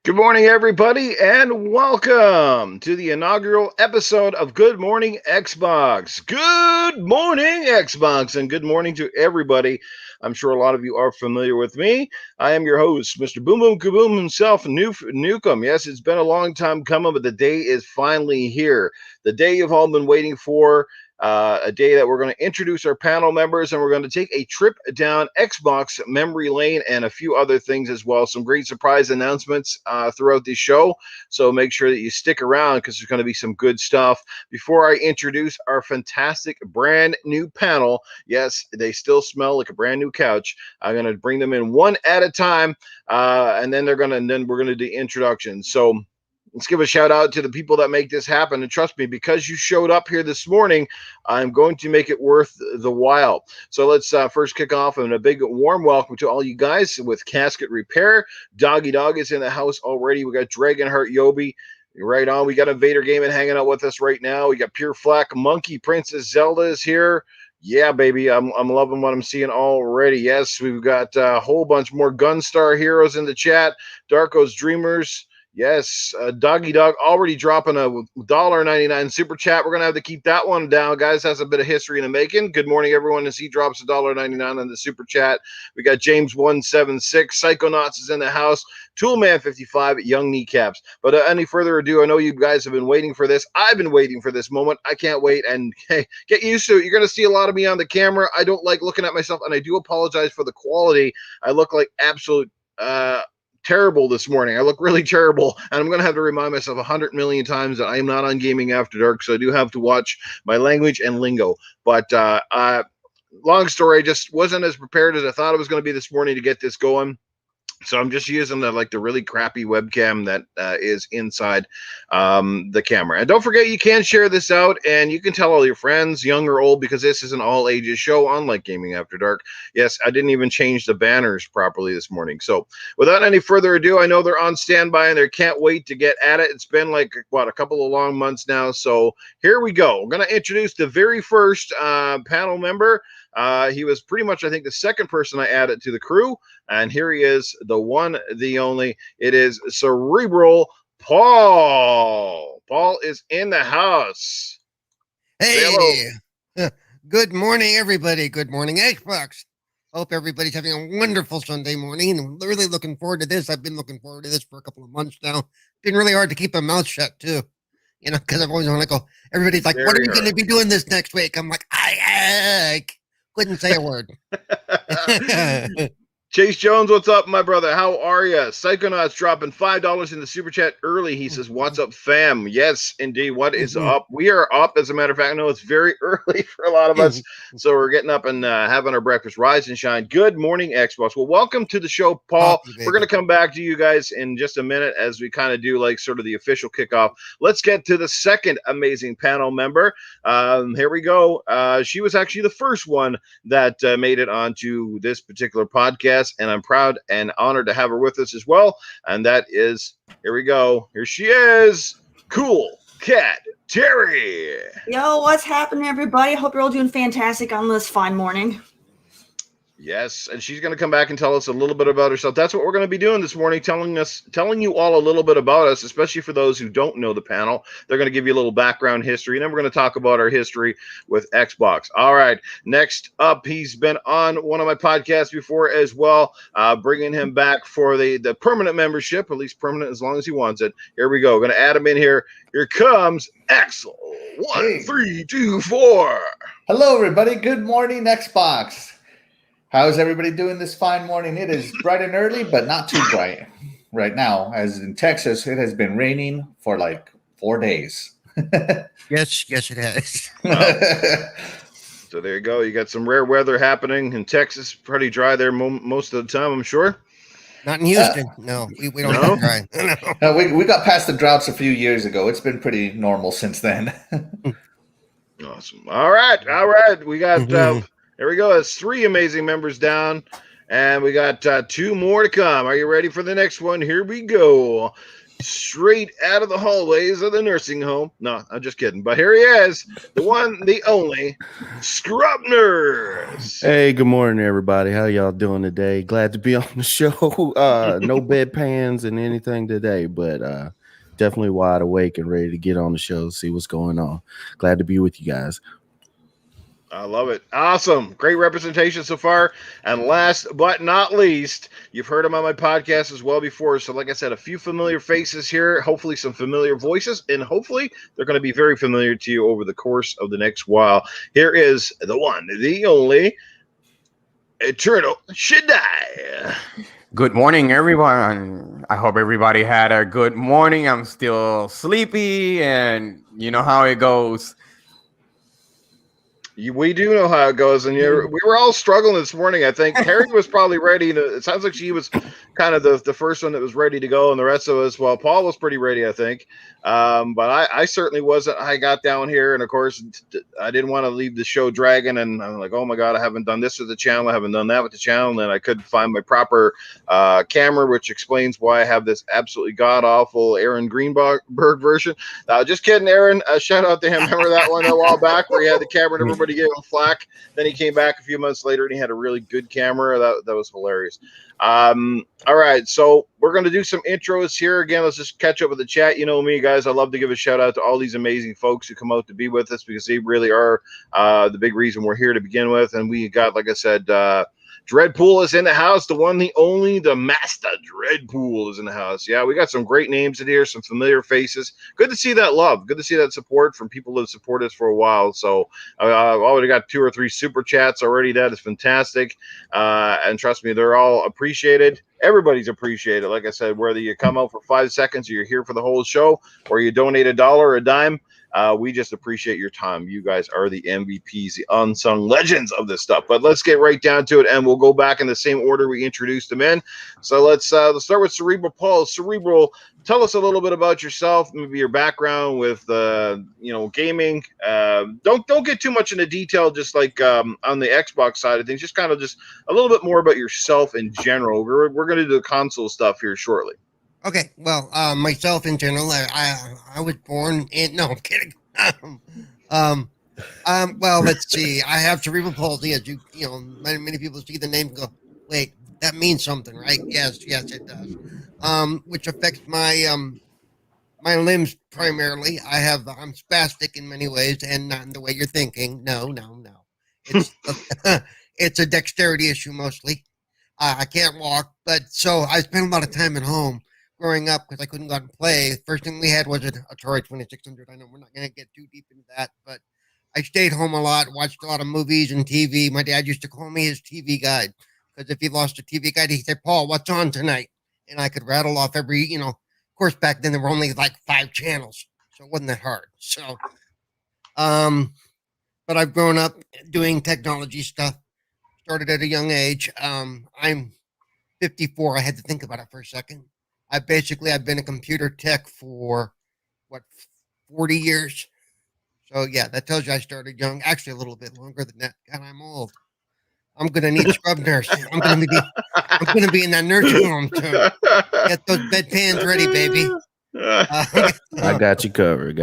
Good morning, everybody, and welcome to the inaugural episode of Good Morning Xbox. Good morning, Xbox, and good morning to everybody. I'm sure a lot of you are familiar with me. I am your host, Mr. Boom Boom Kaboom himself, Newcomb. Yes, it's been a long time coming, but the day is finally here. The day you've all been waiting for. A day that we're going to introduce our panel members and we're going to take a trip down Xbox memory lane and a few other things as well. Some great surprise announcements throughout the show. So make sure that you stick around because there's going to be some good stuff. Before I introduce our fantastic brand new panel, yes, they still smell like a brand new couch. I'm going to bring them in one at a time, and then we're going to do introductions. So let's give a shout out to the people that make this happen. And trust me, because you showed up here this morning, I'm going to make it worth the while. So let's first kick off and a big warm welcome to all you guys with Casket Repair. Doggy Dog is in the house already. We got Dragonheart Yobi. Right on. We got Invader Gaming hanging out with us right now. We got Pure Flack Monkey. Princess Zelda is here. Yeah, baby, I'm loving what I'm seeing already. Yes, we've got a whole bunch more Gunstar heroes in the chat. Darko's Dreamers. Yes, Doggy Dog already dropping a $1.99 super chat. We're going to have to keep that one down, guys. That's a bit of history in the making. Good morning, everyone. As he drops a $1.99 on the super chat. We got James176. Psychonauts is in the house. Toolman55 at Young Kneecaps. But any further ado, I know you guys have been waiting for this. I've been waiting for this moment. I can't wait. And hey, get used to it. You're going to see a lot of me on the camera. I don't like looking at myself, and I do apologize for the quality. I look like absolute terrible this morning. I look really terrible, and I'm going to have to remind myself 100 million times that I am not on Gaming After Dark, so I do have to watch my language and lingo. But long story, I just wasn't as prepared as I thought I was going to be this morning to get this going. So I'm just using the really crappy webcam that is inside the camera. And don't forget, you can share this out, and you can tell all your friends, young or old, because this is an all ages show, unlike Gaming After Dark. Yes, I didn't even change the banners properly this morning. So without any further ado, I know they're on standby and they can't wait to get at it. It's been a couple of long months now. So here we go. I'm going to introduce the very first panel member. He was pretty much, I think, the second person I added to the crew. And here he is, the one, the only. It is Cerebral Paul. Paul is in the house. Hey, good morning, everybody. Good morning, Xbox. Hope everybody's having a wonderful Sunday morning. I'm really looking forward to this. I've been looking forward to this for a couple of months now. It's been really hard to keep my mouth shut, too. You know, because I've always wanted to go, everybody's like, what are we going to be doing this next week? I'm like, I couldn't say a word. Chase Jones, what's up, my brother? How are you? Psychonauts dropping $5 in the super chat early. He says, what's up, fam? Yes, indeed. What is up? We are up. As a matter of fact, I know it's very early for a lot of us. So we're getting up and having our breakfast. Rise and shine. Good morning, Xbox. Well, welcome to the show, Paul. We're going to come back to you guys in just a minute as we kind of do sort of the official kickoff. Let's get to the second amazing panel member. Here we go. She was actually the first one that made it onto this particular podcast. And I'm proud and honored to have her with us as well. And that is, here we go. Here she is, Cool Cat Terry. Yo, what's happening, everybody? Hope you're all doing fantastic on this fine morning. Yes, and she's going to come back and tell us a little bit about herself. That's what we're going to be doing this morning, telling you all a little bit about us, especially for those who don't know the panel. They're going to give you a little background history, and then we're going to talk about our history with Xbox. All right, next up, he's been on one of my podcasts before as well, bringing him back for the permanent membership, at least permanent as long as he wants it. Here we go. We're going to add him in here. Here comes Axel. 1, 3, 2, 4. Hello, everybody. Good morning, Xbox. How's everybody doing this fine morning? It is bright and early, but not too bright right now. As in Texas, it has been raining for 4 days. Yes, it has. So there you go. You got some rare weather happening in Texas. Pretty dry there most of the time, I'm sure. Not in Houston. No, we don't have dry. No, we got past the droughts a few years ago. It's been pretty normal since then. Awesome. All right. We got... There we go. That's 3 amazing members down, and we got 2 more to come. Are you ready for the next one? Here we go. straight out of the hallways of the nursing home. No, I'm just kidding. But here he is, the one, the only, Scrub Nurse. Hey, good morning, everybody. How y'all doing today? Glad to be on the show. No bedpans and anything today, but definitely wide awake and ready to get on the show, see what's going on. Glad to be with you guys. I love it. Awesome. Great representation so far. And last but not least, you've heard him on my podcast as well before. So, like I said, a few familiar faces here, hopefully some familiar voices, and hopefully they're going to be very familiar to you over the course of the next while. Here is the one, the only, Eternal Shadai. Good morning, everyone. I hope everybody had a good morning. I'm still sleepy, and you know how it goes. We do know how it goes, and we were all struggling this morning. I think Terry was probably ready to. It sounds like she was kind of the first one that was ready to go, and the rest of us, well, Paul was pretty ready, I think, but I certainly wasn't. I got down here, and of course, I didn't want to leave the show dragging, and I'm like, oh my god, I haven't done this with the channel, I haven't done that with the channel, and I couldn't find my proper camera, which explains why I have this absolutely god awful Aaron Greenberg version. Just kidding, Aaron. Shout out to him. Remember that one a while back where he had the camera and everybody gave him flack. Then he came back a few months later and he had a really good camera. That was hilarious. All right, so we're going to do some intros here. Again, let's just catch up with the chat. You know me, guys. I love to give a shout out to all these amazing folks who come out to be with us because they really are the big reason we're here to begin with. And we got, like I said, Dreadpool is in the house. The one, the only, the Master Dreadpool is in the house. Yeah, we got some great names in here, some familiar faces. Good to see that love. Good to see that support from people that have supported us for a while. So I've already got 2 or 3 super chats already. That is fantastic. And trust me, they're all appreciated. Everybody's appreciated. Like I said, whether you come out for 5 seconds or you're here for the whole show or you donate $1 or a dime, we just appreciate your time. You guys are the MVPs, the unsung legends of this stuff. But let's get right down to it, and we'll go back in the same order we introduced them in. So let's start with Cerebral Paul. Cerebral, tell us a little bit about yourself, maybe your background with gaming. Don't get too much into detail, just like on the Xbox side of things. Just kind of just a little bit more about yourself in general. We're going to do the console stuff here shortly. Okay, well, myself in general, I was born in. No, I'm kidding. Well, let's see. I have cerebral palsy, as you know. Many people see the name and go, "Wait, that means something, right?" Yes, it does. Which affects my my limbs primarily. I'm spastic in many ways, and not in the way you're thinking. No. It's it's a dexterity issue mostly. I can't walk, but so I spent a lot of time at home growing up because I couldn't go out and play. First thing we had was a Atari 2600. I know we're not going to get too deep into that, but I stayed home a lot, watched a lot of movies and TV. My dad used to call me his TV guide because if he lost a TV guide, he'd say, "Paul, what's on tonight?" And I could rattle off every, of course, back then there were only like 5 channels, so it wasn't that hard. So, but I've grown up doing technology stuff, started at a young age. I'm 54. I had to think about it for a second. I've been a computer tech for 40 years. So yeah, that tells you I started young. Actually, a little bit longer than that. God, I'm old. I'm gonna need scrub nurse. I'm gonna be in that nursing home too. Get those bedpans ready, baby. I got you covered.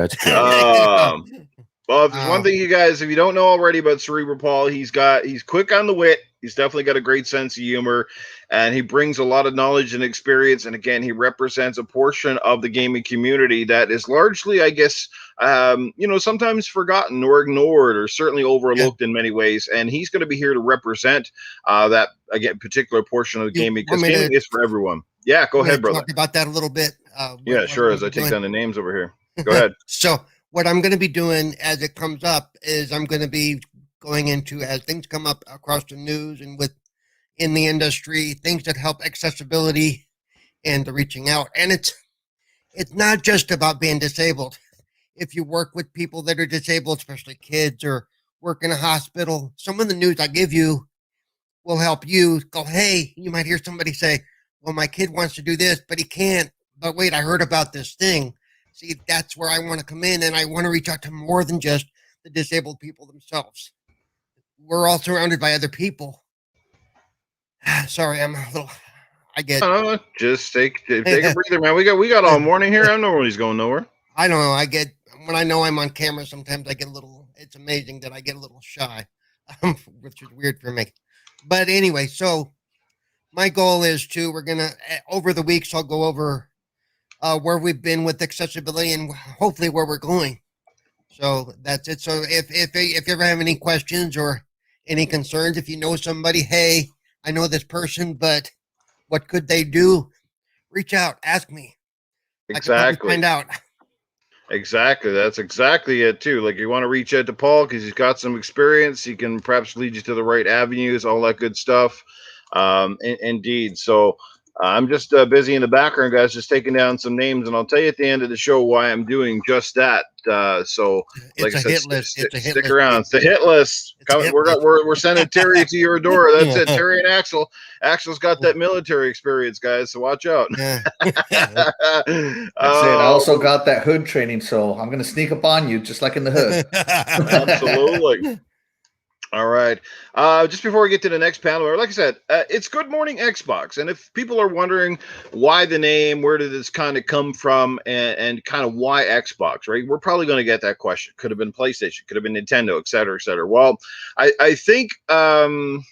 Well, if there's one thing, you guys, if you don't know already about Cerebral Paul, he's quick on the wit. He's definitely got a great sense of humor, and he brings a lot of knowledge and experience. And again, he represents a portion of the gaming community that is largely, I guess, sometimes forgotten or ignored, or certainly overlooked in many ways. And he's going to be here to represent that again particular portion of the gaming, because gaming is for everyone. Yeah, go ahead, brother. Talk about that a little bit. Yeah, sure. As I take down the names over here, go ahead. So what I'm going to be doing as it comes up is I'm going to be going into, as things come up across the news and in the industry, things that help accessibility and the reaching out. And it's not just about being disabled. If you work with people that are disabled, especially kids, or work in a hospital, some of the news I give you will help you go, hey, you might hear somebody say, well, my kid wants to do this, but he can't. But wait, I heard about this thing. See, that's where I want to come in, and I want to reach out to more than just the disabled people themselves. We're all surrounded by other people. Sorry, I get. Just take a breather, man. We got all morning here. I know nobody's going nowhere. I don't know. I get when I know I'm on camera. Sometimes I get a little. It's amazing that I get a little shy, which is weird for me. But anyway, so my goal is we're gonna over the weeks I'll go over where we've been with accessibility and hopefully where we're going. So that's it. So if you ever have any questions or any concerns, if you know somebody, hey, I know this person, but what could they do? Reach out, ask me. Exactly. I can probably find out. Exactly. That's exactly it too. Like you want to reach out to Paul because he's got some experience. He can perhaps lead you to the right avenues, all that good stuff. Indeed. So I'm just busy in the background, guys, just taking down some names, and I'll tell you at the end of the show why I'm doing just that. So, like I said, stick around. It's the hit list. We're sending Terry to your door. That's it. Terry and Axel. Axel's got that military experience, guys. So watch out. That's it. I also got that hood training, so I'm going to sneak up on you, just like in the hood. Absolutely. All right. Just before we get to the next panel, like I said, it's Good Morning Xbox. And if people are wondering why the name, where did this kind of come from, and kind of why Xbox, right? We're probably going to get that question. Could have been PlayStation, could have been Nintendo, et cetera, et cetera. Well, I think, first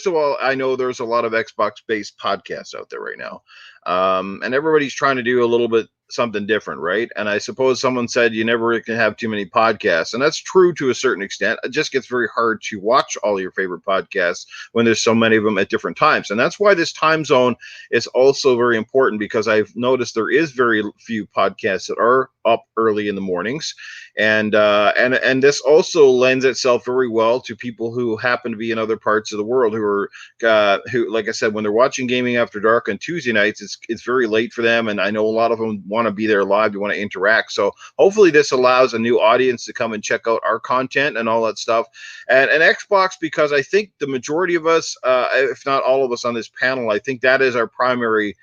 of all, I know there's a lot of Xbox-based podcasts out there right now. And everybody's trying to do a little bit something different, right? And I suppose someone said you never can have too many podcasts, and that's true to a certain extent. It just gets very hard to watch all your favorite podcasts when there's so many of them at different times, and that's why this time zone is also very important, because I've noticed there is very few podcasts that are up early in the mornings, and this also lends itself very well to people who happen to be in other parts of the world who like I said, when they're watching Gaming After Dark on Tuesday nights, it's very late for them, and I know a lot of them want to be there live, they want to interact. So hopefully this allows a new audience to come and check out our content and all that stuff. And Xbox, because I think the majority of us, if not all of us on this panel, I think that is our primary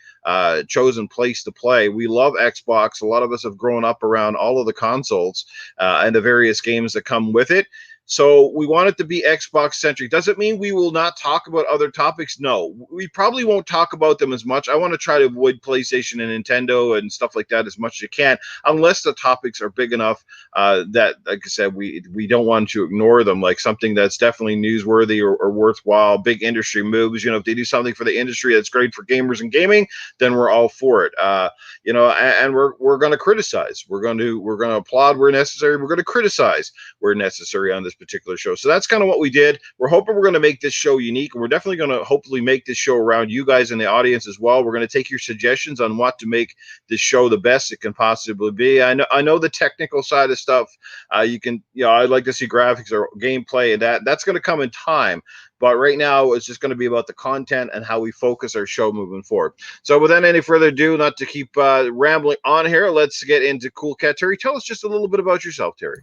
chosen place to play. We love Xbox. A lot of us have grown up around all of the consoles and the various games that come with it. So we want it to be Xbox centric. Does it mean we will not talk about other topics? No, we probably won't talk about them as much. I want to try to avoid PlayStation and Nintendo and stuff like that as much as you can, unless the topics are big enough that, like I said, we don't want to ignore them, like something that's definitely newsworthy or worthwhile, big industry moves. If they do something for the industry that's great for gamers and gaming, then we're all for it. And we're going to criticize. We're going to applaud where necessary. We're going to criticize where necessary on this particular show. So that's kind of what we did. We're hoping we're going to make this show unique, and we're definitely going to hopefully make this show around you guys in the audience as well. We're going to take your suggestions on what to make this show the best it can possibly be. I know the technical side of stuff. I'd like to see graphics or gameplay, and that's going to come in time. But right now, it's just going to be about the content and how we focus our show moving forward. So without any further ado, not to keep rambling on here, let's get into Cool Cat. Terry, tell us just a little bit about yourself, Terry.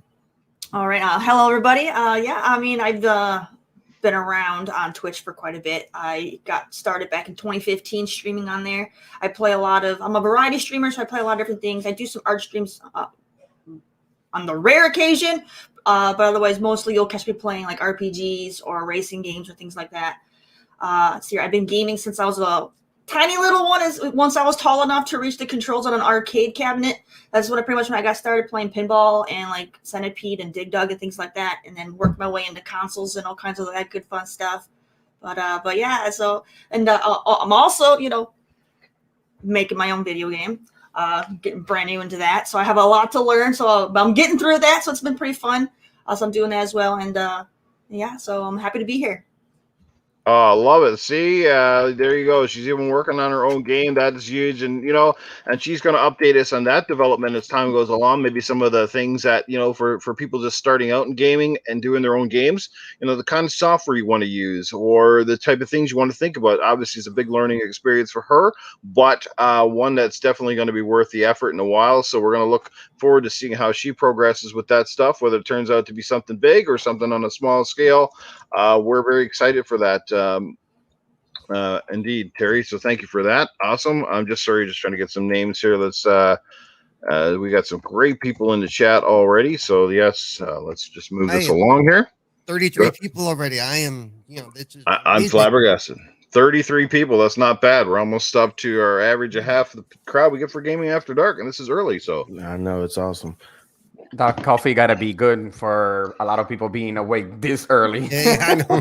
All right. Hello, everybody. I've been around on Twitch for quite a bit. I got started back in 2015 streaming on there. I'm a variety streamer, so I play a lot of different things. I do some art streams on the rare occasion, but otherwise, mostly you'll catch me playing like RPGs or racing games or things like that. I've been gaming since I was a tiny little one. Once I was tall enough to reach the controls on an arcade cabinet. That's when I got started playing pinball and like Centipede and Dig Dug and things like that, and then worked my way into consoles and all kinds of that good fun stuff. But yeah, so I'm also making my own video game, getting brand new into that. So I have a lot to learn. So I'm getting through that. So it's been pretty fun. So I'm doing that as well, and so I'm happy to be here. Oh, love it. See, there you go. She's even working on her own game. That is huge. And, and she's going to update us on that development as time goes along. Maybe some of the things that, for people just starting out in gaming and doing their own games, the kind of software you want to use or the type of things you want to think about. Obviously, it's a big learning experience for her, but one that's definitely going to be worth the effort in a while. So we're going to look forward to seeing how she progresses with that stuff, whether it turns out to be something big or something on a small scale. We're very excited for that. Indeed, Terry. So thank you for that. Awesome. I'm just trying to get some names here. Let's we got some great people in the chat already. So yes, let's just move this along here. 33 people already. I am, I'm flabbergasted. 33 people. That's not bad. We're almost up to our average of half the crowd we get for Gaming After Dark, and this is early, so I know it's awesome. That coffee gotta be good for a lot of people being awake this early. Yeah, I know.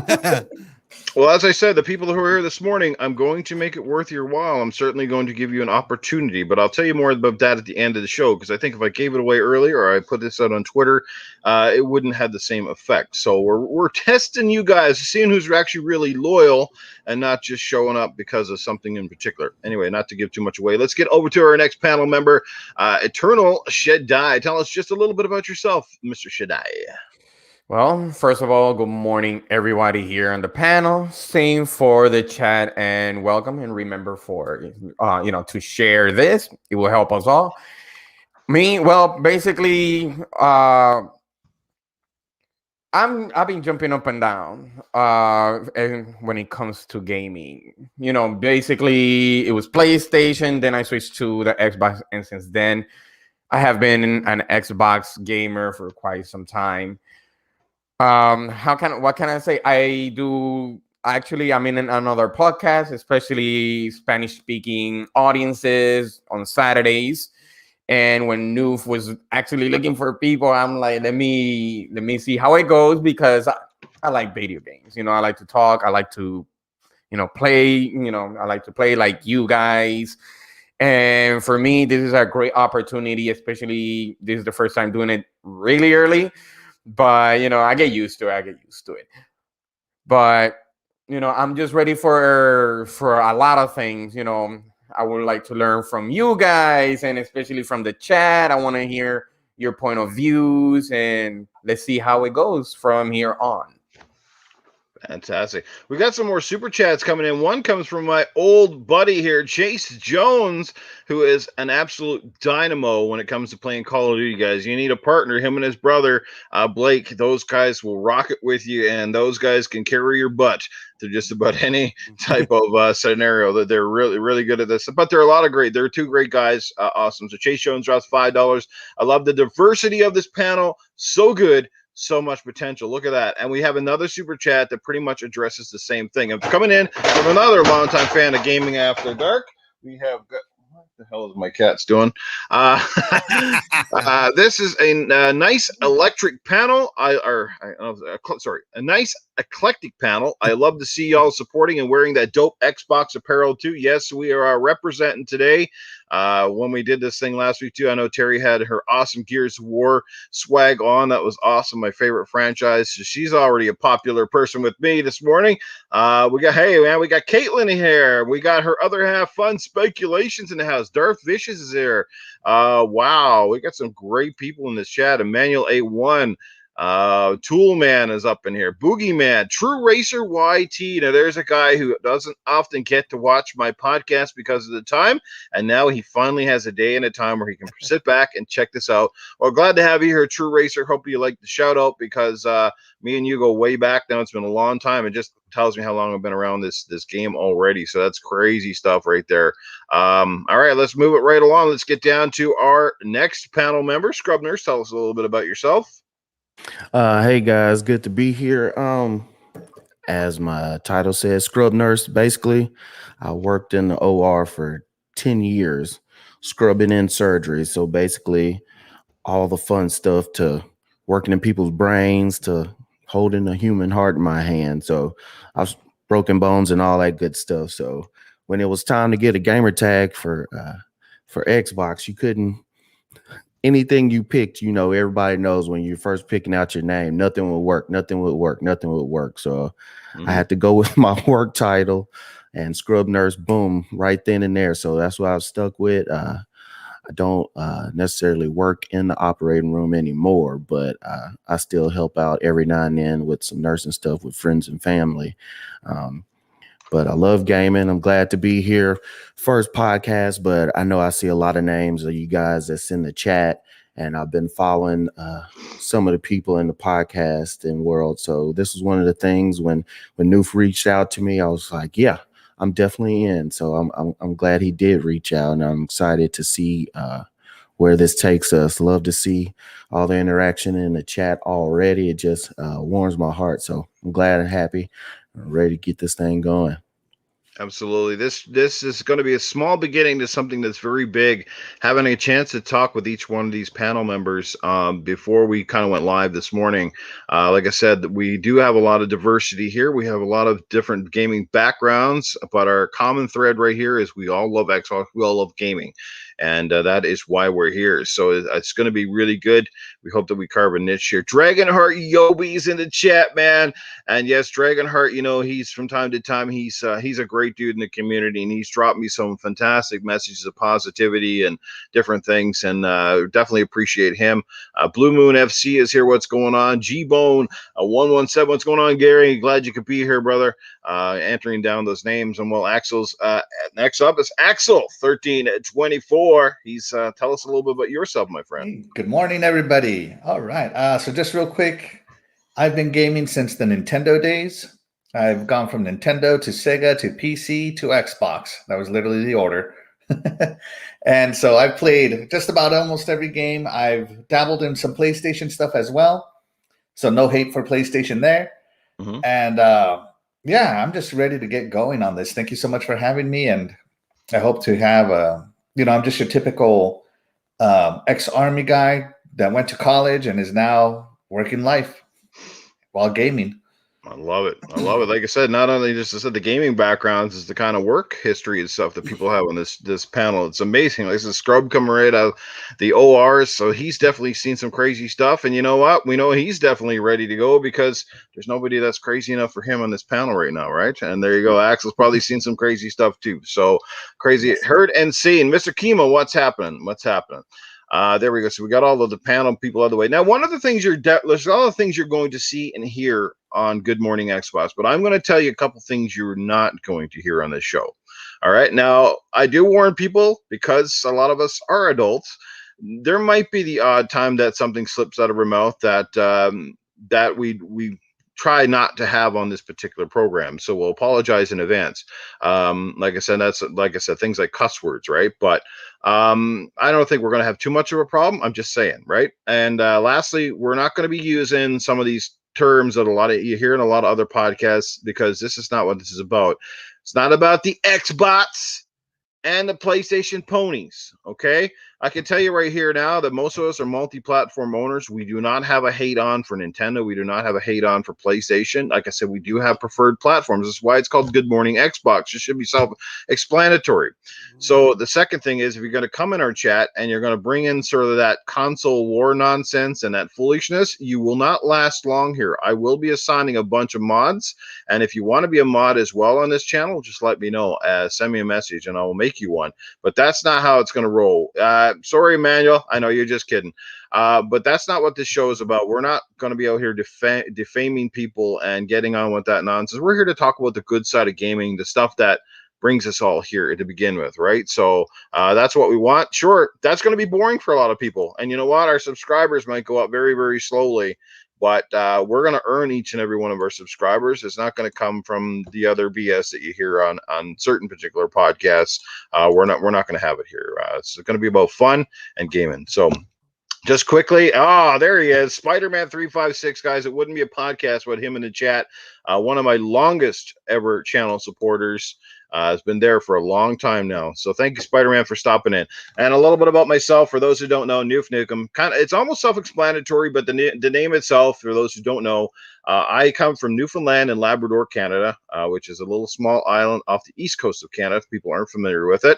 well, as I said, the people who are here this morning, I'm going to make it worth your while. I'm certainly going to give you an opportunity, but I'll tell you more about that at the end of the show, because I think if I gave it away early or I put this out on Twitter, it wouldn't have the same effect. So we're testing you guys, seeing who's actually really loyal and not just showing up because of something in particular. Anyway, not to give too much away, let's get over to our next panel member, Eternal Shadai. Tell us just a little bit about yourself, Mr. Shadai. Well, first of all, good morning, everybody here on the panel. Same for the chat, and welcome. And remember, to share this, it will help us all. Me, well, basically, I've been jumping up and down and when it comes to gaming. Basically, it was PlayStation, then I switched to the Xbox, and since then, I have been an Xbox gamer for quite some time. What can I say? I'm in another podcast, especially Spanish speaking audiences on Saturdays. And when Noof was actually looking for people, I'm like, let me see how it goes, because I like video games. I like to talk. I like to, play. I like to play like you guys. And for me, this is a great opportunity, especially this is the first time doing it really early. But I get used to it. But I'm just ready for a lot of things. I would like to learn from you guys, and especially from the chat. I want to hear your point of views, and let's see how it goes from here on. Fantastic. We got some more super chats coming in. One comes from my old buddy here, Chase Jones, who is an absolute dynamo when it comes to playing Call of Duty, guys. You need a partner. Him and his brother, Blake, those guys will rock it with you, and those guys can carry your butt to just about any type of scenario. That they're really, really good at this. But they're they're two great guys. Awesome. So Chase Jones drops $5. I love the diversity of this panel. So good. So much potential. Look at that. And we have another super chat that pretty much addresses the same thing. And coming in from another longtime fan of Gaming After Dark, we have got, what the hell is my cat's doing? This is a nice electric panel. A nice eclectic panel. I love to see y'all supporting and wearing that dope Xbox apparel too. Yes, we are representing today. When we did this thing last week too, I know Terry had her awesome Gears of War swag on. That was awesome. My favorite franchise. So she's already a popular person with me this morning. We got Caitlin here. We got her other half, Fun Speculations, in the house. Darth Vicious is there. Wow, we got some great people in this chat. Emmanuel A1. Toolman is up in here. Boogeyman, True Racer YT. Now there's a guy who doesn't often get to watch my podcast because of the time, and now he finally has a day and a time where he can sit back and check this out. Well, glad to have you here, True Racer. Hope you like the shout out, because me and you go way back now. It's been a long time. It just tells me how long I've been around this game already. So that's crazy stuff right there. All right, let's move it right along. Let's get down to our next panel member. Scrub Nurse, tell us a little bit about yourself. Hey guys, good to be here. As my title says, scrub nurse. Basically, I worked in the OR for 10 years, scrubbing in surgery. So basically, all the fun stuff, to working in people's brains, to holding a human heart in my hand. So I was broken bones and all that good stuff. So when it was time to get a gamer tag for Xbox, you couldn't. Anything you picked, everybody knows when you're first picking out your name, nothing would work. So I had to go with my work title, and scrub nurse, boom, right then and there. So that's what I was stuck with. I don't necessarily work in the operating room anymore, but I still help out every now and then with some nursing stuff with friends and family. But I love gaming. I'm glad to be here. First podcast, but I know I see a lot of names of you guys that's in the chat, and I've been following some of the people in the podcast and world. So this was one of the things when Noof reached out to me, I was like, yeah, I'm definitely in. So I'm glad he did reach out, and I'm excited to see where this takes us. Love to see all the interaction in the chat already. It just warms my heart. So I'm glad and happy. I'm ready to get this thing going. Absolutely. This is going to be a small beginning to something that's very big. Having a chance to talk with each one of these panel members before we kind of went live this morning. Like I said, we do have a lot of diversity here. We have a lot of different gaming backgrounds, but our common thread right here is we all love Xbox. We all love gaming. And that is why we're here. So it's going to be really good. We hope that we carve a niche here. Dragonheart Yobi's in the chat, man. And yes, Dragonheart, you know, he's from time to time, he's a great dude in the community, and he's dropped me some fantastic messages of positivity and different things, and definitely appreciate him. Blue Moon FC is here. What's going on? G-Bone 117. What's going on, Gary? Glad you could be here, brother. Entering down those names. And well, Axel's next up is Axel 1324. He's tell us a little bit about yourself, my friend. Hey, good morning, everybody. All right. So just real quick, I've been gaming since the Nintendo days. I've gone from Nintendo to Sega to PC to Xbox. That was literally the order. And so I've played just about almost every game. I've dabbled in some PlayStation stuff as well. So no hate for PlayStation there. Mm-hmm. And yeah, I'm just ready to get going on this. Thank you so much for having me. And I hope to have I'm just your typical ex-Army guy that went to college and is now working life while gaming. I love it. I love it. Like I said, not only just the gaming backgrounds, is the kind of work history and stuff that people have on this panel. It's amazing. Like, this is Scrub coming right out of the ORs, so he's definitely seen some crazy stuff. And you know what? We know he's definitely ready to go because there's nobody that's crazy enough for him on this panel right now, right? And there you go. Axel's probably seen some crazy stuff too. So crazy. Heard and seen. Mr. Kimo, what's happening? What's happening? There we go. So we got all of the panel people out of the way. Now, one of the things there's a lot of things you're going to see and hear on Good Morning Xbox, but I'm going to tell you a couple things you're not going to hear on this show. All right. Now, I do warn people, because a lot of us are adults, there might be the odd time that something slips out of our mouth that we try not to have on this particular program. So we'll apologize in advance. Like I said, things like cuss words, right? But I don't think we're going to have too much of a problem. I'm just saying, right? And lastly, we're not going to be using some of these terms that you hear in a lot of other podcasts, because this is not what this is about. It's not about the Xbox and the PlayStation ponies, okay? I can tell you right here now that most of us are multi-platform owners. We do not have a hate on for Nintendo. We do not have a hate on for PlayStation. Like I said, we do have preferred platforms. That's why it's called Good Morning Xbox. It should be self-explanatory. So the second thing is, if you're going to come in our chat and you're going to bring in sort of that console war nonsense and that foolishness, you will not last long here. I will be assigning a bunch of mods. And if you want to be a mod as well on this channel, just let me know. Send me a message and I will make you one. But that's not how it's going to roll. Sorry, Emmanuel. I know you're just kidding. But that's not what this show is about. We're not going to be out here defaming people and getting on with that nonsense. We're here to talk about the good side of gaming, the stuff that brings us all here to begin with, right? So that's what we want. Sure, that's going to be boring for a lot of people. And you know what? Our subscribers might go up very, very slowly. But we're going to earn each and every one of our subscribers. It's not going to come from the other BS that you hear on certain particular podcasts. We're not going to have it here. It's going to be about fun and gaming. So just quickly, there he is, Spider-Man 356, guys. It wouldn't be a podcast with him in the chat. One of my longest ever channel supporters. Has been there for a long time now. So thank you, Spider-Man, for stopping in. And a little bit about myself, for those who don't know, Noof Nukem. It's almost self-explanatory, but the name itself, for those who don't know, I come from Newfoundland and Labrador, Canada, which is a little small island off the east coast of Canada, if people aren't familiar with it.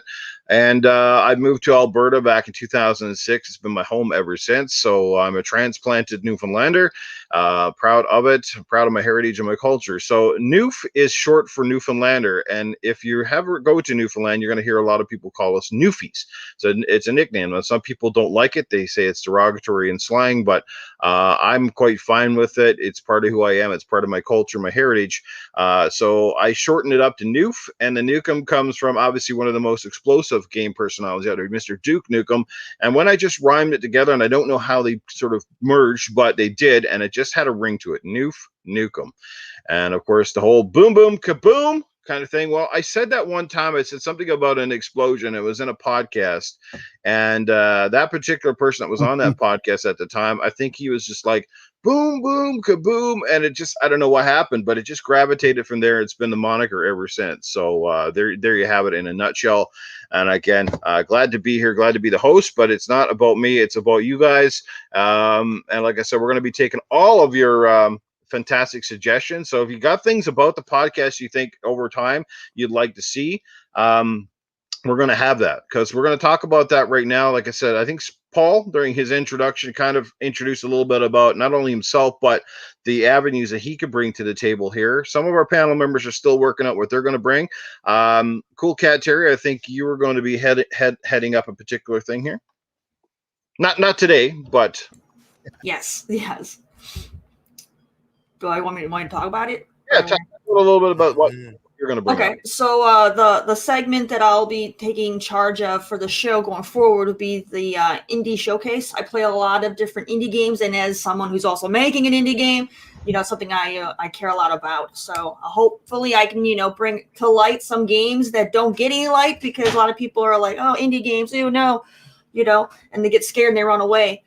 And I moved to Alberta back in 2006. It's been my home ever since. So I'm a transplanted Newfoundlander, proud of it, proud of my heritage and my culture. So Noof is short for Newfoundlander. And if you ever go to Newfoundland, you're going to hear a lot of people call us Newfies. So it's a nickname. Now, some people don't like it. They say it's derogatory in slang, but I'm quite fine with it. It's part of who I am. It's part of my culture, my heritage. So I shortened it up to Noof, and the Nukem comes from obviously one of the most explosive game personalities out there, Mr. Duke Nukem. And when I just rhymed it together, and I don't know how they sort of merged, but they did, and it just had a ring to it. Noof Nukem. And of course, the whole boom, boom, kaboom kind of thing. Well, I said that one time. I said something about an explosion. It was in a podcast. And that particular person that was on that podcast at the time, I think he was just like, boom, boom, kaboom. And it just, I don't know what happened, but it just gravitated from there. It's been the moniker ever since. So there you have it in a nutshell. And again, glad to be here, glad to be the host, but it's not about me. It's about you guys. And like I said, we're going to be taking all of your fantastic suggestions. So if you got things about the podcast you think over time you'd like to see, we're going to have that, because we're going to talk about that right now. Like I said, I think Paul, during his introduction, kind of introduced a little bit about not only himself, but the avenues that he could bring to the table here. Some of our panel members are still working out what they're going to bring. Cool Cat Terry, I think you were going to be heading up a particular thing here. Not today, but Yes. Do I want to talk about it? Yeah, talk a little bit about what you're going to bring. Okay, so the segment that I'll be taking charge of for the show going forward would be the indie showcase. I play a lot of different indie games, and as someone who's also making an indie game, something I care a lot about. So hopefully I can bring to light some games that don't get any light, because a lot of people are like, oh, indie games, no, and they get scared and they run away.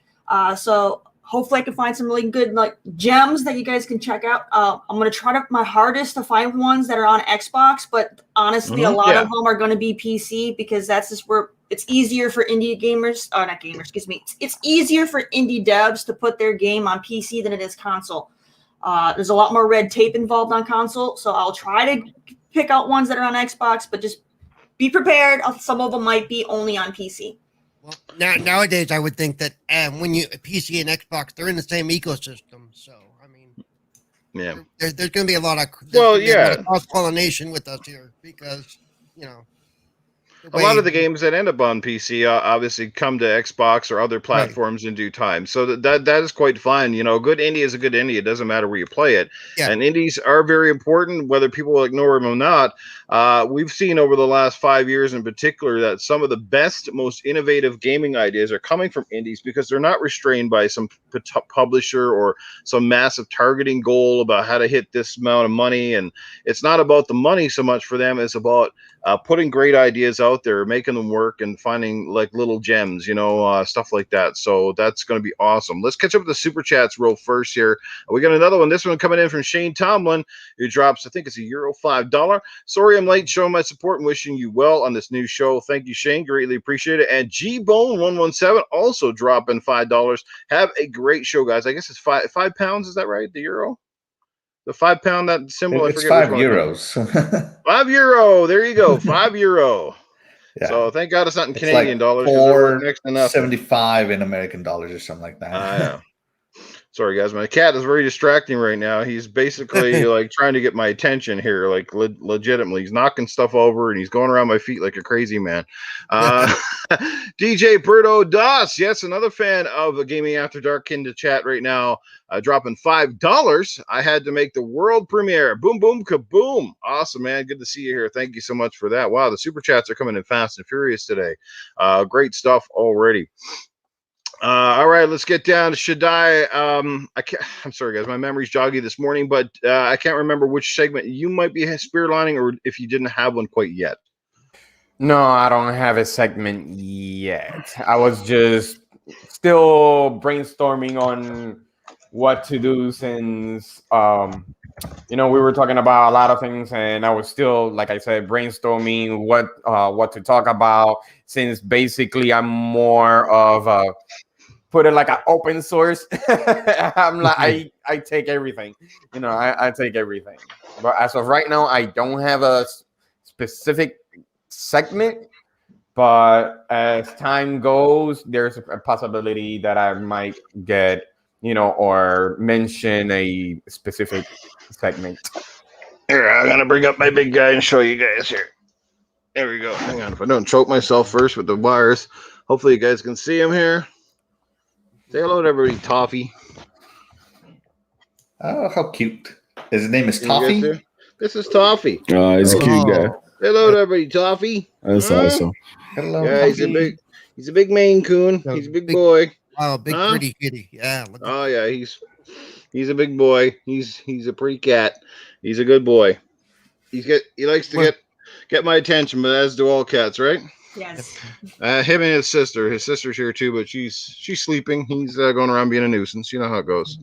So hopefully I can find some really good gems that you guys can check out. I'm going to try my hardest to find ones that are on Xbox, but honestly, a lot of them are going to be PC, because that's just where it's easier for indie gamers, not gamers, excuse me. It's easier for indie devs to put their game on PC than it is console. There's a lot more red tape involved on console, so I'll try to pick out ones that are on Xbox, but just be prepared. Some of them might be only on PC. Well, nowadays, I would think that when you PC and Xbox, they're in the same ecosystem. So, I mean, there's going to be a lot of cross-pollination with us here, because, a lot of the games that end up on PC obviously come to Xbox or other platforms in due time. So that is quite fine. Good indie is a good indie. It doesn't matter where you play it. Yeah. And indies are very important, whether people ignore them or not. We've seen over the last 5 years in particular that some of the best, most innovative gaming ideas are coming from indies, because they're not restrained by some publisher or some massive targeting goal about how to hit this amount of money. And it's not about the money so much for them. It's about putting great ideas out there, making them work, and finding little gems, stuff like that. So that's going to be awesome. Let's catch up with the super chats real first here. We got another one. This one coming in from Shane Tomlin, who drops, I think it's €5. Sorry I'm late, showing my support and wishing you well on this new show. Thank you, Shane. Greatly appreciate it. And G-Bone117 also dropping $5. Have a great show, guys. I guess it's £5. Is that right? The euro? The £5, that symbol, it's €5. €5. There you go. €5. Yeah. So thank God it's not in Canadian dollars. $4.75 in American dollars or something like that. Yeah. Sorry, guys. My cat is very distracting right now. He's basically trying to get my attention here, legitimately. He's knocking stuff over, and he's going around my feet like a crazy man. DJ Berto Das, yes, another fan of Gaming After Dark in the chat right now, dropping $5. I had to make the world premiere. Boom, boom, kaboom. Awesome, man. Good to see you here. Thank you so much for that. Wow, the super chats are coming in fast and furious today. Great stuff already. All right, let's get down to Shadai. I'm sorry, guys. My memory's joggy this morning, but I can't remember which segment you might be spearlining, or if you didn't have one quite yet. No, I don't have a segment yet. I was just still brainstorming on what to do, since we were talking about a lot of things, and I was still, like I said, brainstorming what to talk about, since basically I'm more of put it like an open source. I'm like, I take everything, I take everything. But as of right now, I don't have a specific segment, but as time goes, there's a possibility that I might get, or mention a specific segment. Here, I'm going to bring up my big guy and show you guys here. There we go. Hang on. If I don't choke myself first with the wires, hopefully you guys can see him here. Say hello to everybody, Toffee. Oh, how cute. His name is Toffee? This is Toffee. Oh, he's a cute guy. Hello to everybody, Toffee. That's awesome. Hello, yeah, Toffee. He's a big Maine Coon. He's a big boy. Oh, big pretty kitty. Yeah. Oh yeah, he's a big boy. He's a pretty cat. He's a good boy. He likes to get my attention, but as do all cats, right? Yes. Him and his sister. His sister's here too, but she's sleeping. He's going around being a nuisance. You know how it goes.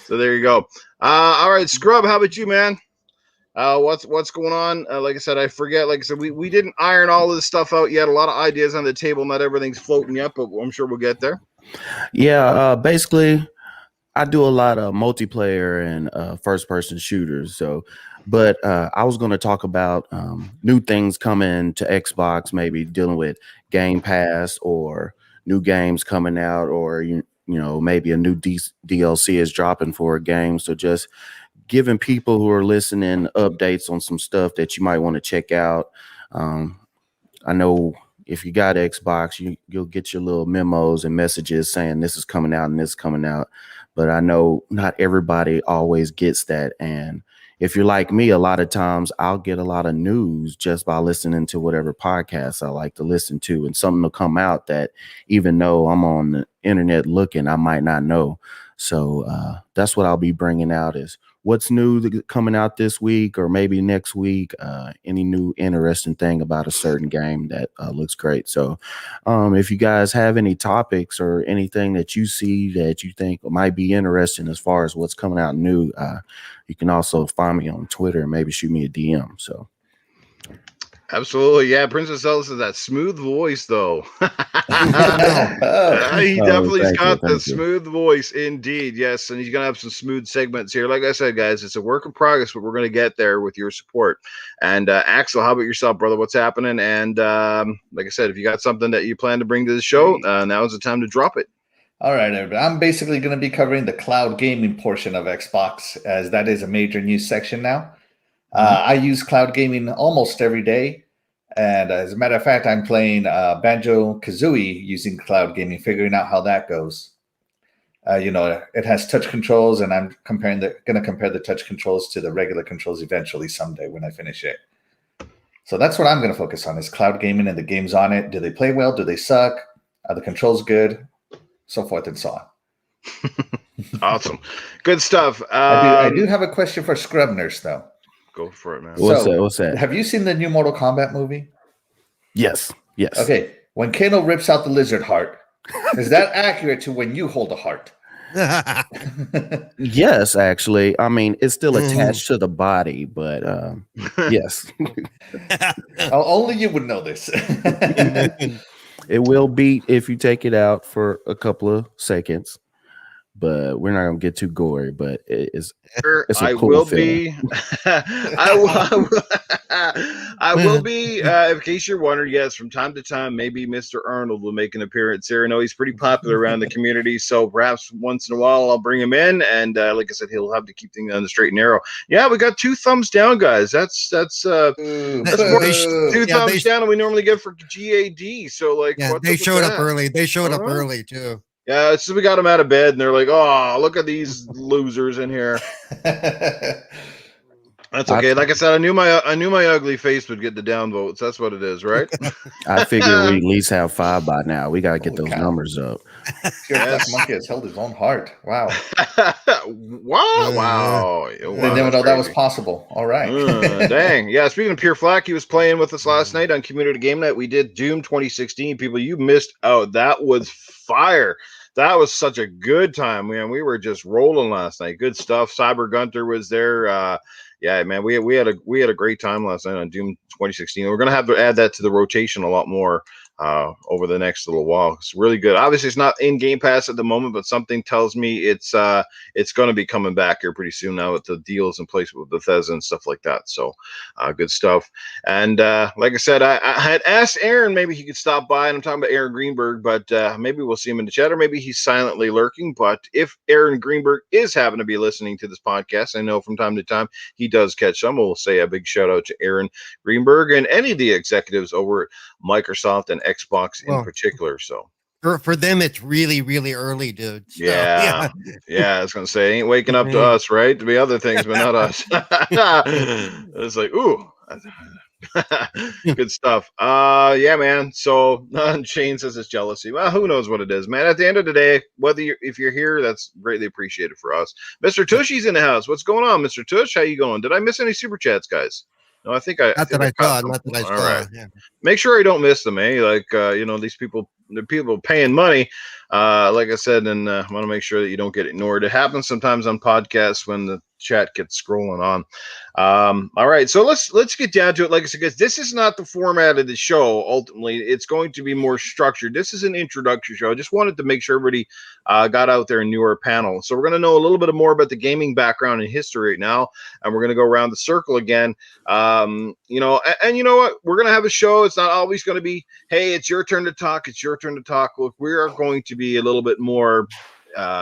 So there you go. All right, Scrub. How about you, man? What's going on? Like I said, I forget. Like I said, we didn't iron all of this stuff out yet. A lot of ideas on the table. Not everything's floating yet, but I'm sure we'll get there. Yeah, basically, I do a lot of multiplayer and first-person shooters. So, but I was going to talk about new things coming to Xbox, maybe dealing with Game Pass or new games coming out, or you know maybe a new DLC is dropping for a game. So just giving people who are listening updates on some stuff that you might want to check out. I know if you got Xbox, you'll get your little memos and messages saying this is coming out and this is coming out. But I know not everybody always gets that. And if you're like me, a lot of times I'll get a lot of news just by listening to whatever podcasts I like to listen to. And something will come out that even though I'm on the internet looking, I might not know. So that's what I'll be bringing out is what's new coming out this week or maybe next week, any new interesting thing about a certain game that looks great. So if you guys have any topics or anything that you see that you think might be interesting as far as what's coming out new, you can also find me on Twitter and maybe shoot me a DM. So. Absolutely, yeah. Princess Ellis has that smooth voice, though. He definitely's got the smooth voice, indeed. Yes, and he's gonna have some smooth segments here. Like I said, guys, it's a work in progress, but we're gonna get there with your support. And Axel, how about yourself, brother? What's happening? And like I said, if you got something that you plan to bring to the show, now's the time to drop it. All right, everybody. I'm basically going to be covering the cloud gaming portion of Xbox, as that is a major news section now. I use cloud gaming almost every day. And as a matter of fact, I'm playing Banjo-Kazooie using cloud gaming, figuring out how that goes. It has touch controls, and I'm going to compare the touch controls to the regular controls eventually someday when I finish it. So that's what I'm going to focus on is cloud gaming and the games on it. Do they play well? Do they suck? Are the controls good? So forth and so on. Awesome. Good stuff. I do have a question for Scrub Nurse, though. Go for it, man. What's that? Have you seen the new Mortal Kombat movie? Yes. Okay. When Kano rips out the lizard heart, is that accurate to when you hold a heart? Yes, actually. I mean, it's still attached to the body, but yes. Only you would know this. It will beat if you take it out for a couple of seconds, but we're not gonna get too gory. But it's a cool film. I will be. In case you're wondering, yes, from time to time, maybe Mr. Arnold will make an appearance here. I know he's pretty popular around the community, so perhaps once in a while I'll bring him in. And like I said, he'll have to keep things on the straight and narrow. Yeah, we got 2 thumbs down, guys. That's more 2 thumbs down than we normally get for GAD. So like, they showed up early. They showed up early too. Yeah, so we got them out of bed, and they're like, "Oh, look at these losers in here." That's okay. Like I said, I knew my ugly face would get the downvotes. That's what it is, right? I figure we at least have 5 by now. We gotta get those numbers up. Yes. Monkey has held his own heart. Wow. Wow. I never know that was possible. All right. Dang. Yeah. Speaking of Pure Flack, he was playing with us last night on Community Game Night. We did Doom 2016. People, you missed out. That was fire. That was such a good time, man. We were just rolling last night. Good stuff. Cyber Gunter was there. Yeah, man, we had a great time last night on Doom 2016. We're gonna have to add that to the rotation a lot more over the next little while. It's really good. Obviously, it's not in Game Pass at the moment, but something tells me it's going to be coming back here pretty soon now with the deals in place with Bethesda and stuff like that. So good stuff. And like I said, I had asked Aaron maybe he could stop by, and I'm talking about Aaron Greenberg, but maybe we'll see him in the chat, or maybe he's silently lurking. But if Aaron Greenberg is having to be listening to this podcast, I know from time to time he does catch some. We'll say a big shout out to Aaron Greenberg and any of the executives over at Microsoft and Xbox in particular. So for them, it's really, really early, dude. So, yeah. I was gonna say, ain't waking up to us, right? To be other things, but not us. It's like, ooh. Good stuff. Yeah, man. So Shane says it's jealousy. Well, who knows what it is, man. At the end of the day, if you're here, that's greatly appreciated for us. Mr. Tushy's in the house. What's going on, Mr. Tush? How you going? Did I miss any super chats, guys? No, I think I Not that I caught saw. some. Not that I All saw. right. Yeah. Make sure I don't miss them, eh? Like these people, the people paying money. Like I said, and I want to make sure that you don't get ignored. It happens sometimes on podcasts when the chat gets scrolling on. All right, so let's get down to it. Like I said, because this is not the format of the show. Ultimately, it's going to be more structured. This is an introductory show. I just wanted to make sure everybody got out there and knew our panel. So we're going to know a little bit more about the gaming background and history right now, and we're going to go around the circle again. And you know what? We're going to have a show. It's not always going to be, hey, it's your turn to talk. It's your turn to talk. Look, we are going to be a little bit more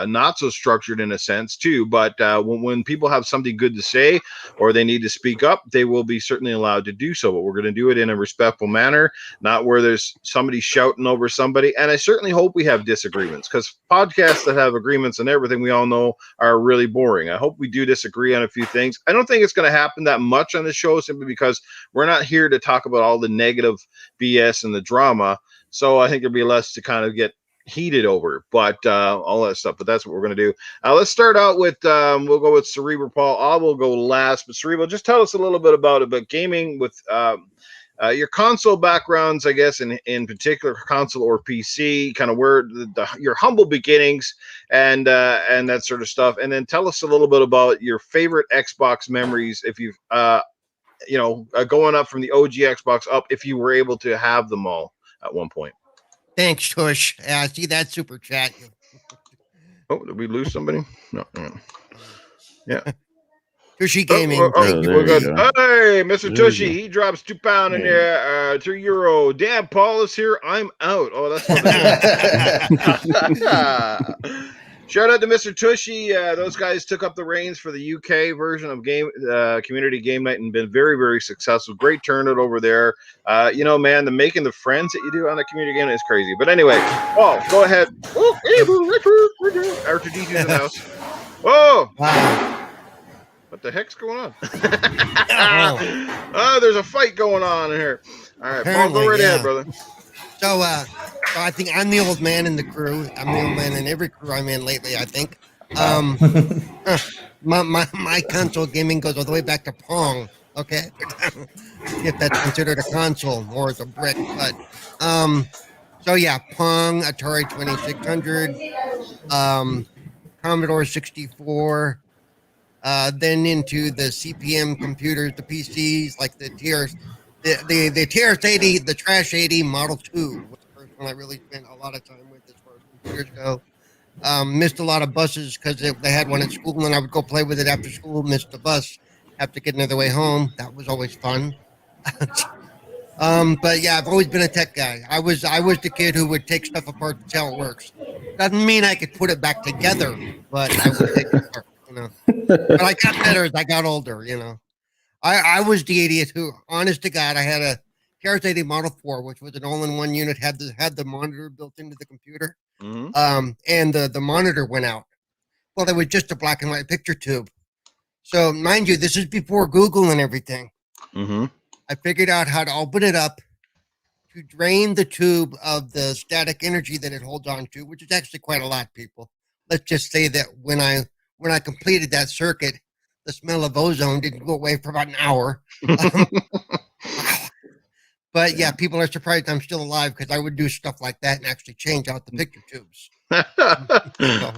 not so structured in a sense too, but when people have something good to say or they need to speak up, they will be certainly allowed to do so, but we're going to do it in a respectful manner, not where there's somebody shouting over somebody. And I certainly hope we have disagreements, because podcasts that have agreements and everything, we all know, are really boring. I hope we do disagree on a few things. I don't think it's going to happen that much on the show, simply because we're not here to talk about all the negative BS and the drama. So I think there'll be less to kind of get heated over, but all that stuff. But that's what we're going to do. Let's start out with we'll go with Cerebral Paul. I will go last, but Cerebral, just tell us a little bit about gaming with your console backgrounds, I guess, in particular console or PC, kind of where your humble beginnings and that sort of stuff. And then tell us a little bit about your favorite Xbox memories, if you've going up from the OG Xbox up, if you were able to have them all at one point. Thanks, Tush. See that super chat. Oh, did we lose somebody? No. Yeah. Tushy Gaming. We're good. Hey, Mr. There Tushy, we go. he drops £2 in there, €2. Damn, Paul is here. I'm out. Oh, that's what it is. Shout out to Mr. Tushy. Those guys took up the reins for the UK version of Community Game Night and been very, very successful. Great turnout over there. Man, making the friends that you do on the Community Game Night is crazy. But anyway, Paul, go ahead. R2D2's in the house. Whoa! Wow. What the heck's going on? Oh, there's a fight going on in here. All right, Paul, go right ahead, brother. So I think I'm the old man in the crew. I'm the old man in every crew I'm in lately, I think. My console gaming goes all the way back to Pong. Okay, if that's considered a console or as a brick, but so yeah, Pong, Atari 2600, Commodore 64, then into the CPM computers, the PCs, like the the TRS-80, the Trash 80 Model 2 was the first one I really spent a lot of time with as far as computers go. Missed a lot of buses because they had one at school, and I would go play with it after school. Missed the bus, have to get another way home. That was always fun. But yeah, I've always been a tech guy. I was the kid who would take stuff apart to see how it works. Doesn't mean I could put it back together, but I would take it apart, But I got better as I got older, I was the idiot who, honest to God, I had a TRS-80 Model 4, which was an all-in-one unit, had the monitor built into the computer. Mm-hmm. And the monitor went out. Well, it was just a black and white picture tube. So, mind you, this is before Google and everything. Mm-hmm. I figured out how to open it up to drain the tube of the static energy that it holds on to, which is actually quite a lot, people. Let's just say that when I completed that circuit, the smell of ozone didn't go away for about an hour. But yeah, people are surprised I'm still alive because I would do stuff like that and actually change out the picture tubes.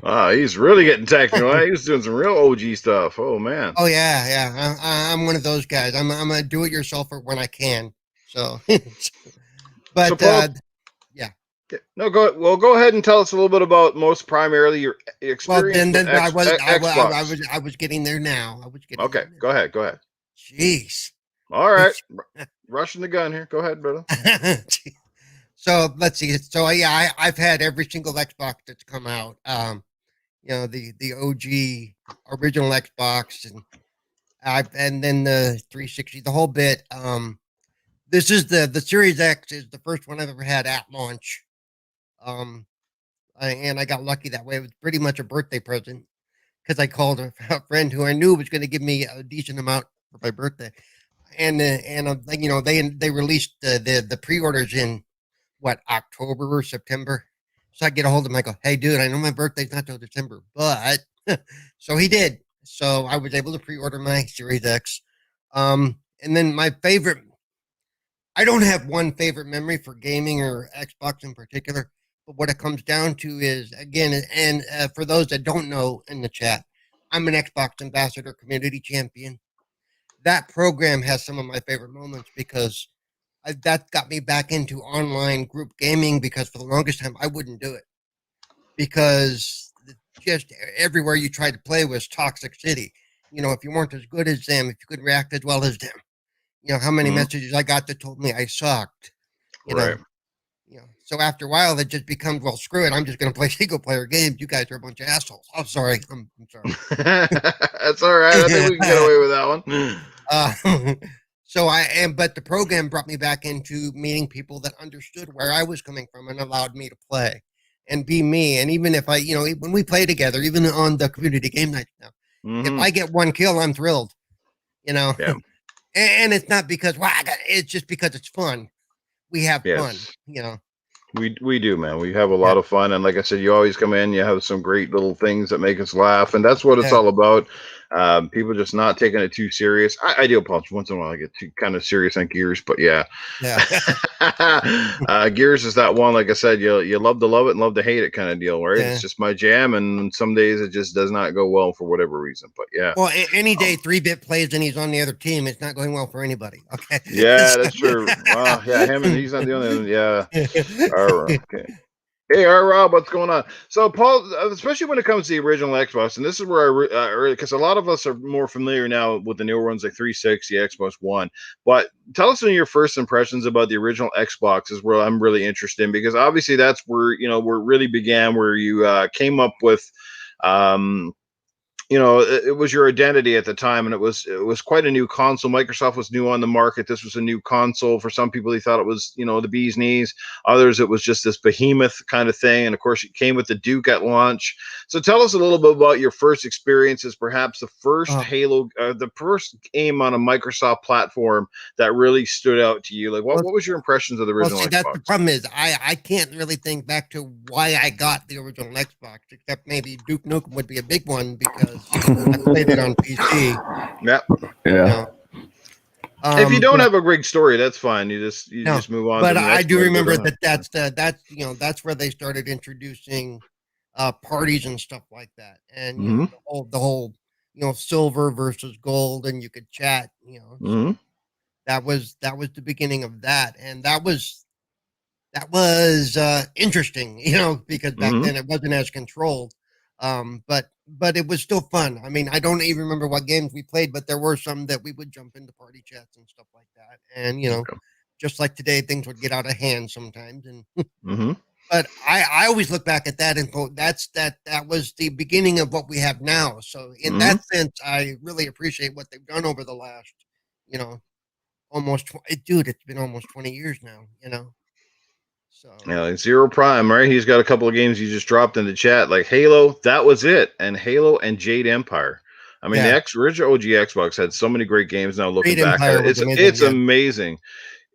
Wow, he's really getting technical. He was doing some real OG stuff. Oh man. Oh yeah. I'm one of those guys. I'm a do-it-yourselfer when I can. So, but So Paul, yeah. No, go ahead and tell us a little bit about most primarily your experience. Well, then Xbox. I was getting there now. Okay, go ahead. Jeez. All right, rushing the gun here. Go ahead, brother. So let's see. So yeah, I've had every single Xbox that's come out. The OG original Xbox, and then the 360, the whole bit. This is the Series X is the first one I've ever had at launch. And I got lucky that way. It was pretty much a birthday present because I called a friend who I knew was going to give me a decent amount for my birthday. And they released the pre-orders in October or September. So I get a hold of him. I go, hey dude, I know my birthday's not till December, but so he did. So I was able to pre-order my Series X. then my favorite, I don't have one favorite memory for gaming or Xbox in particular, but what it comes down to is, again, and for those that don't know in the chat, I'm an Xbox Ambassador Community Champion. That program has some of my favorite moments because that got me back into online group gaming, because for the longest time I wouldn't do it because just everywhere you tried to play was toxic city. If you weren't as good as them, if you couldn't react as well as them, how many messages I got that told me I sucked, Right. So after a while, it just becomes, well, screw it. I'm just going to play single player games. You guys are a bunch of assholes. I'm sorry. I'm sorry. That's all right. I think we can get away with that one. But the program brought me back into meeting people that understood where I was coming from and allowed me to play and be me. And even if when we play together, even on the community game nights now, if I get one kill, I'm thrilled, Yeah. and it's not because, it's just because it's fun. We have fun, We do, man. We have a lot of fun, and like I said, you always come in. You have some great little things that make us laugh, and that's what it's all about. People just not taking it too serious. I do apologize once in a while. I get too kind of serious on Gears, but yeah. Gears is that one. Like I said, you love to love it and love to hate it kind of deal, right? It's just my jam, and some days it just does not go well for whatever reason. But yeah. Well, any day 3-bit plays and he's on the other team, it's not going well for anybody. Okay. Yeah, that's true. Well, yeah, him and he's not the only one. Yeah. All right. Okay. Hey, all right, Rob, what's going on? So, Paul, especially when it comes to the original Xbox, and this is where because a lot of us are more familiar now with the newer ones like 360, Xbox One. But tell us some of your first impressions about the original Xbox is where I'm really interested in, because obviously that's where where it really began, where you came up with. It was your identity at the time, and it was quite a new console. Microsoft was new on the market. This was a new console. For some people, they thought it was, the bee's knees. Others, it was just this behemoth kind of thing. And of course, it came with the Duke at launch. So tell us a little bit about your first experiences, perhaps the first Halo, the first game on a Microsoft platform that really stood out to you. Like, what was your impressions of the original Xbox? That's the problem is I can't really think back to why I got the original Xbox, except maybe Duke Nukem would be a big one because I played it on PC. Yeah. If you don't have a great story, that's fine. You just move on. But I do remember that's where they started introducing parties and stuff like that, and the whole silver versus gold, and you could chat. So that was the beginning of that, and that was interesting. Because back then it wasn't as controlled. But it was still fun. I mean, I don't even remember what games we played, but there were some that we would jump into party chats and stuff like that. And, just like today, things would get out of hand sometimes. And, but I always look back at that and go, that was the beginning of what we have now. So in that sense, I really appreciate what they've done over the last, it's been almost 20 years now, So yeah, Zero Prime, right? He's got a couple of games he just dropped in the chat, like Halo. That was it, and Halo and Jade Empire. I mean, the original OG Xbox had so many great games. Now looking back at it, it's amazing.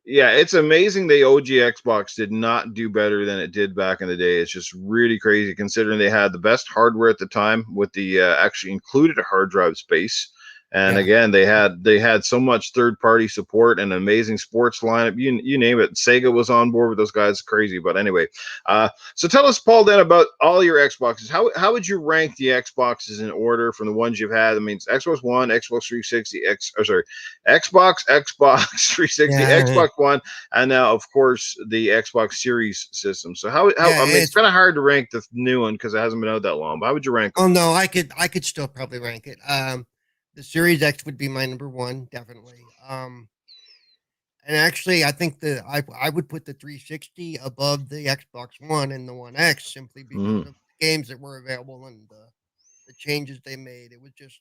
Yeah, it's amazing the OG Xbox did not do better than it did back in the day. It's just really crazy considering they had the best hardware at the time with the actually included a hard drive space. And again, they had so much third-party support and an amazing sports lineup. You name it. Sega was on board with those guys. Crazy. But anyway, so tell us, Paul, then about all your Xboxes. How would you rank the Xboxes in order from the ones you've had? I mean, it's Xbox One, Xbox 360, Xbox 360, Xbox One, and now, of course, the Xbox Series system. So I mean, it's kind of hard to rank the new one because it hasn't been out that long. But how would you rank them? Oh, no, I could still probably rank it. The Series X would be my number one, definitely. And actually, I think I would put the 360 above the Xbox One and the One X simply because of the games that were available and the changes they made. It was just,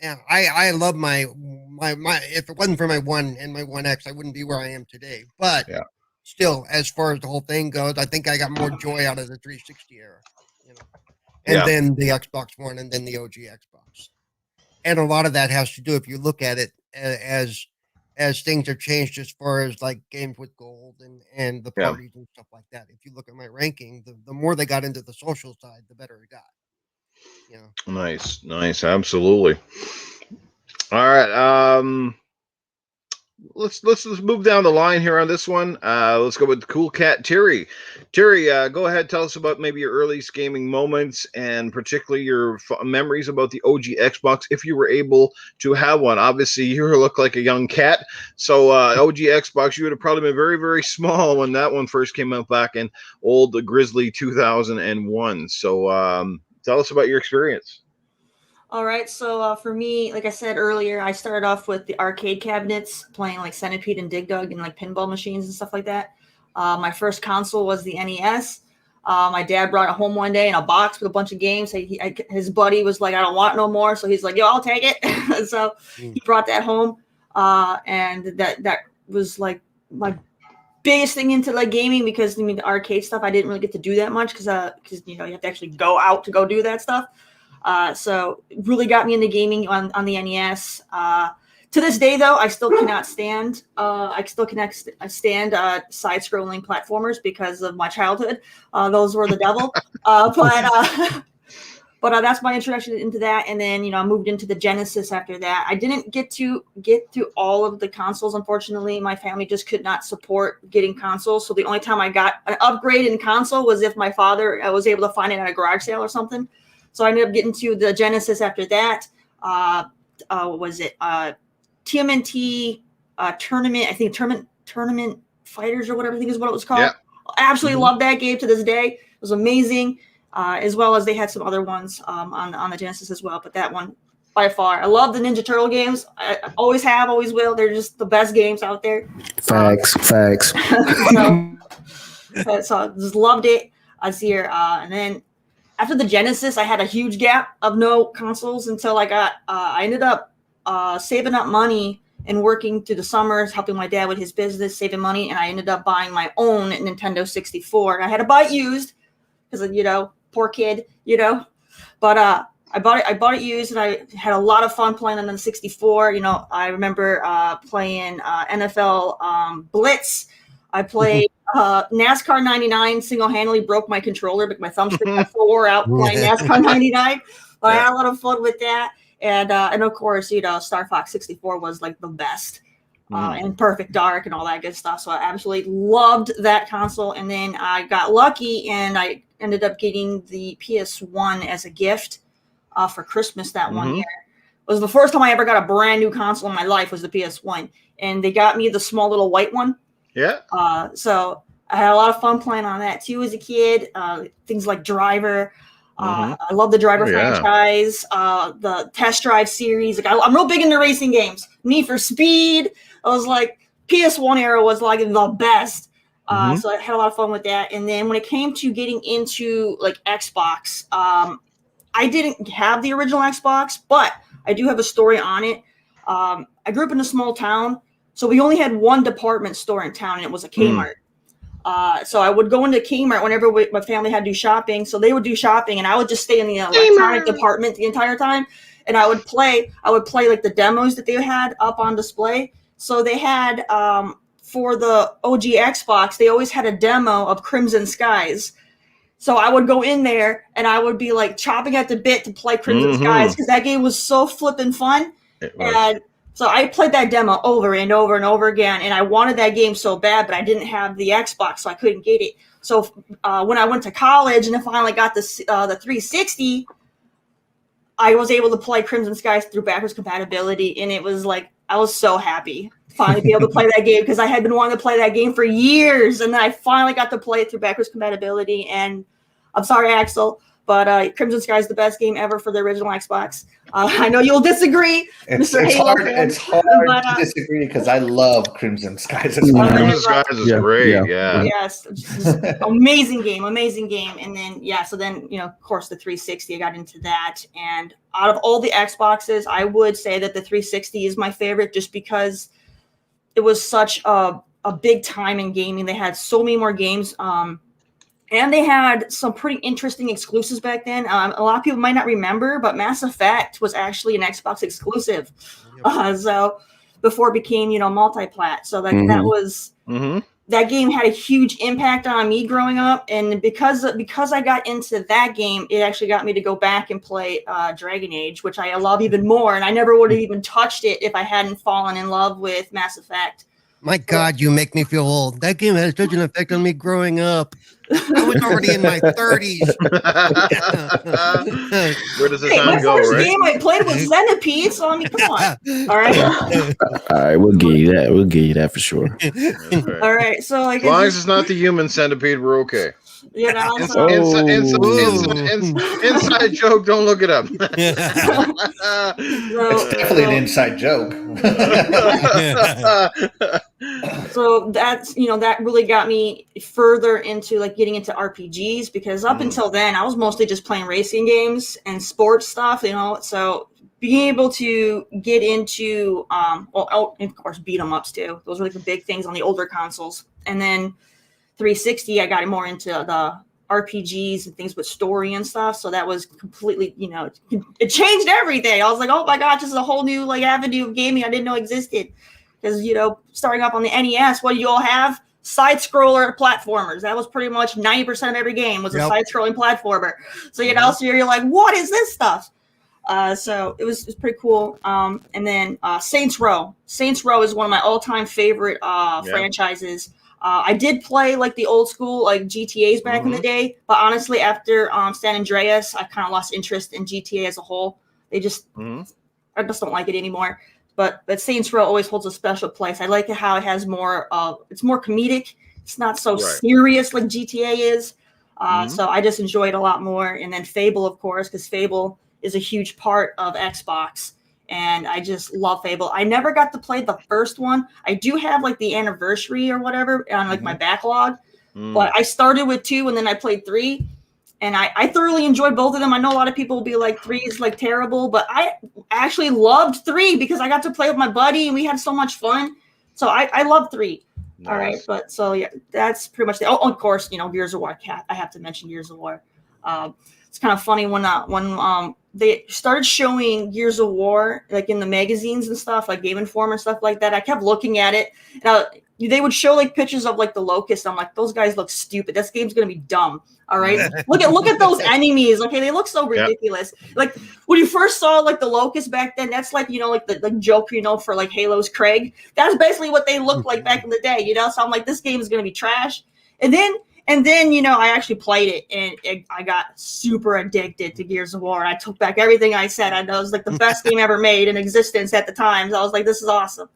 I love my. If it wasn't for my One and my One X, I wouldn't be where I am today. But still, as far as the whole thing goes, I think I got more joy out of the 360 era, and then the Xbox One, and then the OG Xbox. And a lot of that has to do, if you look at it, as things have changed as far as like games with gold and the parties and stuff like that. If you look at my ranking, the more they got into the social side, the better it got. Nice, absolutely. All right. let's move down the line here on this one. Let's go with Cool Cat Terry. Terry, go ahead. Tell us about maybe your earliest gaming moments and particularly your memories about the OG Xbox, if you were able to have one. Obviously, you look like a young cat, so OG Xbox, you would have probably been very, very small when that one first came out back in old Grizzly 2001. So tell us about your experience. All right, so for me, like I said earlier, I started off with the arcade cabinets, playing like Centipede and Dig Dug and like pinball machines and stuff like that. My first console was the NES. My dad brought it home one day in a box with a bunch of games. His buddy was like, "I don't want no more," so he's like, "Yo, I'll take it." So he brought that home, and that was like my biggest thing into like gaming, because the arcade stuff I didn't really get to do that much because you have to actually go out to go do that stuff. So it really got me into gaming on the NES. To this day, though, I still cannot stand. I still cannot stand side-scrolling platformers because of my childhood. Those were the devil. But that's my introduction into that. And then I moved into the Genesis after that. I didn't get through all of the consoles. Unfortunately, my family just could not support getting consoles. So the only time I got an upgrade in console was if my father was able to find it at a garage sale or something. So I ended up getting to the Genesis after that. What was it? TMNT tournament. I think tournament fighters or whatever I think is what it was called. Yeah. I absolutely love that game to this day. It was amazing. As well as they had some other ones on the Genesis as well. But that one, by far, I love the Ninja Turtle games. I always have, always will. They're just the best games out there. Facts. So I just loved it. I was here. And then after the Genesis, I had a huge gap of no consoles until I ended up saving up money and working through the summers, helping my dad with his business, saving money. And I ended up buying my own Nintendo 64. I had to buy it used because, poor kid, but I bought it used, and I had a lot of fun playing on the 64. I remember playing NFL Blitz. I played NASCAR 99, single-handedly broke my controller, but my thumbstick got wore out playing NASCAR 99. But I had a lot of fun with that. And of course, Star Fox 64 was like the best. And Perfect Dark and all that good stuff. So I absolutely loved that console. And then I got lucky and I ended up getting the PS1 as a gift for Christmas that one year. It was the first time I ever got a brand new console in my life, was the PS1. And they got me the small little white one. Yeah. So I had a lot of fun playing on that too as a kid. Things like Driver. I love the Driver franchise, the Test Drive series. I'm real big into racing games. Need for Speed. I was like, PS1 era was like the best. So I had a lot of fun with that. And then when it came to getting into like Xbox, I didn't have the original Xbox, but I do have a story on it. I grew up in a small town, so we only had one department store in town, and it was a Kmart. So I would go into Kmart whenever my family had to do shopping. So they would do shopping, and I would just stay in the electronic department the entire time. And I would play like the demos that they had up on display. So they had, for the OG Xbox, they always had a demo of Crimson Skies. So I would go in there and I would be like chopping at the bit to play Crimson Skies, because that game was so flippin' fun. And so I played that demo over and over and over again, and I wanted that game so bad, but I didn't have the Xbox, so I couldn't get it. So when I went to college and I finally got the 360, I was able to play Crimson Skies through backwards compatibility, and it was like, I was so happy to finally be able to play that game, because I had been wanting to play that game for years, and then I finally got to play it through backwards compatibility. And I'm sorry, Axel, but Crimson Sky is the best game ever for the original Xbox. I know you'll disagree, Mr. Halo fan, it's hard to disagree, because I love Crimson Skies. Crimson Skies is great. Yeah. Yes, amazing game. And then so then of course the 360, I got into that, and out of all the Xboxes, I would say that the 360 is my favorite, just because it was such a big time in gaming. They had so many more games. And they had some pretty interesting exclusives back then. A lot of people might not remember, but Mass Effect was actually an Xbox exclusive. So before it became, multi-plat. So that was that game had a huge impact on me growing up, and because I got into that game, it actually got me to go back and play Dragon Age, which I love even more, and I never would have even touched it if I hadn't fallen in love with Mass Effect. My God, you make me feel old. That game had such an effect on me growing up. I was already in my 30s. Where does the time go, first right? game I played was Centipede, so I mean, come on. All right. All right, we'll give you that. We'll give you that for sure. Okay. All right. So like, As long as it's not the human centipede, we're okay. you know, Inside joke. Don't look it up. It's definitely an inside joke. So that's, that really got me further into like getting into RPGs, because up until then I was mostly just playing racing games and sports stuff, so being able to get into and of course beat 'em ups too. Those were like the big things on the older consoles. And then 360, I got more into the RPGs and things with story and stuff. So that was completely, it changed everything. I was like, oh my God, this is a whole new like avenue of gaming I didn't know existed. Because, starting up on the NES, what do you all have? Side-scroller platformers. That was pretty much 90% of every game was a side-scrolling platformer. So, so you're like, what is this stuff? So it was pretty cool. And then Saints Row. Saints Row is one of my all-time favorite franchises. I did play like the old school like GTAs back in the day, but honestly, after San Andreas, I kind of lost interest in GTA as a whole. I just don't like it anymore. But Saints Row always holds a special place. I like it how it has more it's more comedic. It's not so serious like GTA is. So I just enjoy it a lot more. And then Fable, of course, because Fable is a huge part of Xbox. And I just love Fable. I never got to play the first one. I do have like the anniversary or whatever on like my backlog. But I started with 2 and then I played 3. And I thoroughly enjoyed both of them. I know a lot of people will be like 3 is like terrible, but I actually loved 3 because I got to play with my buddy and we had so much fun. So I love 3. Nice. All right. But so yeah, that's pretty much of course, Gears of War. I have to mention Gears of War. It's kind of funny when they started showing Gears of War like in the magazines and stuff, like Game Informer and stuff like that. I kept looking at it. They would show like pictures of like the Locust. I'm like, those guys look stupid. This game's gonna be dumb. All right, look at those enemies. Okay, they look so ridiculous. Yep. Like when you first saw like the Locust back then, that's like like the joke for like Halo's Craig. That's basically what they looked like back in the day. So I'm like, this game is gonna be trash. And then I actually played it and I got super addicted to Gears of War. I took back everything I said. I know it was like the best game ever made in existence at the time. So I was like, this is awesome.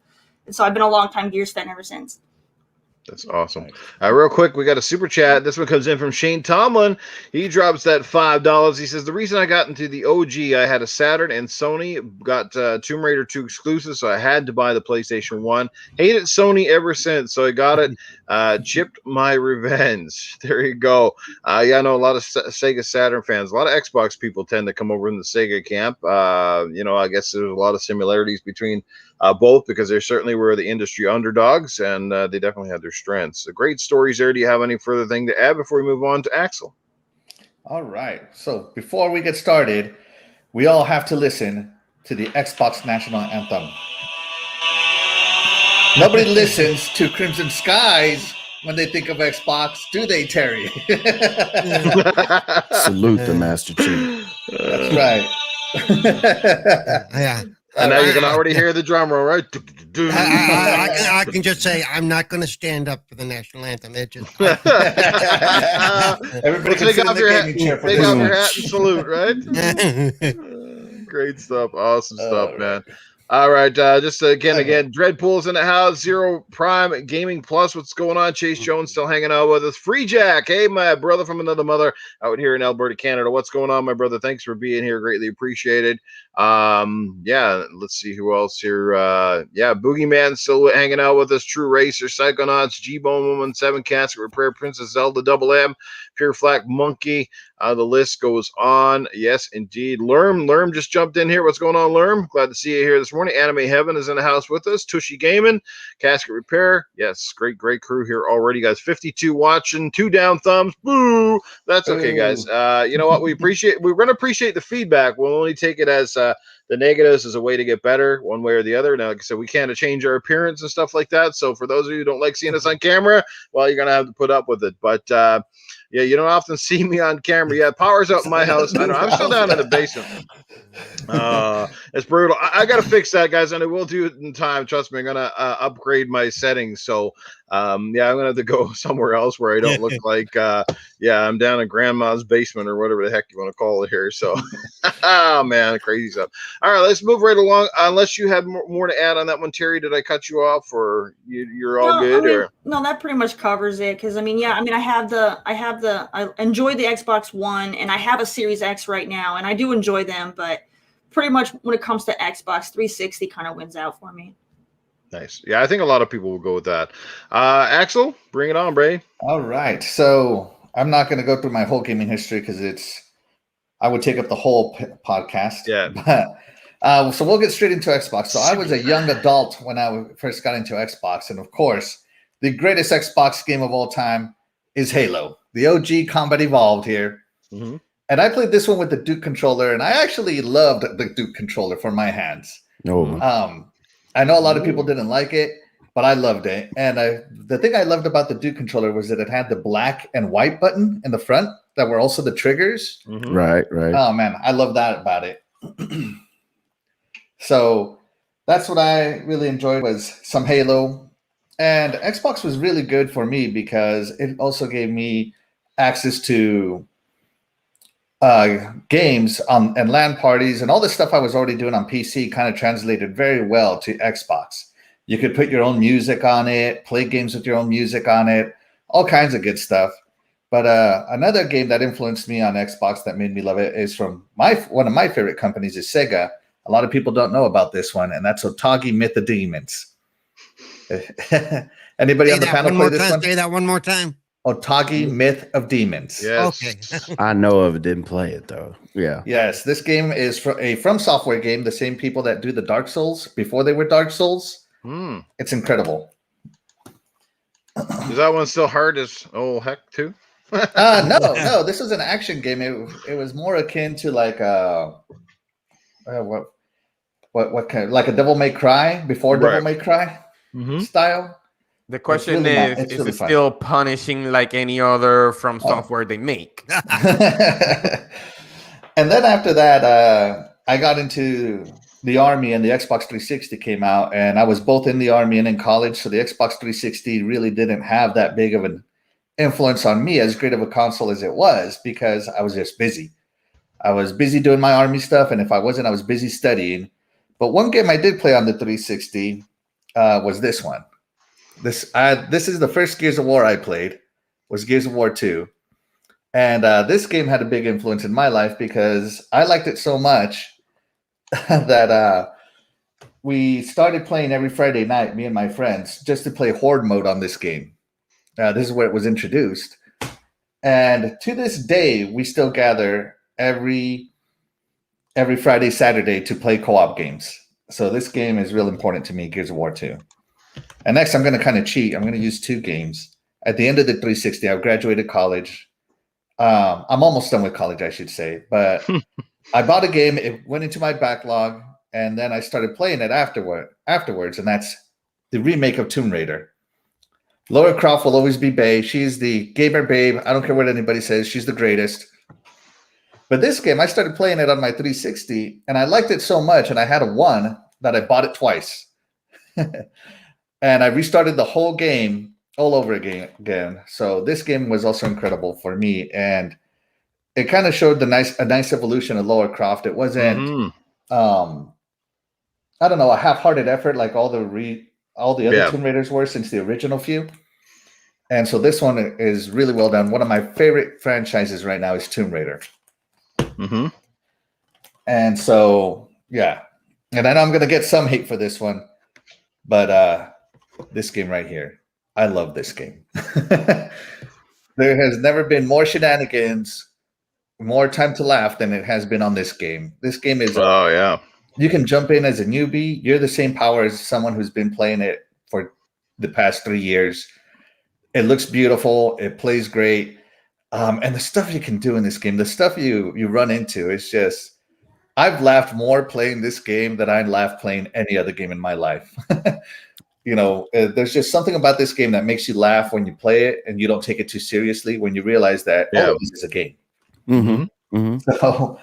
And so I've been a long time Gears fan ever since. That's awesome. Real quick, we got a super chat. This one comes in from Shane Tomlin. He drops that $5. He says, the reason I got into the OG, I had a Saturn and Sony, got Tomb Raider 2 exclusive, so I had to buy the PlayStation 1. Hated Sony ever since, so I got it. Chipped my revenge. There you go. I know a lot of Sega Saturn fans. A lot of Xbox people tend to come over in the Sega camp. I guess there's a lot of similarities between both, because they certainly were the industry underdogs, and they definitely had their strengths. Great stories there. Do you have any further thing to add before we move on to Axel? All right. So before we get started, we all have to listen to the Xbox National Anthem. Nobody listens to Crimson Skies when they think of Xbox, do they, Terry? Salute the Master Chief. That's right. Yeah. And now you can already hear the drum roll, right? I can just say I'm not going to stand up for the national anthem. It just everybody take off your hat and salute, right? Great stuff, awesome stuff, man. All right, just again, Dreadpool's in the house. Zero Prime Gaming Plus. What's going on? Chase Jones still hanging out with us. Free Jack, hey, my brother from another mother out here in Alberta, Canada. What's going on, my brother? Thanks for being here. Greatly appreciated. Let's see who else here. Boogeyman still hanging out with us. True Racer, Psychonauts, G-Bone Woman, 7 Casket Repair, Princess Zelda, Double M, Pure Flak Monkey. The list goes on. Yes, indeed. Lerm just jumped in here. What's going on, Lerm? Glad to see you here this morning. Anime Heaven is in the house with us. Tushy Gaming, Casket Repair. Yes, great crew here already, guys. 52 watching, 2 down thumbs. Boo! That's okay, guys. You know what? We're going to appreciate the feedback. We'll only take it as the the negatives as a way to get better one way or the other. Now, like I said, we can't change our appearance and stuff like that. So for those of you who don't like seeing us on camera, well, you're going to have to put up with it. But yeah, you don't often see me on camera. Yeah, power's out in my house. I know I'm still down in the basement. It's brutal. I got to fix that, guys, and I will do it in time. Trust me, I'm gonna upgrade my settings. So yeah, I'm gonna have to go somewhere else where I don't look like I'm down in grandma's basement or whatever the heck you want to call it here. So oh man, crazy stuff. All right, let's move right along. Unless you have more to add on that one, Terry, did I cut you off, or you're all good? Or no, that pretty much covers it. Because I enjoy the Xbox One, and I have a Series X right now, and I do enjoy them, but pretty much when it comes to Xbox 360 kind of wins out for me. Nice. Yeah, I think a lot of people will go with that. Axel, bring it on, Bray. All right. So I'm not going to go through my whole gaming history because I would take up the whole podcast. Yeah. But, so we'll get straight into Xbox. So I was a young adult when I first got into Xbox. And of course, the greatest Xbox game of all time is Halo, the OG Combat Evolved here. Mm-hmm. And I played this one with the Duke controller, and I actually loved the Duke controller for my hands. Oh. I know a lot of people didn't like it, but I loved it. And the thing I loved about the Duke controller was that it had the black and white button in the front that were also the triggers. Mm-hmm. Right. Oh, man, I love that about it. So that's what I really enjoyed was some Halo. And Xbox was really good for me because it also gave me access to games and LAN parties, and all the stuff I was already doing on PC kind of translated very well to Xbox. You could put your own music on it, play games with your own music on it, all kinds of good stuff. But another game that influenced me on Xbox that made me love it is from one of my favorite companies is Sega. A lot of people don't know about this one, and that's Otogi Myth of Demons. Anybody on the panel play this one? Say that one more time. Otogi Myth of Demons. Yes. Okay. I know of it, didn't play it though. Yeah. Yes, this game is a From Software game, the same people that do the Dark Souls before they were Dark Souls. It's incredible. Is that one still hard as heck too? No. This was an action game. It was more akin to like what kind of, like a Devil May Cry before Devil May Cry style. The question is it still punishing like any other From Software they make? And then after that, I got into the Army, and the Xbox 360 came out, and I was both in the Army and in college, so the Xbox 360 really didn't have that big of an influence on me, as great of a console as it was, because I was just busy. I was busy doing my Army stuff, and if I wasn't, I was busy studying. But one game I did play on the 360 was this one. This is the first Gears of War I played, was Gears of War 2. And this game had a big influence in my life because I liked it so much that we started playing every Friday night, me and my friends, just to play Horde mode on this game. This is where it was introduced. And to this day, we still gather every Friday, Saturday to play co-op games. So this game is real important to me, Gears of War 2. And next, I'm going to kind of cheat. I'm going to use two games. At the end of the 360, I graduated college. I'm almost done with college, I should say. But I bought a game. It went into my backlog. And then I started playing it afterwards. And that's the remake of Tomb Raider. Lara Croft will always be bae. She's the gamer babe. I don't care what anybody says. She's the greatest. But this game, I started playing it on my 360. And I liked it so much. And I had a 1 that I bought it twice. And I restarted the whole game all over again. So this game was also incredible for me, and it kind of showed a nice evolution of Lara Croft. It wasn't, I don't know, a half-hearted effort like all the other Tomb Raiders were since the original few. And so this one is really well done. One of my favorite franchises right now is Tomb Raider. And so, yeah. And I know I'm going to get some hate for this one, but this game right here, I love this game. There has never been more shenanigans, more time to laugh than it has been on this game. This game is you can jump in as a newbie. You're the same power as someone who's been playing it for the past 3 years. It looks beautiful. It plays great. And the stuff you can do in this game, the stuff you run into, it's just, I've laughed more playing this game than I laughed playing any other game in my life. There's just something about this game that makes you laugh when you play it, and you don't take it too seriously when you realize that this is a game. So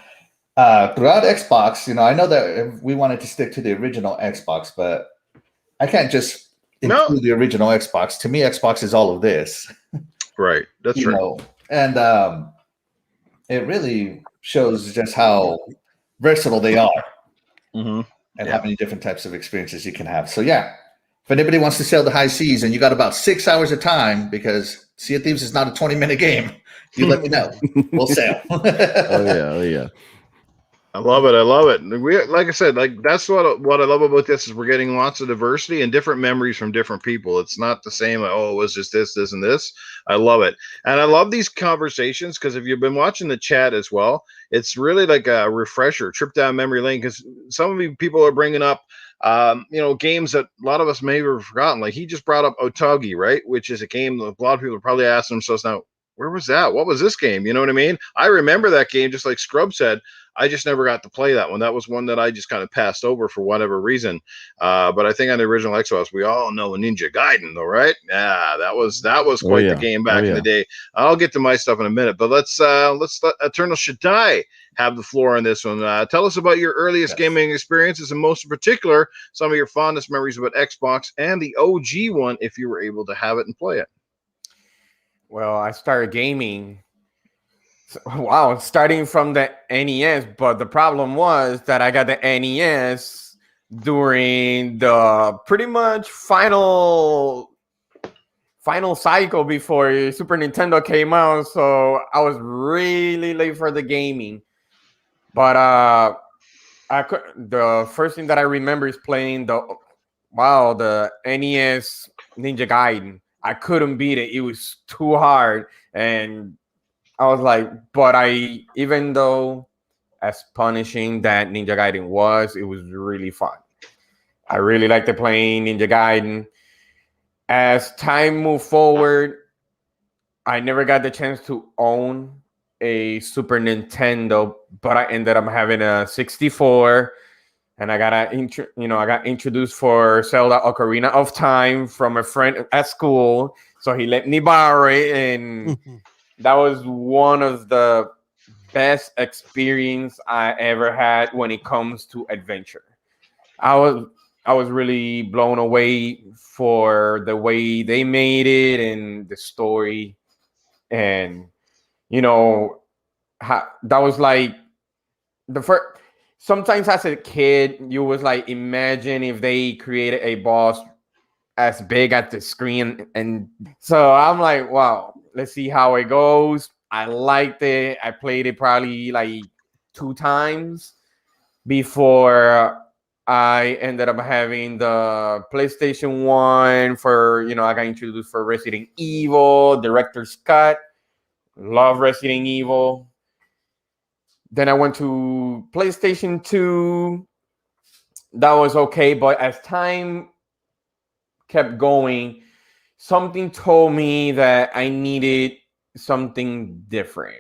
throughout Xbox, I know that we wanted to stick to the original Xbox, but I can't just include the original Xbox. To me, Xbox is all of this. Right. That's right. And it really shows just how versatile they are, and how many different types of experiences you can have. So yeah, if anybody wants to sail the high seas and you got about 6 hours of time, because Sea of Thieves is not a 20-minute game, you let me know. We'll sail. Oh yeah. I love it. Like I said, that's what I love about this is we're getting lots of diversity and different memories from different people. It's not the same. Oh, it was just this, and this. I love it, and I love these conversations because if you've been watching the chat as well, it's really like a refresher, trip down memory lane. Because some of you people are bringing up, games that a lot of us may have forgotten. Like he just brought up Otogi, right? Which is a game that a lot of people are probably asking themselves now, where was that? What was this game? You know what I mean? I remember that game, just like Scrub said. I just never got to play that one. That was one that I just kind of passed over for whatever reason. But I think on the original Xbox, we all know Ninja Gaiden, though, right? Yeah, that was quite the game back in the day. I'll get to my stuff in a minute, but let's let Eternal Shadai have the floor on this one. Tell us about your earliest gaming experiences, and most in particular, some of your fondest memories about Xbox and the OG one, if you were able to have it and play it. Well, I started gaming. Wow, starting from the NES, but the problem was that I got the NES during the pretty much final cycle before Super Nintendo came out, so I was really late for the gaming. But the first thing that I remember is playing the NES Ninja Gaiden. I couldn't beat it; it was too hard, and I was like, even though as punishing that Ninja Gaiden was, it was really fun. I really liked playing Ninja Gaiden. As time moved forward, I never got the chance to own a Super Nintendo, but I ended up having a 64, and I got introduced for Zelda Ocarina of Time from a friend at school, so he let me borrow it, and that was one of the best experience I ever had when it comes to adventure. I was really blown away for the way they made it and the story, and that was like the first. Sometimes as a kid, you was like, imagine if they created a boss as big at the screen, and so I'm like, wow, let's see how it goes. I liked it. I played it probably like 2 times before I ended up having the PlayStation 1 for, I got introduced for Resident Evil, Director's Cut. Love Resident Evil. Then I went to PlayStation 2. That was okay, but as time kept going, something told me that I needed something different.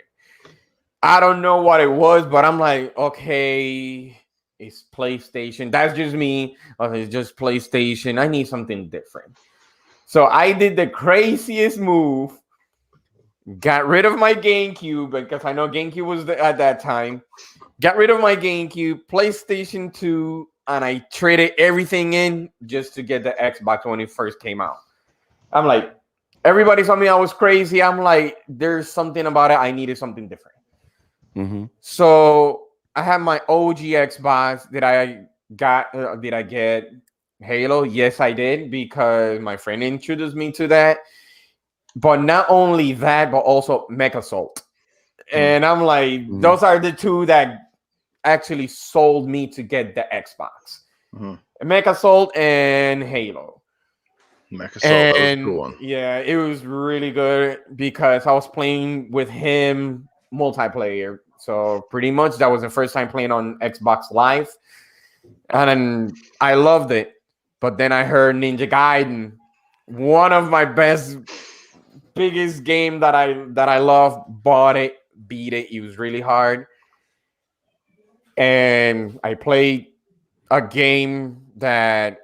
I don't know what it was, but I'm like, okay, it's PlayStation. That's just me. It's just PlayStation. I need something different. So I did the craziest move. Got rid of my GameCube, because I know GameCube was at that time. Got rid of my GameCube, PlayStation 2, and I traded everything in just to get the Xbox when it first came out. I'm like, everybody told me I was crazy. I'm like, there's something about it. I needed something different. So I have my OG Xbox. Did I get Halo? Yes, I did, because my friend introduced me to that. But not only that, but also Mech Assault. And I'm like, those are the two that actually sold me to get the Xbox. Mech Assault and Halo. Mech Assault, that was a cool one. Yeah, it was really good because I was playing with him multiplayer. So pretty much that was the first time playing on Xbox Live. And I loved it. But then I heard Ninja Gaiden, one of my biggest game that I love, bought it, beat it. It was really hard. and I played a game that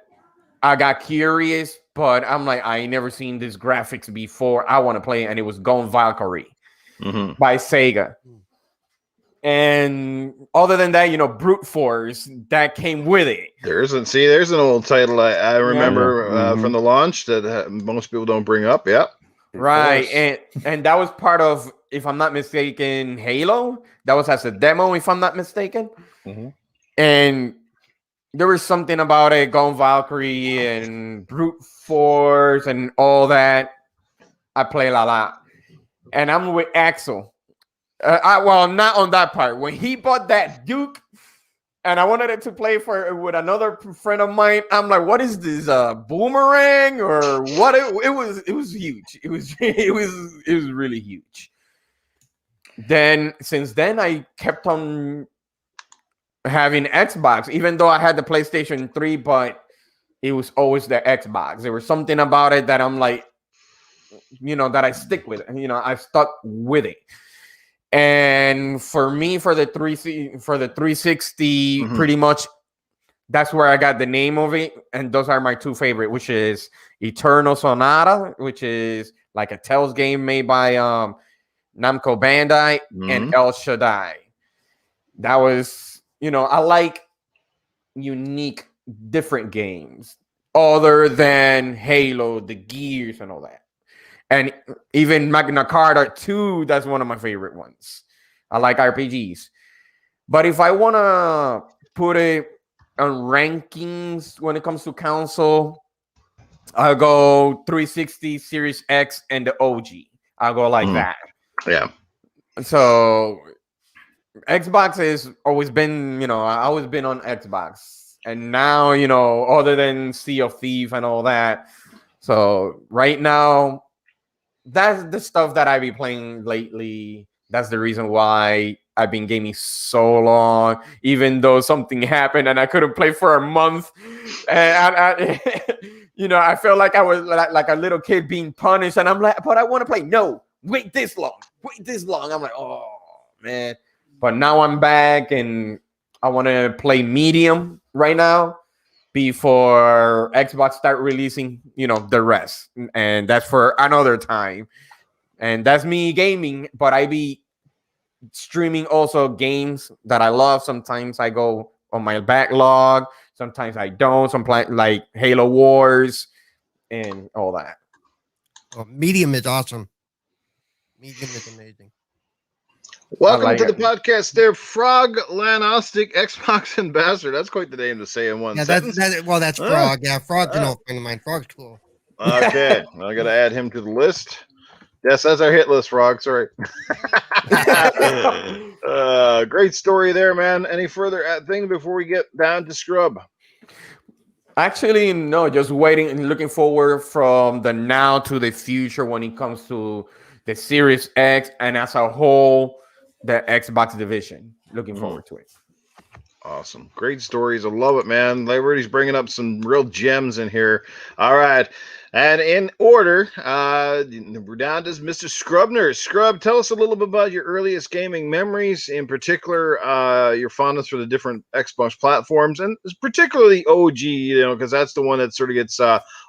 I got curious, but I'm like, I ain't never seen this graphics before. I want to play it, and it was Gone Valkyrie by Sega. And other than that, brute force that came with it. There's an old title I remember from the launch that most people don't bring up. Yep. Right. And that was part of, if I'm not mistaken, Halo. That was as a demo, if I'm not mistaken. And there was something about it, Gone Valkyrie and brute force and all that. I play a lot. And I'm with Axel. Well, not on that part. When he bought that Duke, and I wanted it to play with another friend of mine, I'm like, "What is this? Boomerang or what?" It was huge. It was really huge. Then since then, I kept on having Xbox, even though I had the PlayStation 3, but it was always the Xbox. There was something about it that I'm like, that I stick with. I've stuck with it. And for me, for the 360, pretty much that's where I got the name of it. And those are my two favorite, which is Eternal Sonata, which is like a Tales game made by Namco Bandai, and El Shadai. That was, I like unique, different games other than Halo, the Gears, and all that. And even Magna Carta 2, that's one of my favorite ones. I like RPGs. But if I want to put it on rankings when it comes to console, I'll go 360, Series X, and the OG. I'll go like that. Yeah. So Xbox has always been, I've always been on Xbox. And now, other than Sea of Thieves and all that. So right now, that's the stuff that I've been playing lately. That's the reason why I've been gaming so long, even though something happened and I couldn't play for a month. And I felt like I was like a little kid being punished. And I'm like, but I want to play. No, wait this long. I'm like, oh, man. But now I'm back and I want to play medium right now before Xbox start releasing, the rest. And that's for another time. And that's me gaming, but I be streaming also games that I love. Sometimes I go on my backlog. Sometimes I don't. Sometimes like Halo Wars and all that. Oh, medium is awesome. Medium is amazing. Welcome to the podcast there, Frog Lanostic Xbox Ambassador. That's quite the name to say in one sentence. That's Frog. Yeah, Frog's an old friend of mine. Frog's cool. Okay, I got to add him to the list. Yes, that's our hit list, Frog. Sorry. Great story there, man. Any further thing before we get down to Scrub? Actually, no, just waiting and looking forward from the now to the future when it comes to the Series X and as a whole, the Xbox division. Looking forward to it. Awesome. Great stories. I love it, man. Liberty's bringing up some real gems in here. All right. And in order, we're down to Mr. Scrubner. Scrub, tell us a little bit about your earliest gaming memories, in particular, your fondness for the different Xbox platforms, and particularly OG, because that's the one that sort of gets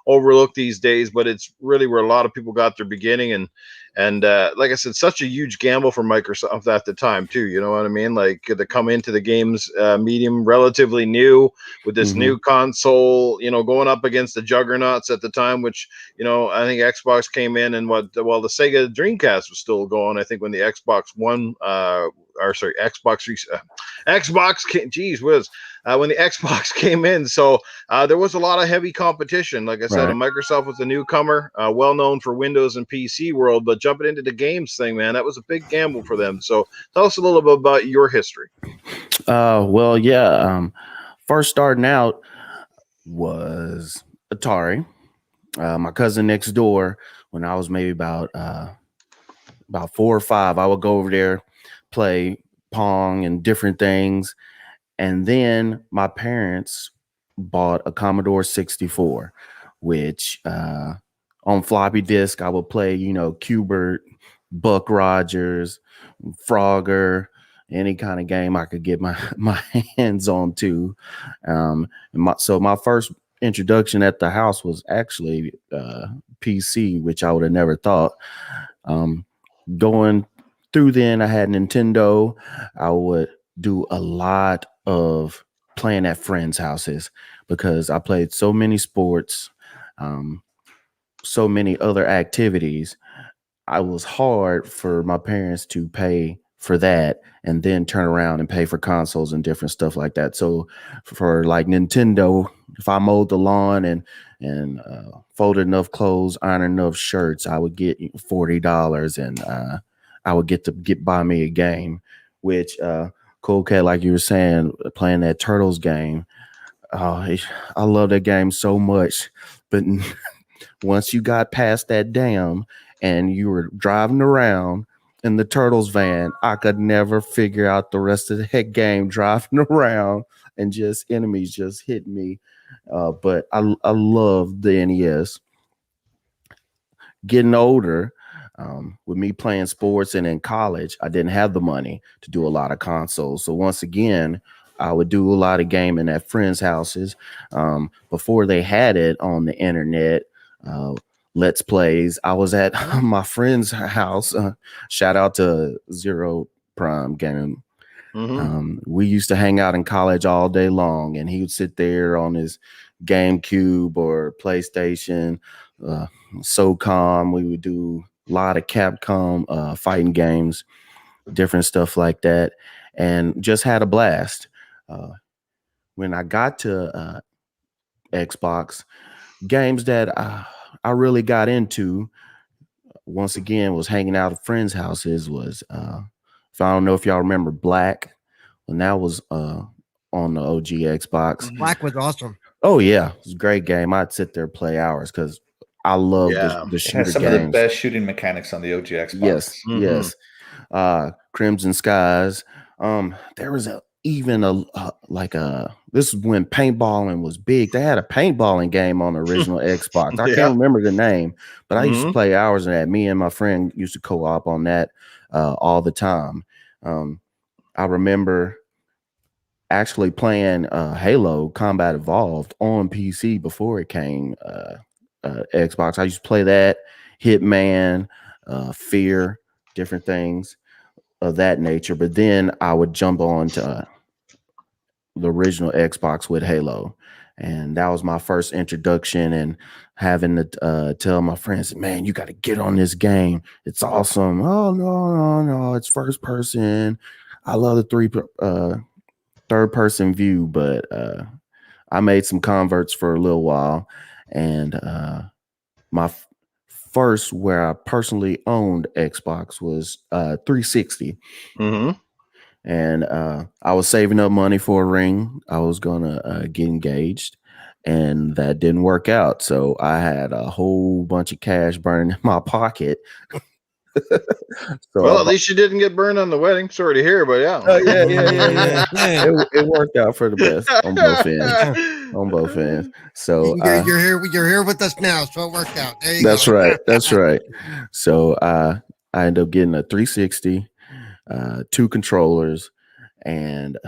overlooked these days, but it's really where a lot of people got their beginning. And like I said, such a huge gamble for Microsoft at the time, too. You know what I mean? Like to come into the games medium relatively new with this new console, going up against the juggernauts at the time, which, I think Xbox came in and the Sega Dreamcast was still going. I think when the Xbox One, when the Xbox came in. So there was a lot of heavy competition. Like I said, Microsoft was a newcomer, well known for Windows and PC world, but jumping into the games thing, man, that was a big gamble for them. So tell us a little bit about your history. First starting out was Atari. My cousin next door, when I was maybe about 4 or 5, I would go over there, play Pong and different things. And then my parents bought a Commodore 64, which on floppy disk, I would play, Qbert, Buck Rogers, Frogger, any kind of game I could get my hands on to. So my first introduction at the house was actually PC, which I would have never thought. Going through then, I had Nintendo. I would do a lot of playing at friends' houses because I played so many sports, so many other activities. I was hard for my parents to pay for that and then turn around and pay for consoles and different stuff like that. So for like Nintendo, if I mowed the lawn and folded enough clothes, ironed enough shirts, I would get $40 and I would get buy me a game, which Cool Cat, like you were saying, playing that Turtles game. I love that game so much, but once you got past that dam and you were driving around in the Turtles van, I could never figure out the rest of that game driving around and just enemies just hit me. But I love the NES. Getting older, with me playing sports and in college, I didn't have the money to do a lot of consoles. So once again, I would do a lot of gaming at friends' houses. Before they had it on the internet, Let's Plays. I was at my friend's house. Shout out to Zero Prime Game. We used to hang out in college all day long, and he would sit there on his GameCube or PlayStation, SOCOM. We would do a lot of Capcom fighting games, different stuff like that, and just had a blast. When I got to Xbox, games that I really got into, once again, was hanging out at friends' houses. Was if I don't know if y'all remember Black, when that was on the OG Xbox. Black was awesome. Oh yeah, it was a great game. I'd sit there and play hours because I love the It shooter has some games. of the best shooting mechanics on the OG Xbox. Yes. Crimson Skies. There was even this is when paintballing was big. They had a paintballing game on the original Xbox. I can't remember the name, but I used to play hours in that. Me and my friend used to co-op on that all the time. I remember actually playing Halo Combat Evolved on PC before it came Xbox. I used to play that, Hitman, Fear, different things of that nature. But then I would jump on to the original Xbox with Halo. And that was my first introduction, and having to tell my friends, man, you got to get on this game. It's awesome. Oh, no. It's first person. I love the third person view, but I made some converts for a little while. And my first where I personally owned Xbox was 360. And I was saving up money for a ring. I was gonna get engaged, and that didn't work out. So I had a whole bunch of cash burning in my pocket. Well, at least you didn't get burned on the wedding. Sorry to hear, but yeah. Yeah. It worked out for the best on both ends. On both ends. So you're here with us now, so it worked out. There you that's go. right. That's right. So I ended up getting a 360, 2 controllers, and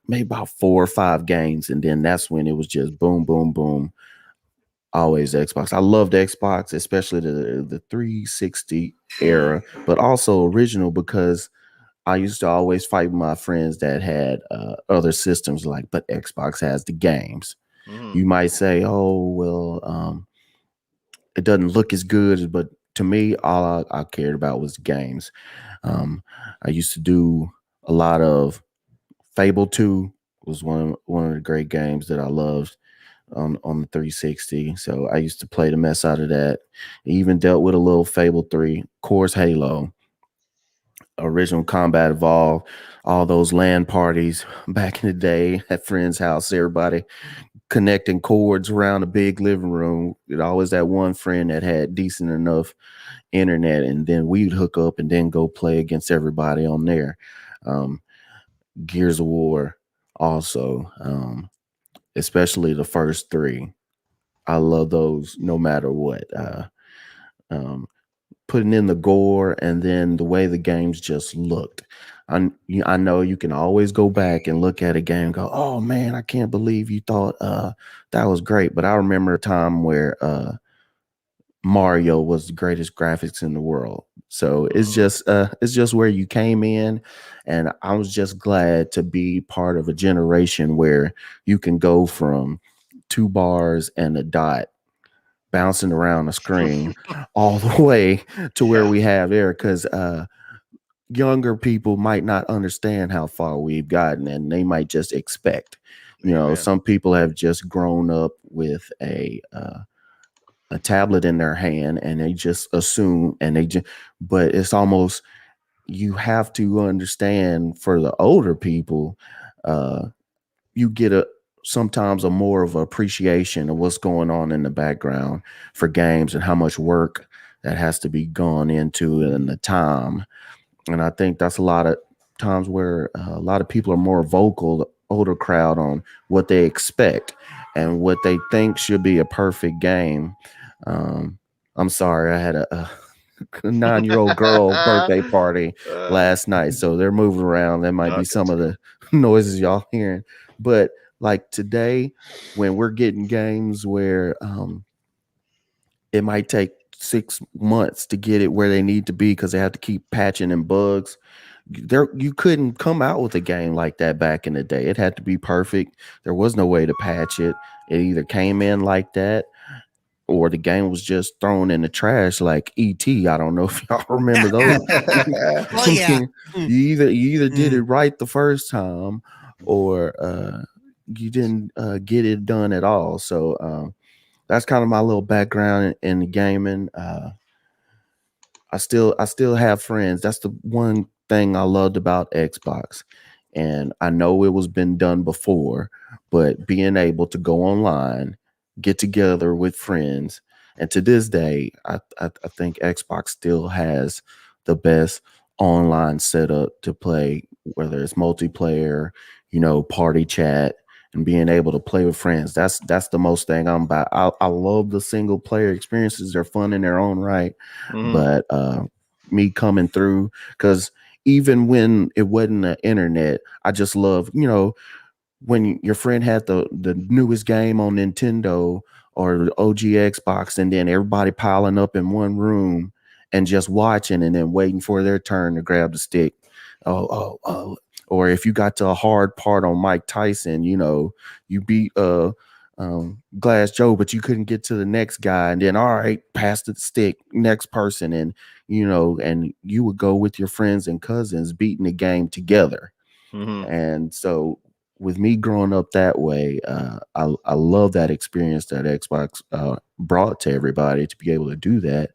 maybe about 4 or 5 games, and then that's when it was just boom, boom, boom. Always Xbox. I loved Xbox, especially the 360 era, but also original, because I used to always fight with my friends that had other systems, but Xbox has the games. You might say, oh, well, it doesn't look as good, but to me, all I cared about was games. I used to do a lot of Fable 2 was one of the great games that I loved on the 360. So I used to play the mess out of that. Even dealt with a little Fable 3, of course, Halo, original Combat Evolved, all those LAN parties back in the day at friends' house, everybody connecting cords around a big living room. It always that one friend that had decent enough internet, and then we'd hook up and then go play against everybody on there. Gears of War also, especially the first 3. I love those no matter what. Putting in the gore and then the way the games just looked. I know you can always go back and look at a game and go, oh man, I can't believe you thought that was great. But I remember a time where Mario was the greatest graphics in the world. So it's just where you came in, and I was just glad to be part of a generation where you can go from 2 bars and a dot bouncing around the screen all the way to where we have there, because younger people might not understand how far we've gotten, and they might just expect, some people have just grown up with a tablet in their hand and they just assume, but it's almost, you have to understand, for the older people, you get sometimes a more of appreciation of what's going on in the background for games and how much work that has to be gone into it and the time. And I think that's a lot of times where a lot of people are more vocal, the older crowd, on what they expect and what they think should be a perfect game. I'm sorry, I had a 9-year-old girl birthday party last night, so they're moving around. That might be some of the noises y'all hearing. But like today, when we're getting games where it might take 6 months to get it where they need to be because they have to keep patching and bugs. You couldn't come out with a game like that back in the day. It had to be perfect. There was no way to patch it. It either came in like that, or the game was just thrown in the trash like E.T. I don't know if y'all remember those. Oh yeah. You either did it right the first time, or you didn't get it done at all. So that's kind of my little background in the gaming. I still have friends. That's the one thing I loved about Xbox. And I know it was been done before, but being able to go online, get together with friends, and to this day, I think Xbox still has the best online setup to play, whether it's multiplayer, party chat, and being able to play with friends. That's the most thing I'm about. I love the single player experiences. They're fun in their own right. But me coming through, because even when it wasn't the internet, I just love, when your friend had the newest game on Nintendo or the OG Xbox, and then everybody piling up in one room and just watching, and then waiting for their turn to grab the stick. Oh. Or if you got to a hard part on Mike Tyson, you beat Glass Joe, but you couldn't get to the next guy, and then all right, pass the stick, next person, and and you would go with your friends and cousins beating the game together. And so with me growing up that way, I love that experience that Xbox brought to everybody, to be able to do that.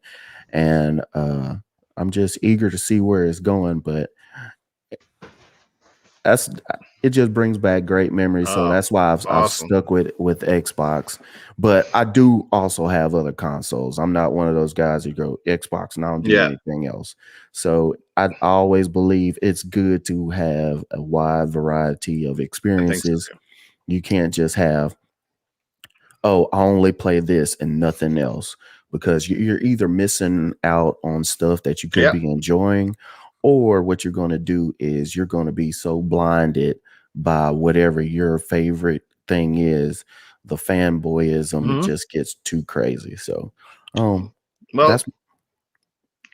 And I'm just eager to see where it's going, but it just brings back great memories. So that's why I've stuck with Xbox. But I do also have other consoles. I'm not one of those guys who go Xbox and I don't do anything else. So I always believe it's good to have a wide variety of experiences. So, you can't just have, I only play this and nothing else, because you're either missing out on stuff that you could be enjoying, or what you're going to do is you're going to be so blinded by whatever your favorite thing is. The fanboyism just gets too crazy. So,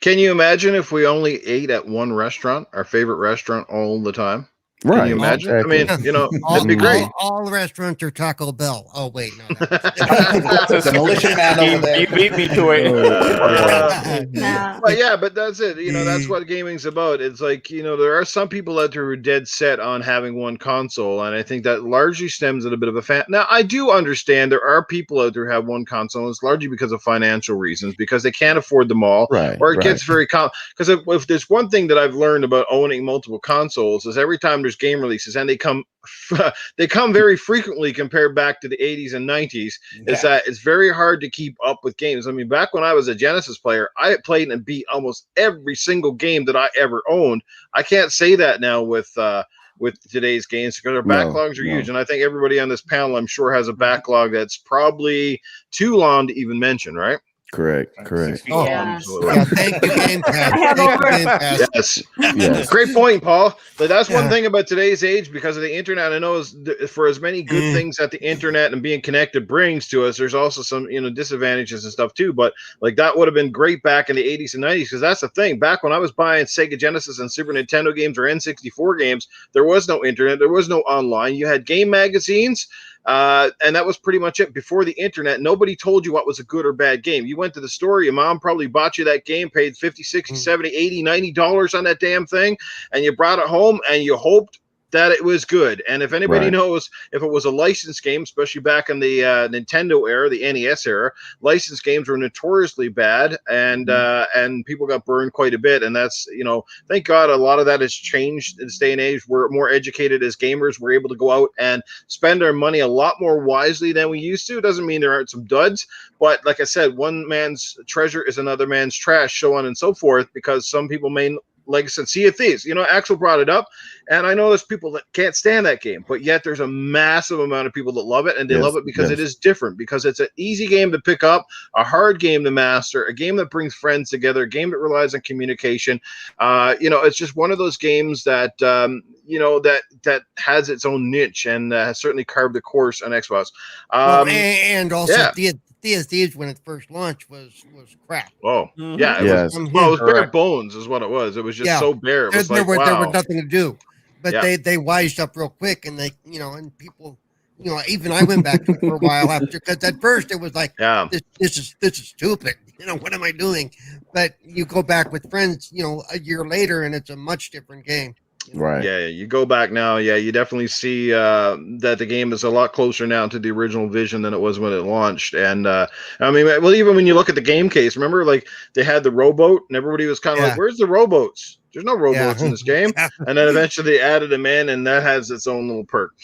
can you imagine if we only ate at one restaurant, our favorite restaurant, all the time? Right. Can you imagine? Exactly. I mean, that'd be great. All restaurants are Taco Bell. Oh, wait, no. Demolition Man over there. You beat me to it. But that's it. That's what gaming's about. It's like, there are some people out there who are dead set on having one console, and I think that largely stems at a bit of a fan. Now, I do understand there are people out there who have one console, and it's largely because of financial reasons, because they can't afford them all, or it gets very because if there's one thing that I've learned about owning multiple consoles, is every time there's game releases, and they come very frequently compared back to the 80s and 90s, is that it's very hard to keep up with games. I mean, back when I was a Genesis player, I played and beat almost every single game that I ever owned. I can't say that now with today's games, because our backlogs are huge, and I think everybody on this panel, I'm sure, has a backlog that's probably too long to even mention, right? Correct. Oh, Yes. yeah, thank you, Game Pass. I have Thank you, over- Game Pass. Yes. Yes. Great point, Paul. But that's one Yeah. thing about today's age, because of the internet. I know for as many good things that the internet and being connected brings to us, there's also some disadvantages and stuff too. But like that would have been great back in the 80s and 90s, because that's the thing. Back when I was buying Sega Genesis and Super Nintendo games or N64 games, there was no internet, there was no online. You had game magazines. And that was pretty much it. Before the internet, nobody told you what was a good or bad game. You went to the store, your mom probably bought you that game, paid 50, 60, 70, 80, $90 on that damn thing, and you brought it home and you hoped that it was good. And if anybody knows, if it was a licensed game, especially back in the Nintendo era, the NES era, licensed games were notoriously bad, and people got burned quite a bit. And that's, thank God a lot of that has changed in this day and age. We're more educated as gamers. We're able to go out and spend our money a lot more wisely than we used to. It doesn't mean there aren't some duds, but like I said, one man's treasure is another man's trash, so on and so forth, because some people may, like I said, Sea of Thieves. Axel brought it up, and I know there's people that can't stand that game, but yet there's a massive amount of people that love it, and they love it because it is different, because it's an easy game to pick up, a hard game to master, a game that brings friends together, a game that relies on communication. It's just one of those games that that has its own niche, and has certainly carved a course on Xbox. And also, Sea of Thieves, when it first launched, was crap. Oh, yeah. It was bare bones is what it was. It was just so bare. It was there was wow. nothing to do. But they wised up real quick, and they, and people, even I went back to it for a while after, because at first it was like, this is stupid. What am I doing? But you go back with friends, a year later, and it's a much different game. Right. Yeah, you go back now. Yeah, you definitely see that the game is a lot closer now to the original vision than it was when it launched. And even when you look at the game case, remember, like they had the rowboat, and everybody was kind of like, "Where's the rowboats? There's no rowboats in this game." And then eventually they added them in, and that has its own little perk.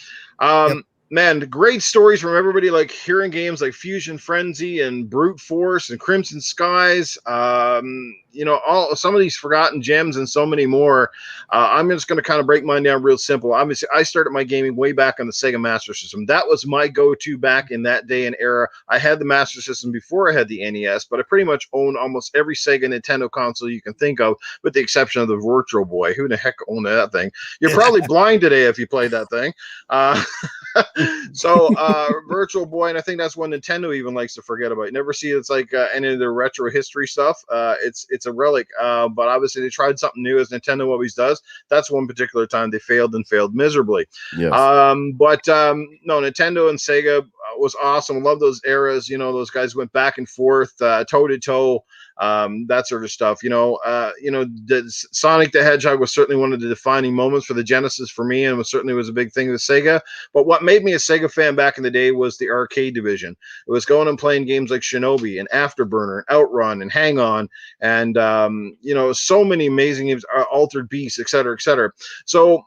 Man, great stories from everybody, like hearing games like Fusion Frenzy and Brute Force and Crimson Skies. Some of these forgotten gems and so many more. I'm just going to kind of break mine down real simple. Obviously, I started my gaming way back on the Sega Master System. That was my go-to back in that day and era. I had the Master System before I had the NES, but I pretty much owned almost every Sega Nintendo console you can think of, with the exception of the Virtual Boy. Who the heck owned that thing? You're probably blind today if you played that thing. So Virtual Boy, and I think that's one Nintendo even likes to forget about. You never see it's like any of their retro history stuff. It's a relic, but obviously they tried something new, as Nintendo always does. That's one particular time they failed miserably. Yes. No, Nintendo and Sega was awesome. Love those eras. Those guys went back and forth, toe to toe. That sort of stuff. The Sonic the Hedgehog was certainly one of the defining moments for the Genesis for me, and was a big thing with Sega. But what made me a Sega fan back in the day was the arcade division. It was going and playing games like Shinobi and Afterburner and Outrun and Hang On, and so many amazing games, Altered Beast, et cetera, et cetera. So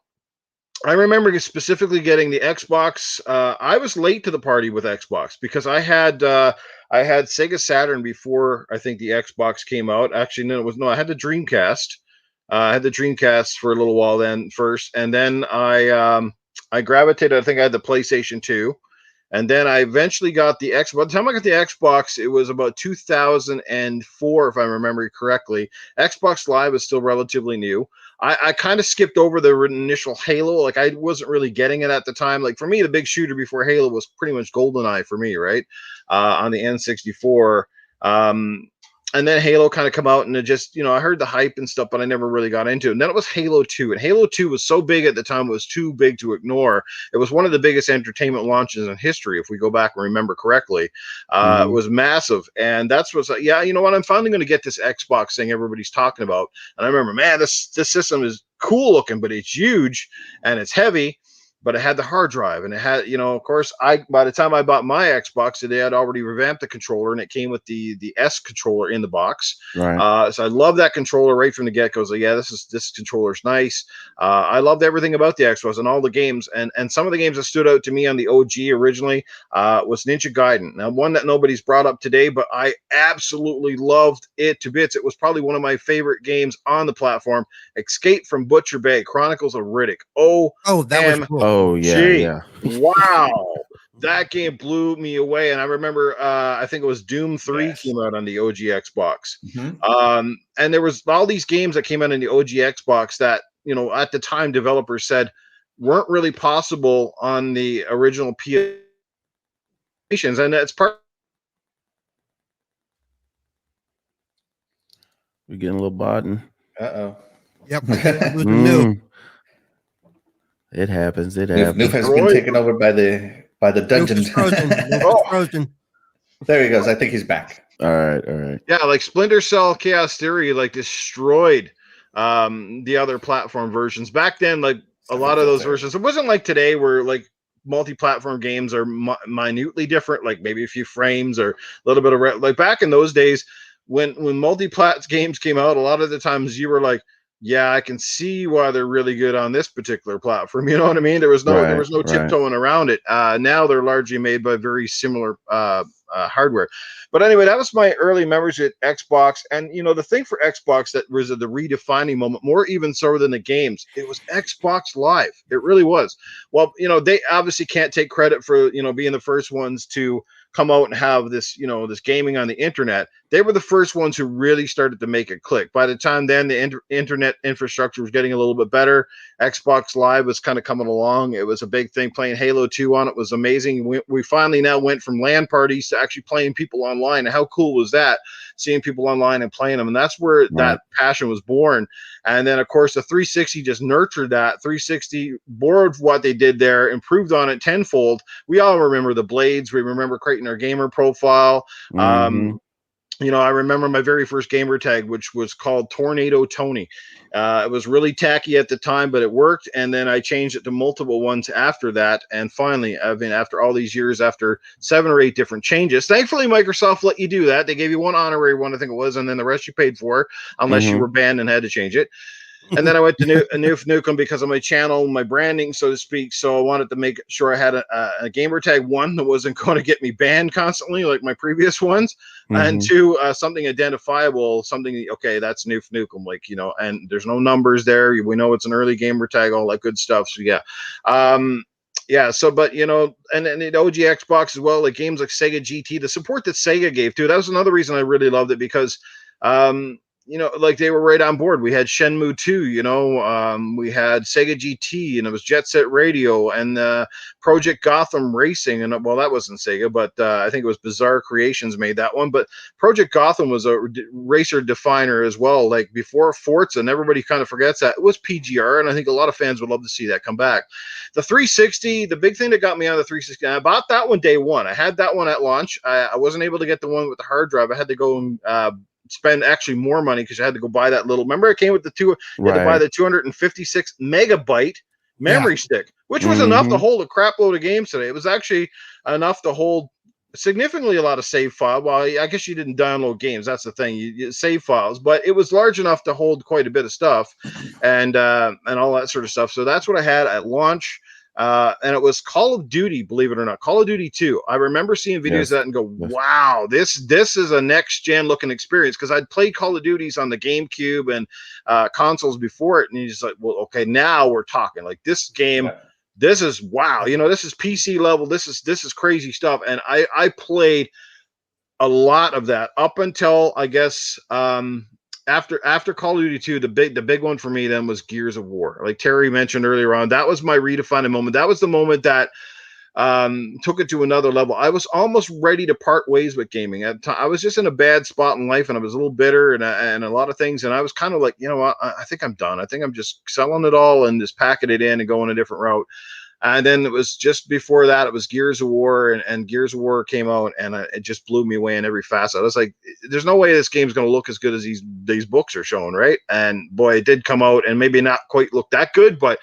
I remember specifically getting the Xbox. I was late to the party with Xbox because I had Sega Saturn before I think the Xbox came out. Actually, I had the Dreamcast. I had the Dreamcast for a little while then first, and then I gravitated. I think I had the PlayStation 2, and then I eventually got the Xbox. By the time I got the Xbox, it was about 2004, if I remember correctly. Xbox Live was still relatively new. I kind of skipped over the initial Halo. Like, I wasn't really getting it at the time. Like, for me, the big shooter before Halo was pretty much GoldenEye for me, right? On the N64. And then Halo kind of come out, and it just, I heard the hype and stuff, but I never really got into it. And then it was Halo 2. And Halo 2 was so big at the time, it was too big to ignore. It was one of the biggest entertainment launches in history, if we go back and remember correctly. It was massive. And that's what's like, you know what? I'm finally going to get this Xbox thing everybody's talking about. And I remember, man, this system is cool looking, but it's huge and it's heavy. But it had the hard drive, and it had, of course, by the time I bought my Xbox, they had already revamped the controller, and it came with the S controller in the box. Right. So I love that controller right from the get-go. So yeah, this controller's nice. I loved everything about the Xbox and all the games, and some of the games that stood out to me on the OG originally was Ninja Gaiden. Now, one that nobody's brought up today, but I absolutely loved it to bits. It was probably one of my favorite games on the platform. Escape from Butcher Bay, Chronicles of Riddick. That was cool. Oh yeah, yeah. Wow. that game blew me away. And I remember, I think it was Doom 3 came out on the OG Xbox. And there was all these games that came out on the OG Xbox that, at the time developers said weren't really possible on the original PS. And that's part. We're getting a little bottom. Uh-oh. Yep. Noof. It happens. Noof has been taken over by the dungeon. Frozen. There he goes. I think he's back. All right. Yeah, like Splinter Cell Chaos Theory destroyed the other platform versions. Back then, like a lot of those versions, it wasn't like today where multi-platform games are minutely different, like maybe a few frames or a little bit of like back in those days when multi-plat games came out, a lot of the times you were like, yeah, I can see why they're really good on this particular platform. You know what I mean? There was no tiptoeing around it. Now they're largely made by very similar hardware. But anyway, that was my early memories with Xbox. And, the thing for Xbox that was the redefining moment, more even so than the games, it was Xbox Live. It really was. Well, they obviously can't take credit for, being the first ones to come out and have this, this gaming on the internet. They were the first ones who really started to make it click. By the time then, the internet infrastructure was getting a little bit better. Xbox Live was kind of coming along. It was a big thing. Playing Halo 2 on it was amazing. We finally now went from LAN parties to actually playing people online. And how cool was that? Seeing people online and playing them. And that's where that passion was born. And then, of course, the 360 just nurtured that. 360 borrowed what they did there, improved on it tenfold. We all remember the blades. We remember creating our gamer profile. I remember my very first gamer tag, which was called Tornado Tony. It was really tacky at the time, but it worked. And then I changed it to multiple ones after that. And finally, after all these years, after 7 or 8 different changes, thankfully, Microsoft let you do that. They gave you one honorary one, I think it was, and then the rest you paid for, unless you were banned and had to change it. And then I went to Noof Nukem because of my channel, my branding, so to speak. So I wanted to make sure I had a gamer tag, one that wasn't going to get me banned constantly like my previous ones, and 2, something identifiable, something, okay, that's Noof Nukem, and there's no numbers there. We know it's an early gamer tag, all that good stuff. So yeah. But and the OG Xbox as well, like games like Sega GT, the support that Sega gave too. That was another reason I really loved it because they were right on board. We had Shenmue 2, we had Sega GT, and it was Jet Set Radio and Project Gotham Racing. And well, that wasn't Sega, but I think it was Bizarre Creations made that one. But Project Gotham was a racer definer as well. Like before Forza, and everybody kind of forgets that, it was PGR. And I think a lot of fans would love to see that come back. The 360, the big thing that got me on the 360, I bought that one day one. I had that one at launch. I wasn't able to get the one with the hard drive. I had to go and spend actually more money because I had to go buy that little. Remember, it came with you had to buy the 256 megabyte memory stick, which was enough to hold a crap load of games today. It was actually enough to hold significantly a lot of save files. Well, I guess you didn't download games. That's the thing. You save files, but it was large enough to hold quite a bit of stuff and all that sort of stuff. So that's what I had at launch. And it was Call of Duty, believe it or not, Call of Duty 2. I remember seeing videos of that and go, wow, this is a next gen looking experience, because I'd played Call of Duties on the GameCube and consoles before it, and you're just like, well, okay, now we're talking. Like this game, this is wow, this is PC level, this is crazy stuff. And I played a lot of that up until I guess after Call of Duty 2, the big one for me then was Gears of War. Like Terry mentioned earlier on, that was my redefining moment. That was the moment that took it to another level. I was almost ready to part ways with gaming. I was just in a bad spot in life, and I was a little bitter and a lot of things. And I was kind of like, I think I'm done. I think I'm just selling it all and just packing it in and going a different route. And then it was just before that, it was Gears of War, and Gears of War came out, and it just blew me away in every facet. I was like, there's no way this game's going to look as good as these books are showing, right? And boy, it did come out, and maybe not quite look that good, but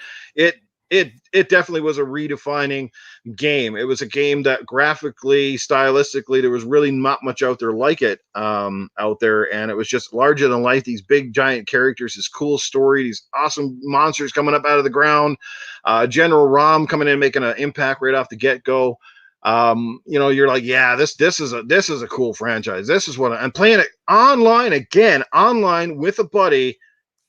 it definitely was a redefining game. It was a game that graphically, stylistically, there was really not much out there like it out there, and it was just larger than life. These big giant characters, this cool story, these awesome monsters coming up out of the ground, General Rom coming in making an impact right off the get-go. You're like, yeah, this is a cool franchise. This is what I'm playing it online with a buddy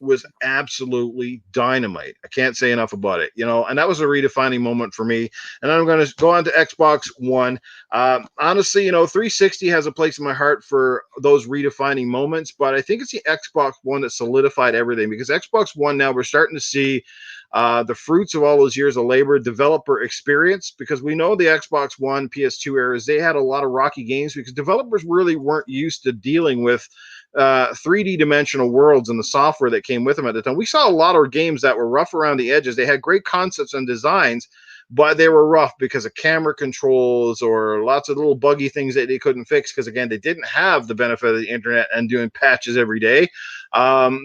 was absolutely dynamite. I can't say enough about it, and that was a redefining moment for me. And I'm going to go on to Xbox One. Honestly, 360 has a place in my heart for those redefining moments, but I think it's the Xbox One that solidified everything, because Xbox One, now we're starting to see the fruits of all those years of labor, developer experience, because we know the Xbox One, PS2 eras, they had a lot of rocky games because developers really weren't used to dealing with 3D dimensional worlds and the software that came with them at the time. We saw a lot of games that were rough around the edges. They had great concepts and designs, but they were rough because of camera controls or lots of little buggy things that they couldn't fix because, again, they didn't have the benefit of the internet and doing patches every day,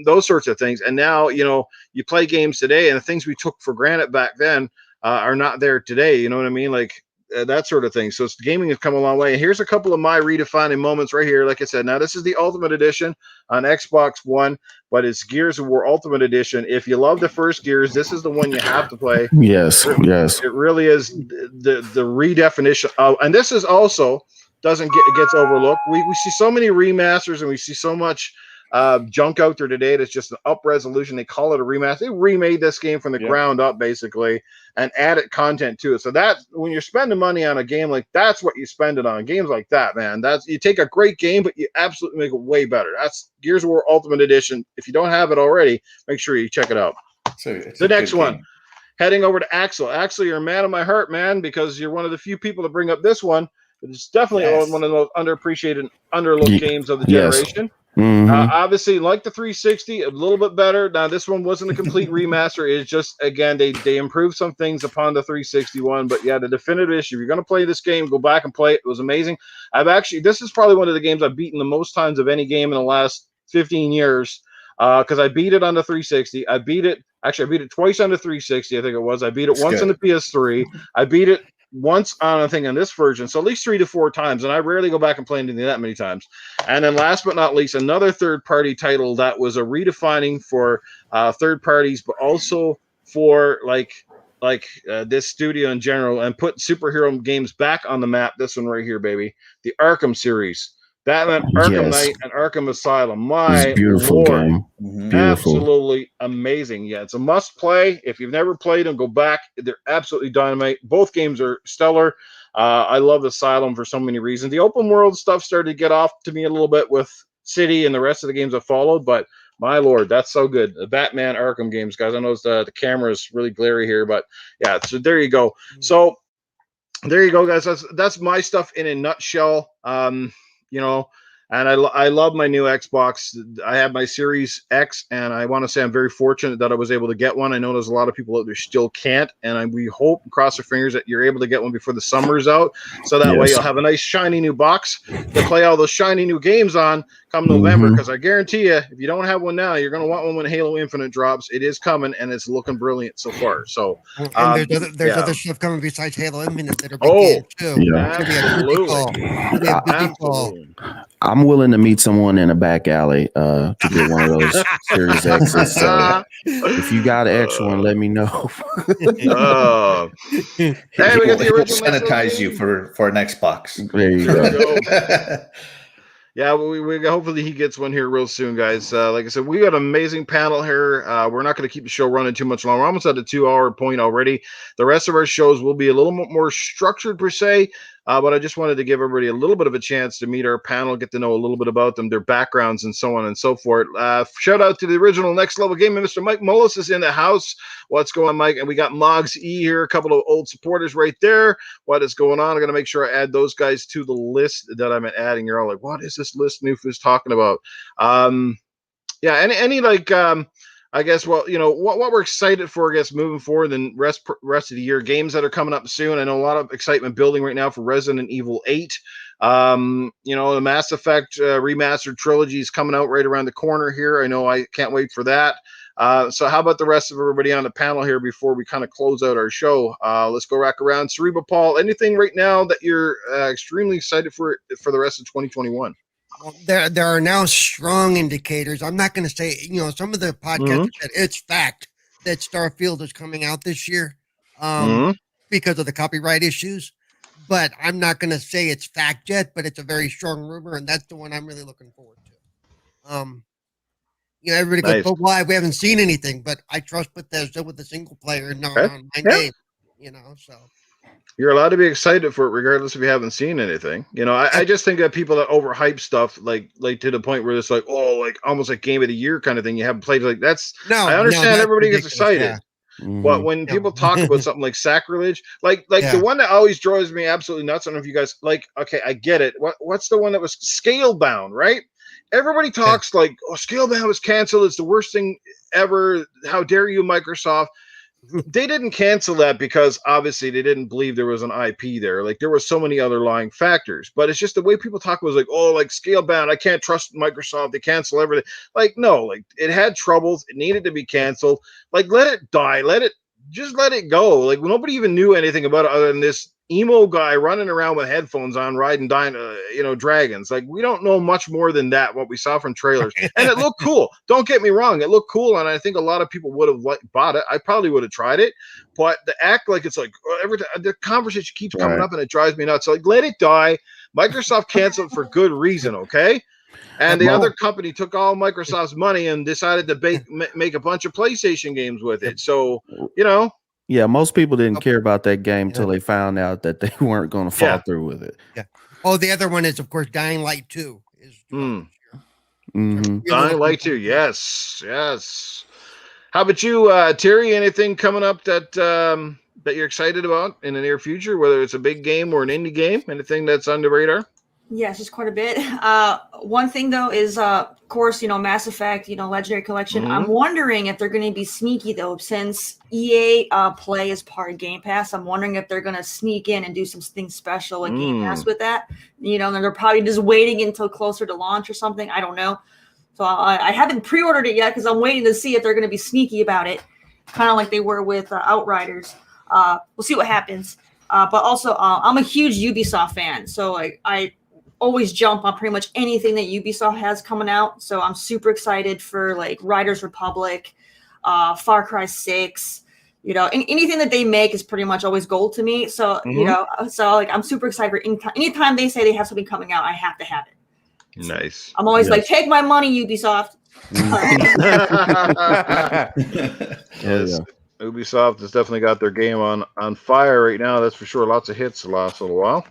those sorts of things. And now, you play games today, and the things we took for granted back then are not there today. You know what I mean? Like, that sort of thing. So gaming has come a long way. And here's a couple of my redefining moments right here. Like I said, now this is the Ultimate Edition on Xbox One, but it's Gears of War Ultimate Edition. If you love the first Gears, this is the one you have to play. Yes, yes. It really is the redefinition of, and this is also gets overlooked. We see so many remasters, and we see so much junk out there today that's just an up resolution. They call it a remaster. They remade this game from the ground up, basically, and added content to it. So that when you're spending money on a game like that's what you spend it on. Games like that, man. That's, you take a great game, but you absolutely make it way better. That's Gears of War Ultimate Edition. If you don't have it already, make sure you check it out. So the next one, heading over to Axel. Axel, you're a man of my heart, man, because you're one of the few people to bring up this one. It's definitely one of the most underappreciated, underlooked games of the generation. Mm-hmm. Obviously, like the 360, a little bit better. Now, this one wasn't a complete remaster. It's just, again, they improved some things upon the 360 one. But yeah, the definitive issue. If you're going to play this game, go back and play it. It was amazing. This is probably one of the games I've beaten the most times of any game in the last 15 years. Because I beat it on the 360. I beat it twice on the 360, I think it was. I beat it once on the PS3. I beat it once on, I think, on this version. So at least 3 to 4 times. And I rarely go back and play anything that many times. And then last but not least, another third-party title that was a redefining for third parties, but also for this studio in general, and put superhero games back on the map. This one right here, baby. The Arkham series. Batman Arkham Knight and Arkham Asylum. My beautiful Lord. game. Mm-hmm. Absolutely amazing. Yeah, it's a must play. If you've never played them, go back. They're absolutely dynamite. Both games are stellar. I love Asylum for so many reasons. The open world stuff started to get off to me a little bit with City and the rest of the games that followed, but my Lord, that's so good. The Batman Arkham games, guys. I know the camera is really glary here, but yeah, so there you go. So there you go, guys. That's my stuff in a nutshell. And I love my new Xbox. I have my Series X, and I want to say I'm very fortunate that I was able to get one. I know there's a lot of people out there still can't, and we hope and cross our fingers that you're able to get one before the summer is out, so that way you'll have a nice shiny new box to play all those shiny new games on come November, because I guarantee you, if you don't have one now, you're going to want one when Halo Infinite drops. It is coming, and it's looking brilliant so far. So and there's other stuff coming besides Halo Infinite that are big too. Absolutely. I'm willing to meet someone in a back alley to get one of those Series X's. So if you got an extra one, let me know. Hey, we got the original. Sanitize you for an Xbox. There you go. Yeah, we hopefully he gets one here real soon, guys. Like I said, we got an amazing panel here. We're not going to keep the show running too much longer. We're almost at the 2-hour point already. The rest of our shows will be a little more structured per se, but I just wanted to give everybody a little bit of a chance to meet our panel, get to know a little bit about them, their backgrounds, and so on and so forth. Shout out to the original Next Level Gaming. Mr. Mike Mullis is in the house. What's going on, Mike? And we got Moggs E here, a couple of old supporters right there. What is going on? I'm going to make sure I add those guys to the list that I'm adding. You're all like, what is this list Noof is talking about? I guess, well, what we're excited for, I guess, moving forward and rest of the year, games that are coming up soon. I know a lot of excitement building right now for Resident Evil 8. The Mass Effect remastered trilogy is coming out right around the corner here. I know I can't wait for that. So how about the rest of everybody on the panel here before we kind of close out our show? Let's go back around. Cerebral Paul, anything right now that you're extremely excited for the rest of 2021? Well, there are now strong indicators. I'm not going to say, some of the podcasts said it's fact that Starfield is coming out this year because of the copyright issues. But I'm not going to say it's fact yet, but it's a very strong rumor, and that's the one I'm really looking forward to. everybody Nice. goes, "But why? We haven't seen anything." But I trust Bethesda with the single player and Okay. online Yeah. game. So You're allowed to be excited for it, regardless if you haven't seen anything. I just think that people that overhype stuff, like to the point where it's like, oh, like almost like game of the year kind of thing. You haven't played like that's. I understand that's everybody gets ridiculous, excited, but when Yeah. people talk about something like sacrilege, like the one that always drives me absolutely nuts. I don't know if you guys like. Okay, I get it. What's the one that was Scalebound, right? Everybody talks like, oh, Scalebound was canceled. It's the worst thing ever. How dare you, Microsoft? They didn't cancel that because obviously they didn't believe there was an IP there. Like there was so many underlying factors, but it's just the way people talk was like, oh, like Scalebound, I can't trust Microsoft. They cancel everything. Like, no, like it had troubles. It needed to be canceled. Like, let it die. Let it go. Like nobody even knew anything about it other than this emo guy running around with headphones on, riding dragons. Like we don't know much more than that. What we saw from trailers, and it looked cool. Don't get me wrong, it looked cool, and I think a lot of people would have bought it. I probably would have tried it, but the act like it's like every time the conversation keeps coming up, and it drives me nuts. So, like, let it die. Microsoft canceled for good reason, okay? And the other company took all Microsoft's money and decided to make a bunch of PlayStation games with it. So, Yeah, most people didn't care about that game until they found out that they weren't going to follow through with it. Yeah. Oh, the other one is, of course, Dying Light 2. Mm-hmm. Dying Light 2, yes. How about you, Terry? Anything coming up that you're excited about in the near future, whether it's a big game or an indie game? Anything that's on the radar? Yes, just quite a bit. One thing though is, of course, Mass Effect, Legendary Collection. I'm wondering if they're going to be sneaky though, since EA Play is part of Game Pass. I'm wondering if they're going to sneak in and do something special like Game Pass with that. And they're probably just waiting until closer to launch or something. I don't know. So I haven't pre-ordered it yet because I'm waiting to see if they're going to be sneaky about it, kind of like they were with Outriders. We'll see what happens. But also, I'm a huge Ubisoft fan, so I always jump on pretty much anything that Ubisoft has coming out. So I'm super excited for like Riders Republic, Far Cry 6, anything that they make is pretty much always gold to me. So, I'm super excited for anytime they say they have something coming out, I have to have it. Nice. I'm always like, take my money, Ubisoft. Yes. Ubisoft has definitely got their game on fire right now. That's for sure. Lots of hits the last little while.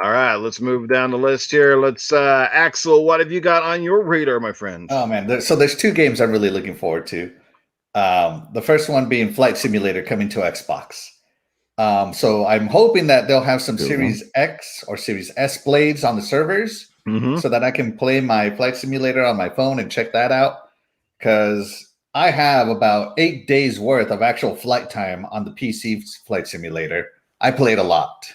All right, let's move down the list here. Let's Axel, what have you got on your radar, my friend? Oh man, there's two games I'm really looking forward to. The first one being Flight Simulator coming to Xbox. So I'm hoping that they'll have some Series X or Series S blades on the servers so that I can play my Flight Simulator on my phone and check that out. Because I have about 8 days worth of actual flight time on the PC Flight Simulator. I played a lot.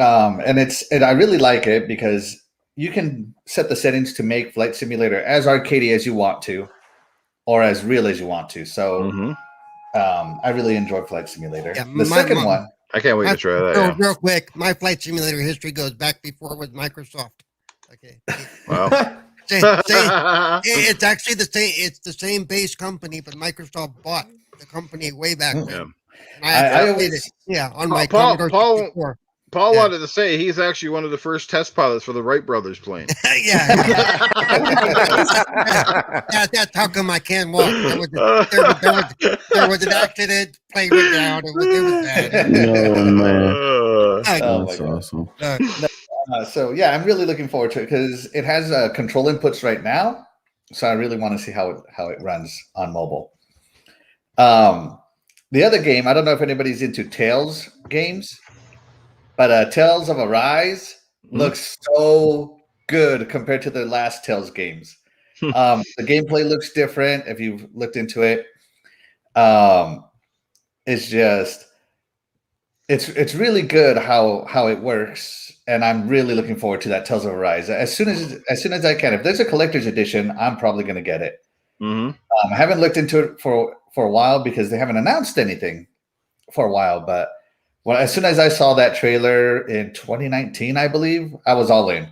And I really like it because you can set the settings to make Flight Simulator as arcadey as you want to, or as real as you want to. So, I really enjoy Flight Simulator. Yeah, the second one, I can't wait to try that. Real quick, my Flight Simulator history goes back before it was Microsoft. Okay. Wow. It's actually the same. It's the same base company, but Microsoft bought the company way back then. Yeah. On my Commodore 64. Paul wanted to say he's actually one of the first test pilots for the Wright brothers plane. That's how come I can't walk. There was an accident. Plane went down. It was bad. No, man. That's awesome. So yeah, I'm really looking forward to it because it has control inputs right now. So I really want to see how it runs on mobile. The other game, I don't know if anybody's into Tales games. But Tales of Arise looks so good compared to the last Tales games. The gameplay looks different if you've looked into it. It's really good how it works, and I'm really looking forward to that Tales of Arise as soon as I can. If there's a collector's edition, I'm probably going to get it. I haven't looked into it for a while because they haven't announced anything for a while, but. Well, as soon as I saw that trailer in 2019, I believe, I was all in.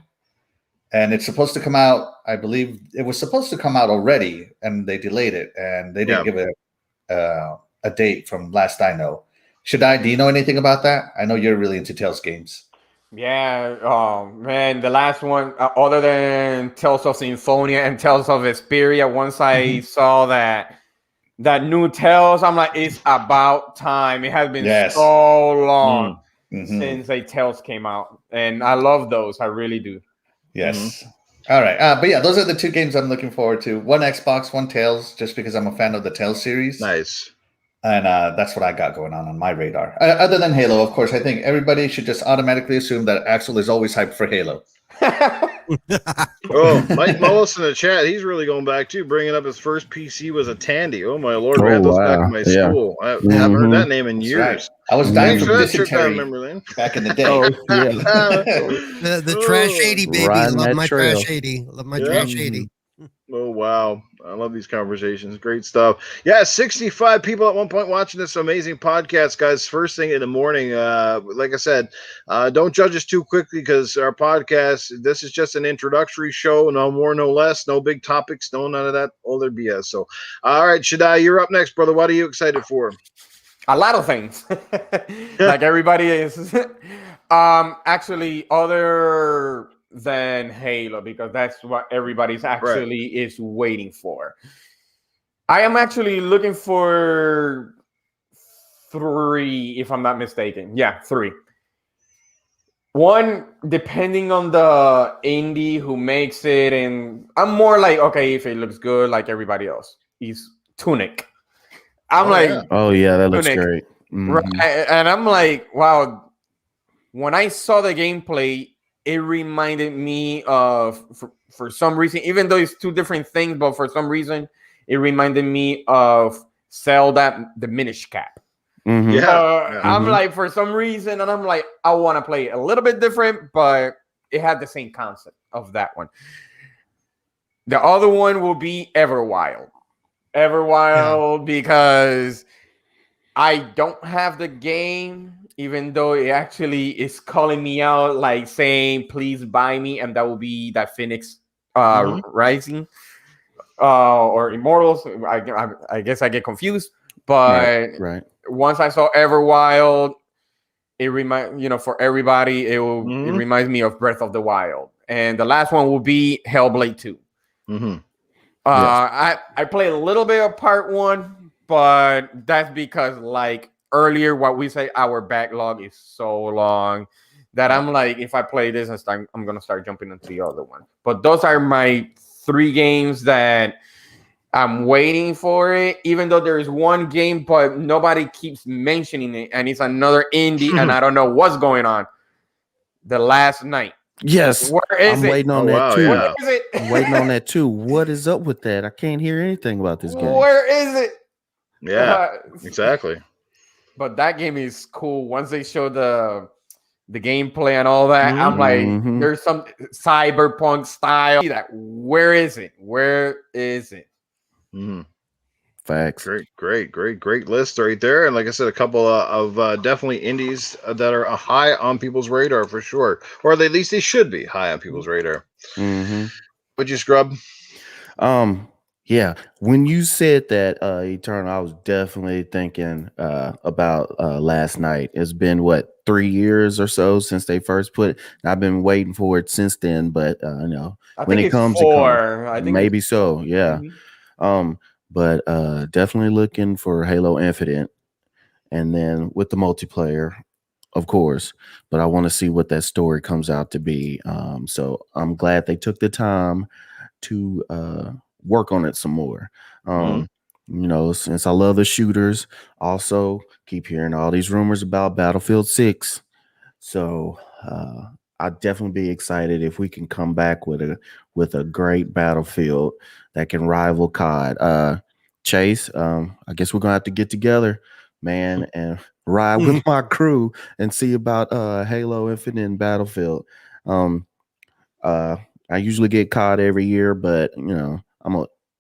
And it's supposed to come out, I believe it was supposed to come out already, and they delayed it, and they didn't give it a date from last I know. Shadai, do you know anything about that? I know you're really into Tales games. Yeah, oh man, the last one, other than Tales of Symphonia and Tales of Vesperia, once I saw that new Tales, I'm like, it's about time. It has been Yes. so long Mhm. since a Tales came out, and I love those. I really do. Yes. All right. But yeah, those are the two games I'm looking forward to. One Xbox, one Tales, just because I'm a fan of the Tales series. Nice. And that's what I got going on my radar. Other than Halo, of course, I think everybody should just automatically assume that Axel is always hyped for Halo. Oh, Mike Mullis in the chat, he's really going back too, bringing up his first PC was a Tandy. Oh my lord, we Oh, had those back wow. in my Yeah. school. I haven't heard that name in That's years. right. I was dying Thanks from for that trip down dysentery memory lane. back in the day. Oh, yeah. The Trash 80, baby. Riding Love that my trail. Trash 80. Love my Yeah. Trash 80. Oh wow, I love these conversations. Great stuff. Yeah, 65 people at one point watching this amazing podcast, guys. First thing in the morning. Like I said, don't judge us too quickly because our podcast, this is just an introductory show, no more, no less, no big topics, no none of that older BS. So, all right, Shadai, you're up next, brother. What are you excited for? A lot of things, like everybody is. Actually, other than Halo, because that's what everybody's actually is waiting for. I am actually looking for 3, if I'm not mistaken. Yeah, 3. One, depending on the indie who makes it, and I'm more like, okay, if it looks good, like everybody else, is Tunic. I'm oh yeah, that looks Tunic. great. Right, and I'm like, wow. When I saw the gameplay, it reminded me of, for some reason, even though it's 2 different things, but for some reason, it reminded me of Zelda the Minish Cap. I'm like, for some reason, and I'm like, I want to play it a little bit different, but it had the same concept of that one. The other one will be Everwild. Because I don't have the game, even though it actually is calling me out, like saying, please buy me. And that will be that Phoenix Rising or Immortals. I guess I get confused. But once I saw Everwild, it for everybody, it reminds me of Breath of the Wild. And the last one will be Hellblade 2. I played a little bit of part 1, but that's because, like earlier, what we say, our backlog is so long that I'm like, if I play this, I'm gonna start jumping into the other one. But those are my 3 games that I'm waiting for it. Even though there is one game, but nobody keeps mentioning it, and it's another indie, and I don't know what's going on. The Last Night. Yes, where is I'm it? waiting on that too. Where is it? I'm waiting on that too. What is up with that? I can't hear anything about this game. Where is it? Yeah, exactly. But that game is cool. Once they show the gameplay and all that, I'm like, there's some cyberpunk style. Where is it? Where is it? Facts. Great list right there. And like I said, a couple of definitely indies that are high on people's radar for sure, or at least they should be high on people's radar. Would you scrub? Yeah. When you said that Eternal, I was definitely thinking about Last Night. It's been 3 years or so since they first put it. I've been waiting for it since then, but when it comes, 4. I think maybe so. Yeah. But definitely looking for Halo Infinite, and then with the multiplayer, of course. But I want to see what that story comes out to be. So I'm glad they took the time to work on it some more. Since I love the shooters, also keep hearing all these rumors about Battlefield 6. So I'd definitely be excited if we can come back with a great Battlefield that can rival COD. Chase, I guess we're gonna have to get together, man, and ride with my crew and see about Halo Infinite and Battlefield. I usually get COD every year, but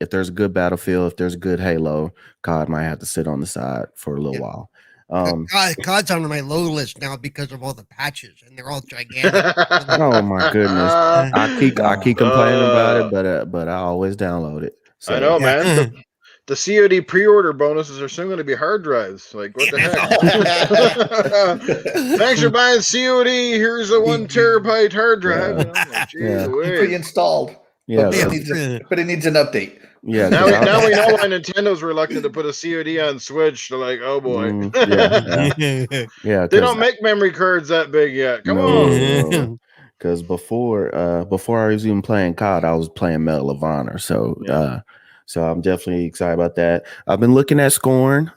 if there's a good Battlefield, if there's a good Halo, COD might have to sit on the side for a little while. COD's on my low list now because of all the patches, and they're all gigantic. Oh my goodness! I keep complaining about it, but I always download it. So, I know, man. the COD pre-order bonuses are soon going to be hard drives. Like, what the heck? Thanks for buying COD. Here's a 1 terabyte hard drive. Yeah. Like, Yeah. Pre-installed. Yeah, But it needs an update. yeah. Now we know why Nintendo's reluctant to put a COD on Switch. They're like, oh boy. Yeah. They don't make memory cards that big yet. Come on. Because before I was even playing COD, I was playing Medal of Honor. So so I'm definitely excited about that. I've been looking at Scorn.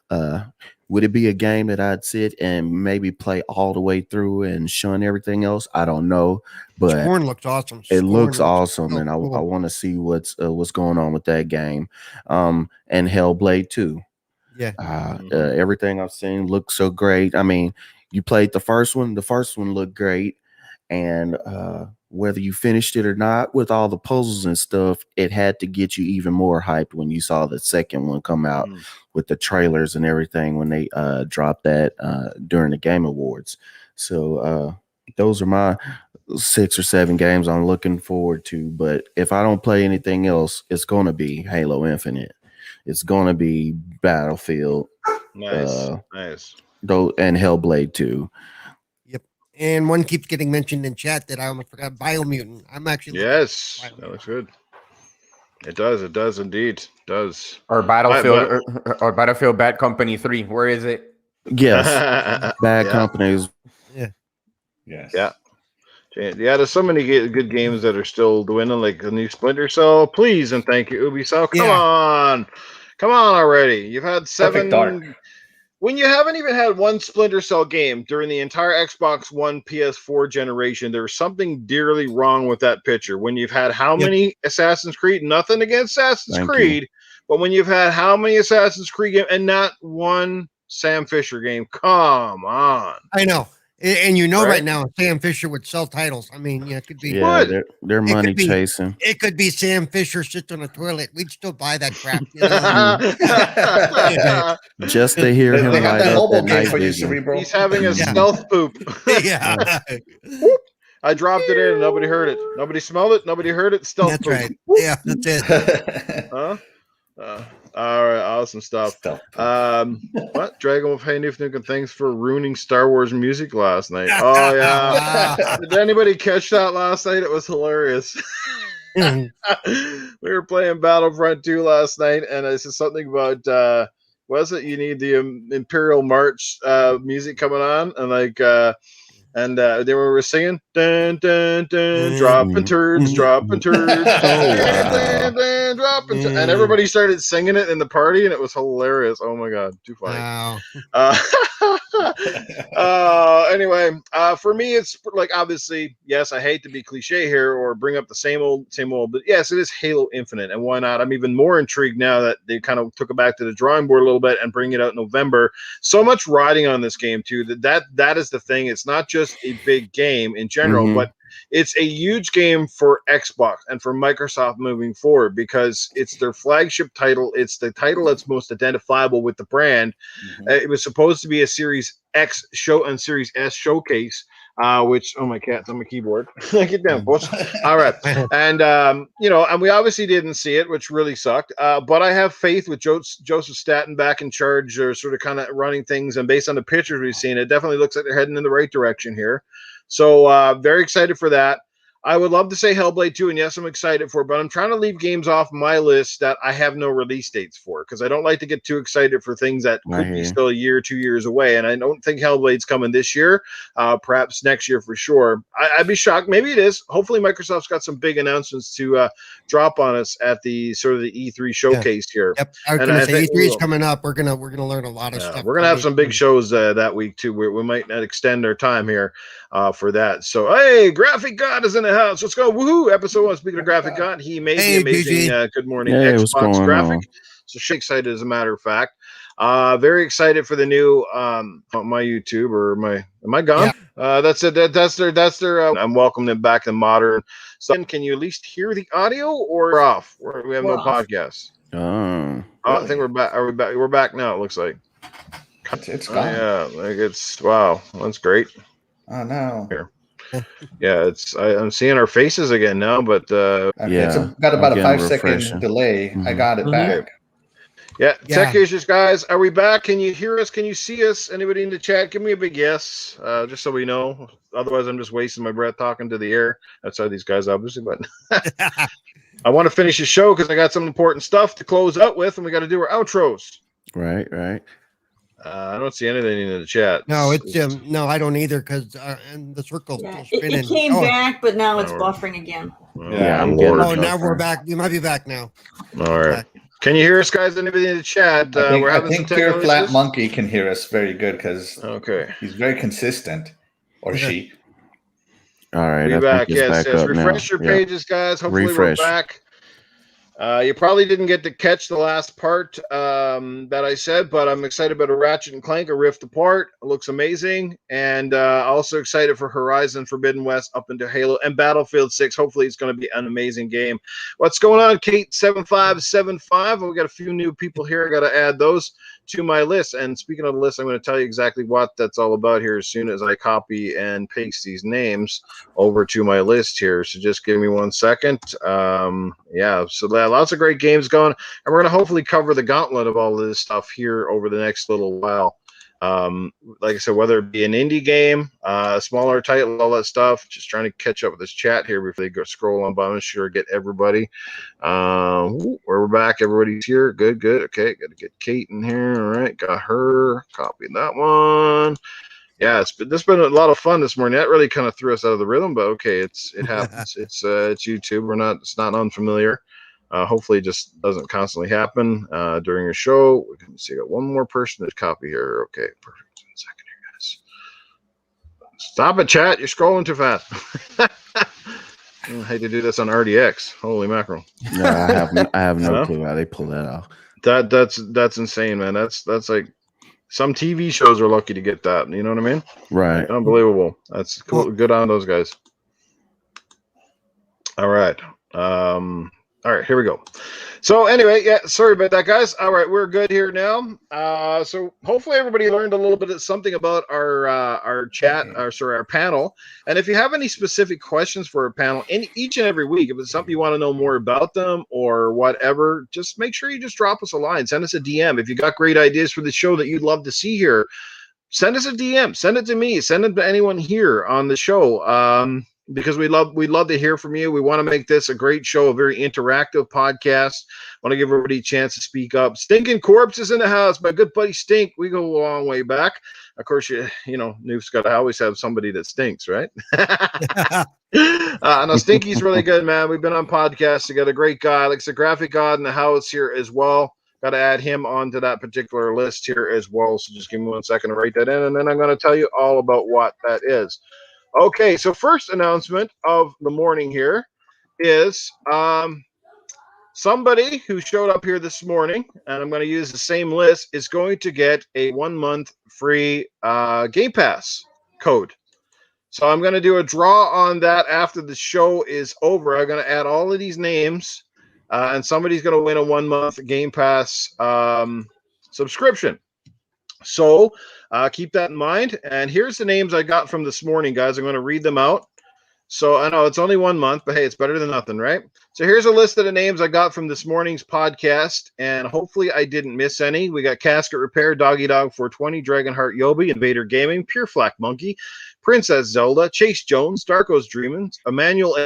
Would it be a game that I'd sit and maybe play all the way through and shun everything else? I don't know, but Scorn looks awesome. It looks awesome, so and cool. I want to see what's going on with that game. And Hellblade 2. Yeah. Everything I've seen looks so great. I mean, you played the first one. The first one looked great, and whether you finished it or not, with all the puzzles and stuff, it had to get you even more hyped when you saw the second one come out with the trailers and everything when they dropped that during the Game Awards. So those are my 6 or 7 games I'm looking forward to. But if I don't play anything else, it's going to be Halo Infinite. It's going to be Battlefield. Nice. And Hellblade 2. And one keeps getting mentioned in chat that I almost forgot, Biomutant. I'm actually that looks good. It does indeed. It does. Or Battlefield or Battlefield Bad Company 3. Where is it? Yes. Bad Companies. Yeah. Yes. Yeah. Yeah, there's so many good games that are still winning, like the new Splinter Cell. Please and thank you, Ubisoft. Come on already. You've had 7 Dark. When you haven't even had one Splinter Cell game during the entire Xbox One PS4 generation, there's something dearly wrong with that picture. When you've had how many Assassin's Creed? Nothing against Assassin's Creed, but when you've had how many Assassin's Creed games and not one Sam Fisher game? Come on. I know. And right now, Sam Fisher would sell titles. I mean, it could be. Yeah, they're money chasing. It could be Sam Fisher sits on a toilet. We'd still buy that crap. Just to hear him light up that night vision. He's having a stealth poop. I dropped it in and nobody heard it. Nobody smelled it. Nobody heard it. Stealth That's poop. right. Yeah, that's it. All right, awesome stuff. What? Dragon Wolf, hey, Nuke, thanks for ruining Star Wars music last night. Oh, yeah. Did anybody catch that last night? It was hilarious. We were playing Battlefront 2 last night, and I said something about, was it you need the Imperial March music coming on? And they were singing, dun, dun, dun, dropping turds, dropping turds, dun, dun, dropping turds. And everybody started singing it in the party, and it was hilarious. Oh my God, too funny. Wow. Anyway, for me, it's like, obviously, yes, I hate to be cliche here or bring up the same old, but yes, it is Halo Infinite, and why not? I'm even more intrigued now that they kind of took it back to the drawing board a little bit and bring it out in November. So much riding on this game too. That is the thing. It's not just a big game in general, but it's a huge game for Xbox and for Microsoft moving forward because it's their flagship title. It's the title that's most identifiable with the brand. It was supposed to be a Series X show and Series S showcase, which, oh, my cat's on my keyboard. Get down, boss. All right. And, and we obviously didn't see it, which really sucked. But I have faith with Joseph Staten back in charge or sort of kind of running things. And based on the pictures we've seen, it definitely looks like they're heading in the right direction here. So very excited for that. I would love to say Hellblade 2, and yes, I'm excited for it, but I'm trying to leave games off my list that I have no release dates for because I don't like to get too excited for things that could be still a year or 2 years away, and I don't think Hellblade's coming this year, perhaps next year for sure. I'd be shocked. Maybe it is. Hopefully Microsoft's got some big announcements to drop on us at the sort of the E3 showcase here. Yep. I was going to say E3 is coming up. We're gonna learn a lot of stuff. We're going to have some big shows that week too. We might not extend our time here for that. So, hey, Graphic God is in the house. Let's go. Woohoo. Episode 1. Speaking of Graphic God, he made the amazing Good Morning Xbox graphic. So she's excited as a matter of fact. Very excited for the new my YouTube or am I gone? Yeah. That's it. That's their I'm welcoming them back in modern. So can you at least hear the audio or we're off? We have no podcast. I think we're back. Are we back? We're back now, it looks like. It's gone. Wow. That's great. Oh no. Here. Yeah, I'm seeing our faces again now, but it's got about a 5-second delay. I got it back. Yeah, Yeah. tech issues, guys. Are we back? Can you hear us? Can you see us? Anybody in the chat? Give me a big yes, just so we know. Otherwise, I'm just wasting my breath talking to the air outside these guys, obviously. But I want to finish the show because I got some important stuff to close out with, and we got to do our outros. Right. I don't see anything in the chat. No, it's no, I don't either because and the circle's Yeah, still spinning. it came back, but now it's Oh. buffering again. Yeah, I'm Lord. getting Oh, now we're back. You might be back now. All right. Can you hear us, guys? Anybody in the chat? We're having some Pure technical Flat issues. Monkey can hear us very good because Okay. he's very consistent, or she. All right. Be I back. think it's Yes, back yes. up Refresh now. your pages, guys. Hopefully Refresh. we're back. You probably didn't get to catch the last part that I said, but I'm excited about a Ratchet and Clank, a Rift Apart. It looks amazing. And also excited for Horizon Forbidden West up into Halo and Battlefield 6. Hopefully it's going to be an amazing game. What's going on, Kate7575? We got a few new people here. I got to add those to my list. And speaking of the list, I'm going to tell you exactly what that's all about here as soon as I copy and paste these names over to my list here. So just give me 1 second. Yeah, so lots of great games going. And we're going to hopefully cover the gauntlet of all of this stuff here over the next little while. Like I said, whether it be an indie game, a smaller title, all that stuff, just trying to catch up with this chat here before they go scroll on by. I'm sure get everybody. We're back. Everybody's here. Good. Okay, got to get Kate in here. All right, got her. Copy that one. Yeah, this has been a lot of fun this morning. That really kind of threw us out of the rhythm, but okay, it happens. It's YouTube. It's not unfamiliar. Hopefully it just doesn't constantly happen during a show. We can see, I got one more person to copy here. Okay, perfect. 1 second here, guys. Stop it, chat. You're scrolling too fast. I hate to do this on RDX. Holy mackerel. No, I have no clue how they pull that off. That's insane, man. That's like some TV shows are lucky to get that. You know what I mean? Right. Unbelievable. That's cool. Well, good on those guys. All right. All right, here we go. So anyway, yeah, sorry about that, guys. All right, we're good here now. So hopefully everybody learned a little bit of something about our chat, our panel. And if you have any specific questions for our panel, each and every week, if it's something you want to know more about them or whatever, just make sure you just drop us a line, send us a DM. If you got great ideas for the show that you'd love to see here, send us a DM, send it to me, send it to anyone here on the show. Because we'd love to hear from you. We want to make this a great show, a very interactive podcast. Want to give everybody a chance to speak up. Stinking Corpse is in the house. My good buddy Stink. We go a long way back. Of course, you know, Noof's got to always have somebody that stinks, right? No, Stinky's really good, man. We've been on podcasts together. Great guy. Like the graphic god in the house here as well. Got to add him onto that particular list here as well. So just give me 1 second to write that in, and then I'm going to tell you all about what that is. Okay, so first announcement of the morning here is somebody who showed up here this morning, and I'm going to use the same list, is going to get a 1 month free Game Pass code. So I'm going to do a draw on that after the show is over. I'm going to add all of these names, and somebody's going to win a 1 month Game Pass subscription. So keep that in mind. And here's the names I got from this morning, guys. I'm going to read them out. So I know it's only 1 month, but hey, it's better than nothing, right? So here's a list of the names I got from this morning's podcast, and hopefully I didn't miss any. We got Casket Repair, Doggy Dog 420, Dragonheart Yobi, Invader Gaming, Pure Flack Monkey, Princess Zelda, Chase Jones, Darko's Dreaming, Emmanuel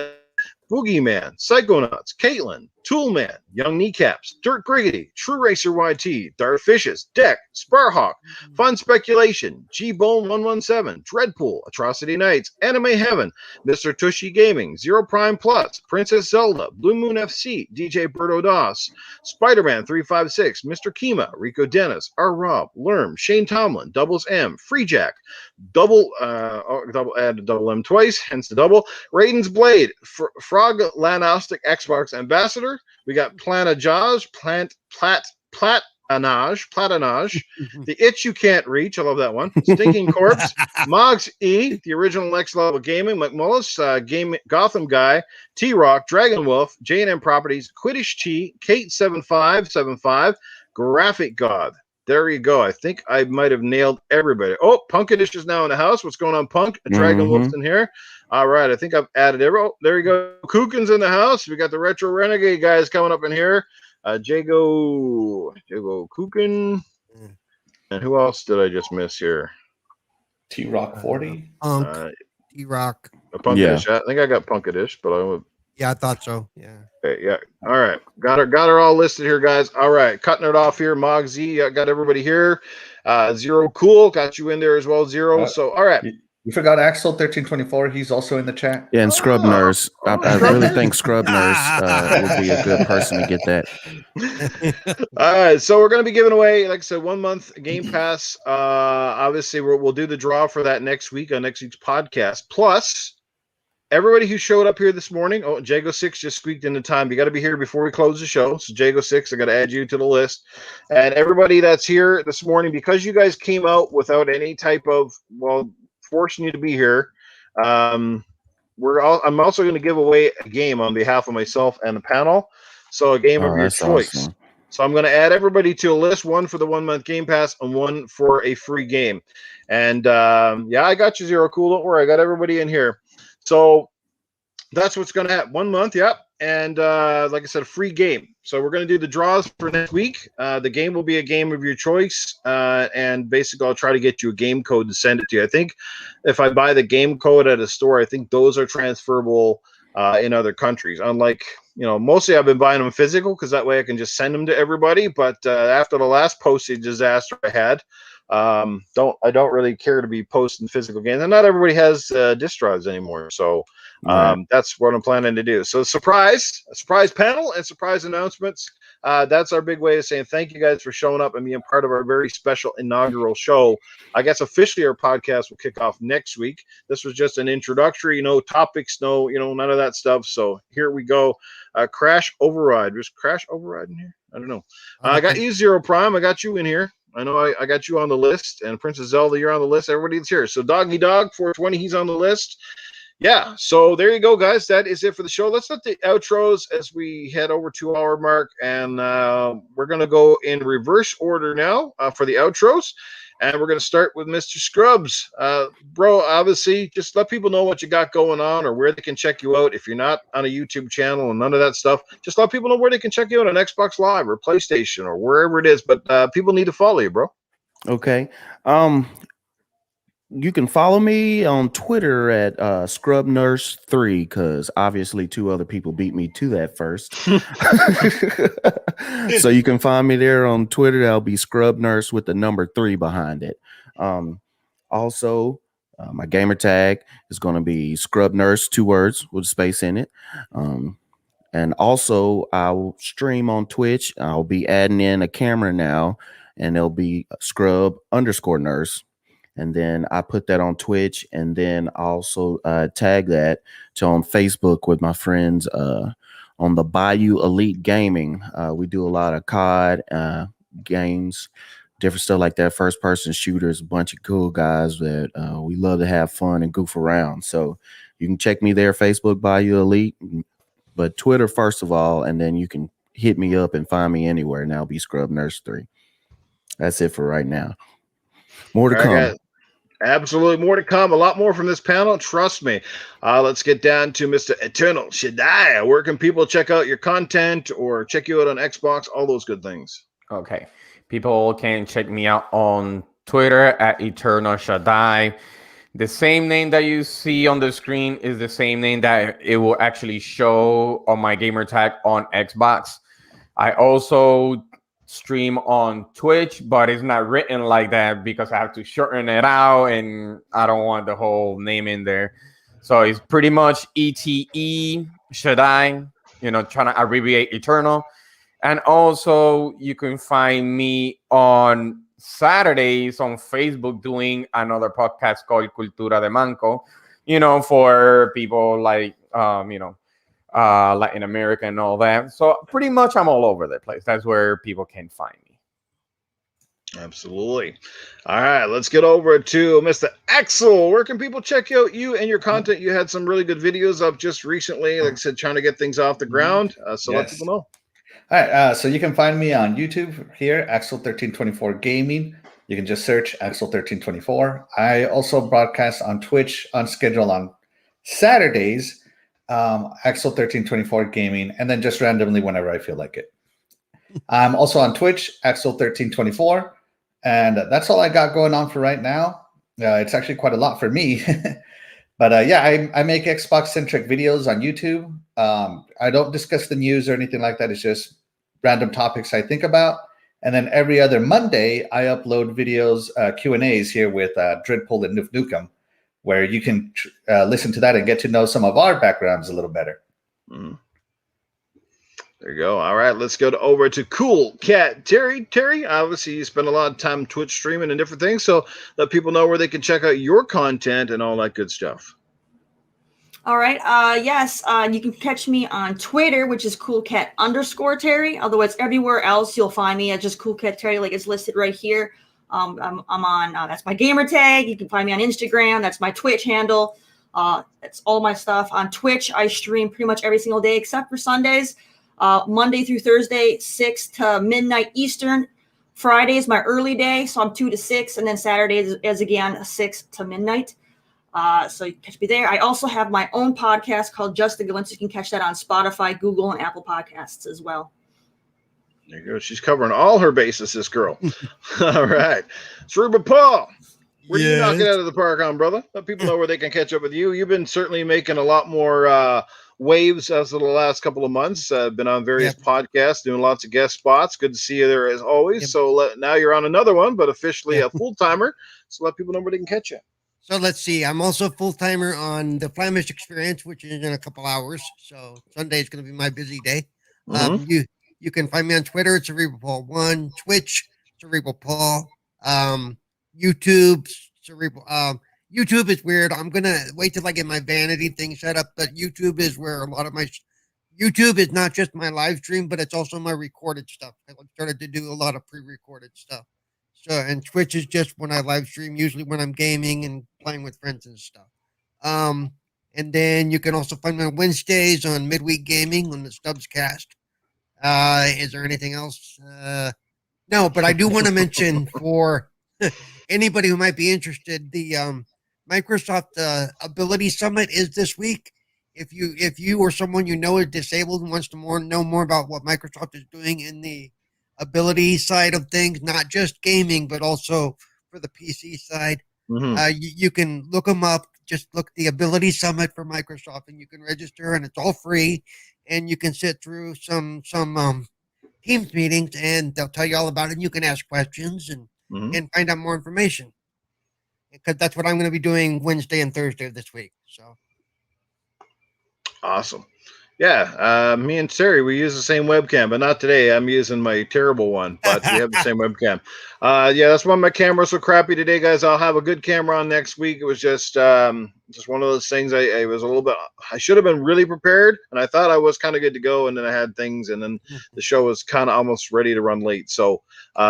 Boogeyman, Psychonauts, Caitlin, Toolman, Young Kneecaps, Dirt Griggity, True Racer YT, Dart Fishes, Deck, Sparhawk, Fun Speculation, G-Bone 117, Dreadpool, Atrocity Nights, Anime Heaven, Mr. Tushy Gaming, Zero Prime Plus, Princess Zelda, Blue Moon FC, DJ Berto Das, Spider-Man 356, Mr. Kima, Rico Dennis, R. Rob, Lerm, Shane Tomlin, Doubles M, Free Jack, double M twice, hence the double, Raiden's Blade, Frog Lanostic Xbox Ambassador. We got Planajaj, Platanage, The Itch You Can't Reach. I love that one. Stinking Corpse, Moggs E, the original Next Level Gaming, McMullis, Gotham Guy, T-Rock, Dragon Wolf, J&M Properties, Quidditch T, Kate7575, Graphic God. There you go. I think I might have nailed everybody. Oh, Punkadish is now in the house. What's going on, Punk? Dragon Wolf's in here. All right. I think I've added everyone. Oh, there you go. Kukin's in the house. We got the Retro Renegade guys coming up in here. Jago Kukin. And who else did I just miss here? T-Rock 40. T-Rock. Punkadish. I think I got Punkadish, but I would. Yeah, I thought so. Yeah. Okay, yeah. All right. Got her all listed here, guys. All right. Cutting it off here. Mog Z, got everybody here. Zero Cool, got you in there as well, Zero. So, all right. You forgot Axel 1324. He's also in the chat. Yeah, and Scrub Nurse. I really think Scrub Nurse would be a good person to get that. All right, so we're going to be giving away, like I said, 1 month Game Pass. Obviously, we'll do the draw for that next week on next week's podcast. Plus, everybody who showed up here this morning, Jago6 just squeaked into time. You got to be here before we close the show. So, Jago6, I got to add you to the list. And everybody that's here this morning, because you guys came out without any type of, forcing you to be here, I'm also going to give away a game on behalf of myself and the panel. So a game of your choice. Awesome. So I'm going to add everybody to a list, one for the 1 month Game Pass and one for a free game. And I got you, Zero Cool. Don't worry, I got everybody in here. So that's what's going to happen. 1 month, yep. And like I said, a free game. So we're going to do the draws for next week. The game will be a game of your choice. And basically, I'll try to get you a game code and send it to you. I think if I buy the game code at a store, I think those are transferable in other countries. Unlike, mostly I've been buying them physical because that way I can just send them to everybody. But after the last postage disaster I had, I don't really care to be posting physical games, and not everybody has disc drives anymore. So that's what I'm planning to do. So surprise panel and surprise announcements. That's our big way of saying thank you guys for showing up and being part of our very special inaugural show. I guess officially our podcast will kick off next week. This was just an introductory, no topics, no, none of that stuff. So here we go. Crash Override. Was Crash Override in here? I don't know. I got you, Zero Prime. I got you in here. I know I got you on the list, and Princess Zelda, you're on the list. Everybody's here. So Doggy Dog 420, he's on the list. Yeah, so there you go, guys. That is it for the show. Let's let the outros as we head over 2 hour mark, and we're going to go in reverse order now for the outros, and we're going to start with Mr. Scrubs. Bro, obviously, just let people know what you got going on or where they can check you out. If you're not on a YouTube channel and none of that stuff, just let people know where they can check you out on Xbox Live or PlayStation or wherever it is, but people need to follow you, bro. Okay. You can follow me on Twitter at ScrubNurse3 because obviously 2 other people beat me to that first. So you can find me there on Twitter. That'll be ScrubNurse with the number 3 behind it. Also, my gamer tag is going to be ScrubNurse, 2 words with a space in it. And also, I'll stream on Twitch. I'll be adding in a camera now, and it'll be Scrub_nurse. And then I put that on Twitch, and then also tag that to on Facebook with my friends on the Bayou Elite Gaming. We do a lot of COD games, different stuff like that, first-person shooters, a bunch of cool guys that we love to have fun and goof around. So you can check me there, Facebook, Bayou Elite, but Twitter first of all, and then you can hit me up and find me anywhere, and that'll be ScrubNurse3. That's it for right now. More to come. Absolutely more to come. A lot more from this panel. Trust me. Let's get down to Mr. Eternal Shadai. Where can people check out your content or check you out on Xbox? All those good things. Okay. People can check me out on Twitter at Eternal Shadai. The same name that you see on the screen is the same name that it will actually show on my gamer tag on Xbox. I also stream on Twitch, but it's not written like that because I have to shorten it out and I don't want the whole name in there. So it's pretty much ETE Shadai, trying to abbreviate Eternal. And also you can find me on Saturdays on Facebook doing another podcast called Cultura de Manco, for people like, Latin America and all that. So pretty much I'm all over the place. That's where people can find me. Absolutely. All right, let's get over to Mr. Axel. Where can people check out you and your content? You had some really good videos up just recently, like I said, trying to get things off the ground. So let people know. All right, so you can find me on YouTube here, Axel1324 Gaming. You can just search Axel1324. I also broadcast on Twitch on schedule on Saturdays, Axel1324 Gaming, and then just randomly whenever I feel like it. I'm also on Twitch, Axel1324. And that's all I got going on for right now. It's actually quite a lot for me. But yeah, I make Xbox-centric videos on YouTube. I don't discuss the news or anything like that. It's just random topics I think about. And then every other Monday, I upload videos, Q&As here with Dreadpool and Noof Nukem, where you can listen to that and get to know some of our backgrounds a little better. Mm. There you go. All right, let's go over to Cool Cat Terry. Terry, obviously you spend a lot of time Twitch streaming and different things, so let people know where they can check out your content and all that good stuff. All right. Yes. You can catch me on Twitter, which is coolcat_Terry. Otherwise, everywhere else you'll find me at just coolcat Terry, like it's listed right here. I'm on. That's my gamer tag. You can find me on Instagram. That's my Twitch handle. That's all my stuff on Twitch. I stream pretty much every single day except for Sundays. Monday through Thursday, 6 to midnight Eastern. Friday is my early day, so I'm 2 to 6, and then Saturday is again 6 to midnight. So you can catch me there. I also have my own podcast called Just the Good One, so you can catch that on Spotify, Google, and Apple Podcasts as well. There you go. She's covering all her bases, this girl. All right. Cerebral Paul, where do you knock it out of the park on, brother? Let people know where they can catch up with you. You've been certainly making a lot more waves as of the last couple of months. Been on various podcasts, doing lots of guest spots. Good to see you there as always. So now you're on another one, but officially a full-timer. So let people know where they can catch you. So let's see. I'm also a full-timer on the Flemish Experience, which is in a couple hours. So Sunday is going to be my busy day. You can find me on Twitter, Cerebral Paul 1, Twitch, Cerebral Paul, YouTube, Cerebral. YouTube is weird. I'm gonna wait till I get my vanity thing set up. But YouTube is where a lot of my YouTube is not just my live stream, but it's also my recorded stuff. I started to do a lot of pre-recorded stuff. So, and Twitch is just when I live stream, usually when I'm gaming and playing with friends and stuff. And then you can also find me on Wednesdays on Midweek Gaming on the Stubbs Cast. Is there anything else? No, but I do want to mention for anybody who might be interested, the Microsoft Ability Summit is this week. If you or someone you know is disabled and wants to know more about what Microsoft is doing in the ability side of things, not just gaming, but also for the PC side. You can look them up. Just look the Ability Summit for Microsoft, and you can register, and it's all free. And you can sit through some Teams meetings, and they'll tell you all about it. And you can ask questions and find out more information. Because that's what I'm going to be doing Wednesday and Thursday of this week. So awesome. Yeah, me and Terry, we use the same webcam, but not today. I'm using my terrible one, but we have the same webcam. Yeah, that's why my camera's so crappy today, guys. I'll have a good camera on next week. It was just one of those things. I was a little bit. I should have been really prepared, and I thought I was kind of good to go, and then I had things, and then the show was kind of almost ready to run late. So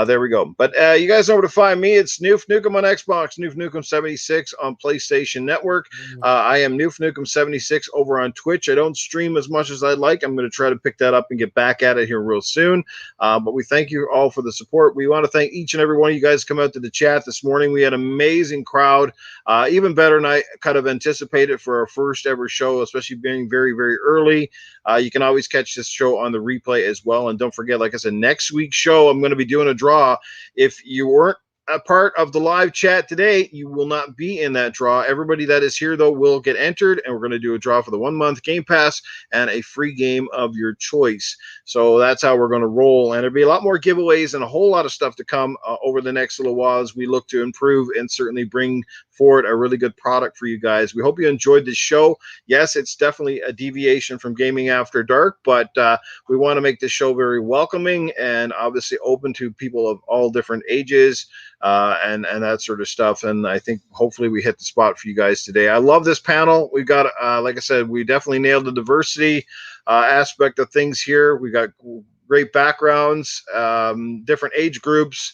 there we go. But you guys know where to find me. It's Noof Nukem on Xbox, Noof Nukem 76 on PlayStation Network. I am Noof Nukem 76 over on Twitch. I don't stream as much as I'd like. I'm going to try to pick that up and get back at it here real soon. But we thank you all for the support. We want to thank each and every one of you guys come out to the chat this morning. We had an amazing crowd, even better than I kind of anticipated for our first ever show, especially being very, very early. You can always catch this show on the replay as well. And don't forget, like I said, next week's show, I'm going to be doing a draw. If you weren't a part of the live chat today, you will not be in that draw. Everybody that is here, though, will get entered, and we're going to do a draw for the 1 month Game Pass and a free game of your choice. So that's how we're going to roll, and there'll be a lot more giveaways and a whole lot of stuff to come over the next little while as we look to improve and certainly bring forward a really good product for you guys. We hope you enjoyed this show. Yes, it's definitely a deviation from Gaming After Dark, but we want to make this show very welcoming and obviously open to people of all different ages and that sort of stuff. And I think hopefully we hit the spot for you guys today. I love this panel. We've got, like I said, we definitely nailed the diversity aspect of things here. We got great backgrounds, different age groups,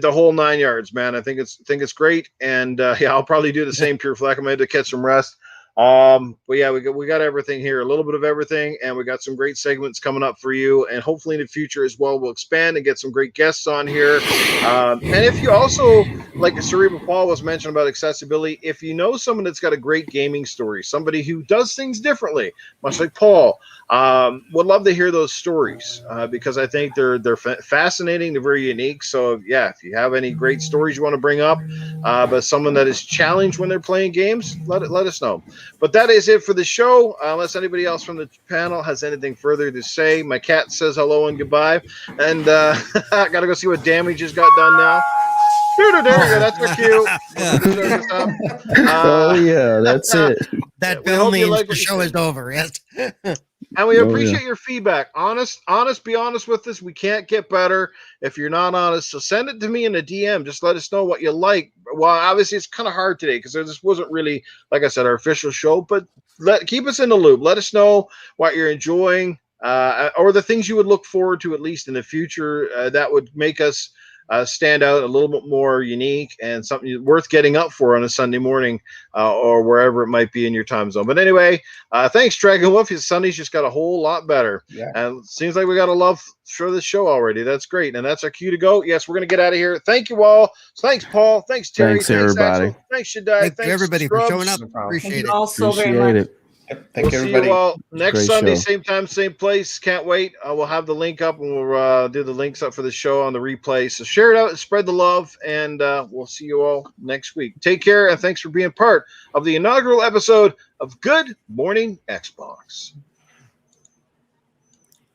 the whole 9 yards, man. I think it's great. And yeah, I'll probably do the same. Pure Flack. I'm going to catch some rest. But yeah, we got everything here, a little bit of everything, and we got some great segments coming up for you, and hopefully in the future as well, we'll expand and get some great guests on here. And if you also, like Cerebral Paul was mentioned about accessibility, if you know someone that's got a great gaming story, somebody who does things differently, much like Paul, would love to hear those stories because I think they're fascinating, they're very unique. So yeah, if you have any great stories you want to bring up, but someone that is challenged when they're playing games, let us know. But that is it for the show. Unless anybody else from the panel has anything further to say, my cat says hello and goodbye, and I gotta go see what damage just got done now. Yeah, that's our cue. Oh yeah, that's it. That we bell hope you means like the what you show said. is over. Yes. And we Oh, appreciate yeah. your feedback. Honest, be honest with us. We can't get better if you're not honest. So send it to me in a DM. Just let us know what you like. Well, obviously it's kind of hard today because this wasn't really, like I said, our official show. But keep us in the loop. Let us know what you're enjoying, or the things you would look forward to at least in the future that would make us stand out a little bit more unique and something worth getting up for on a Sunday morning or wherever it might be in your time zone. But anyway, thanks, Dragon Wolf. His Sunday's just got a whole lot better. Yeah. And it seems like we got a love for this show already. That's great. And that's our cue to go. Yes, we're going to get out of here. Thank you all. Thanks, Paul. Thanks, Terry. Thanks, everybody. Axel. Thanks, Shadai. Thank thanks, you, everybody, for Scrubs. showing up. No problem. Thank Appreciate you it. all so very Appreciate much. it. Yep. We'll Thank you, see everybody. you all next Great Sunday, show. same time, same place. Can't wait. We'll have the link up and we'll do the links up for the show on the replay. So share it out and spread the love. And we'll see you all next week. Take care and thanks for being part of the inaugural episode of Good Morning Xbox.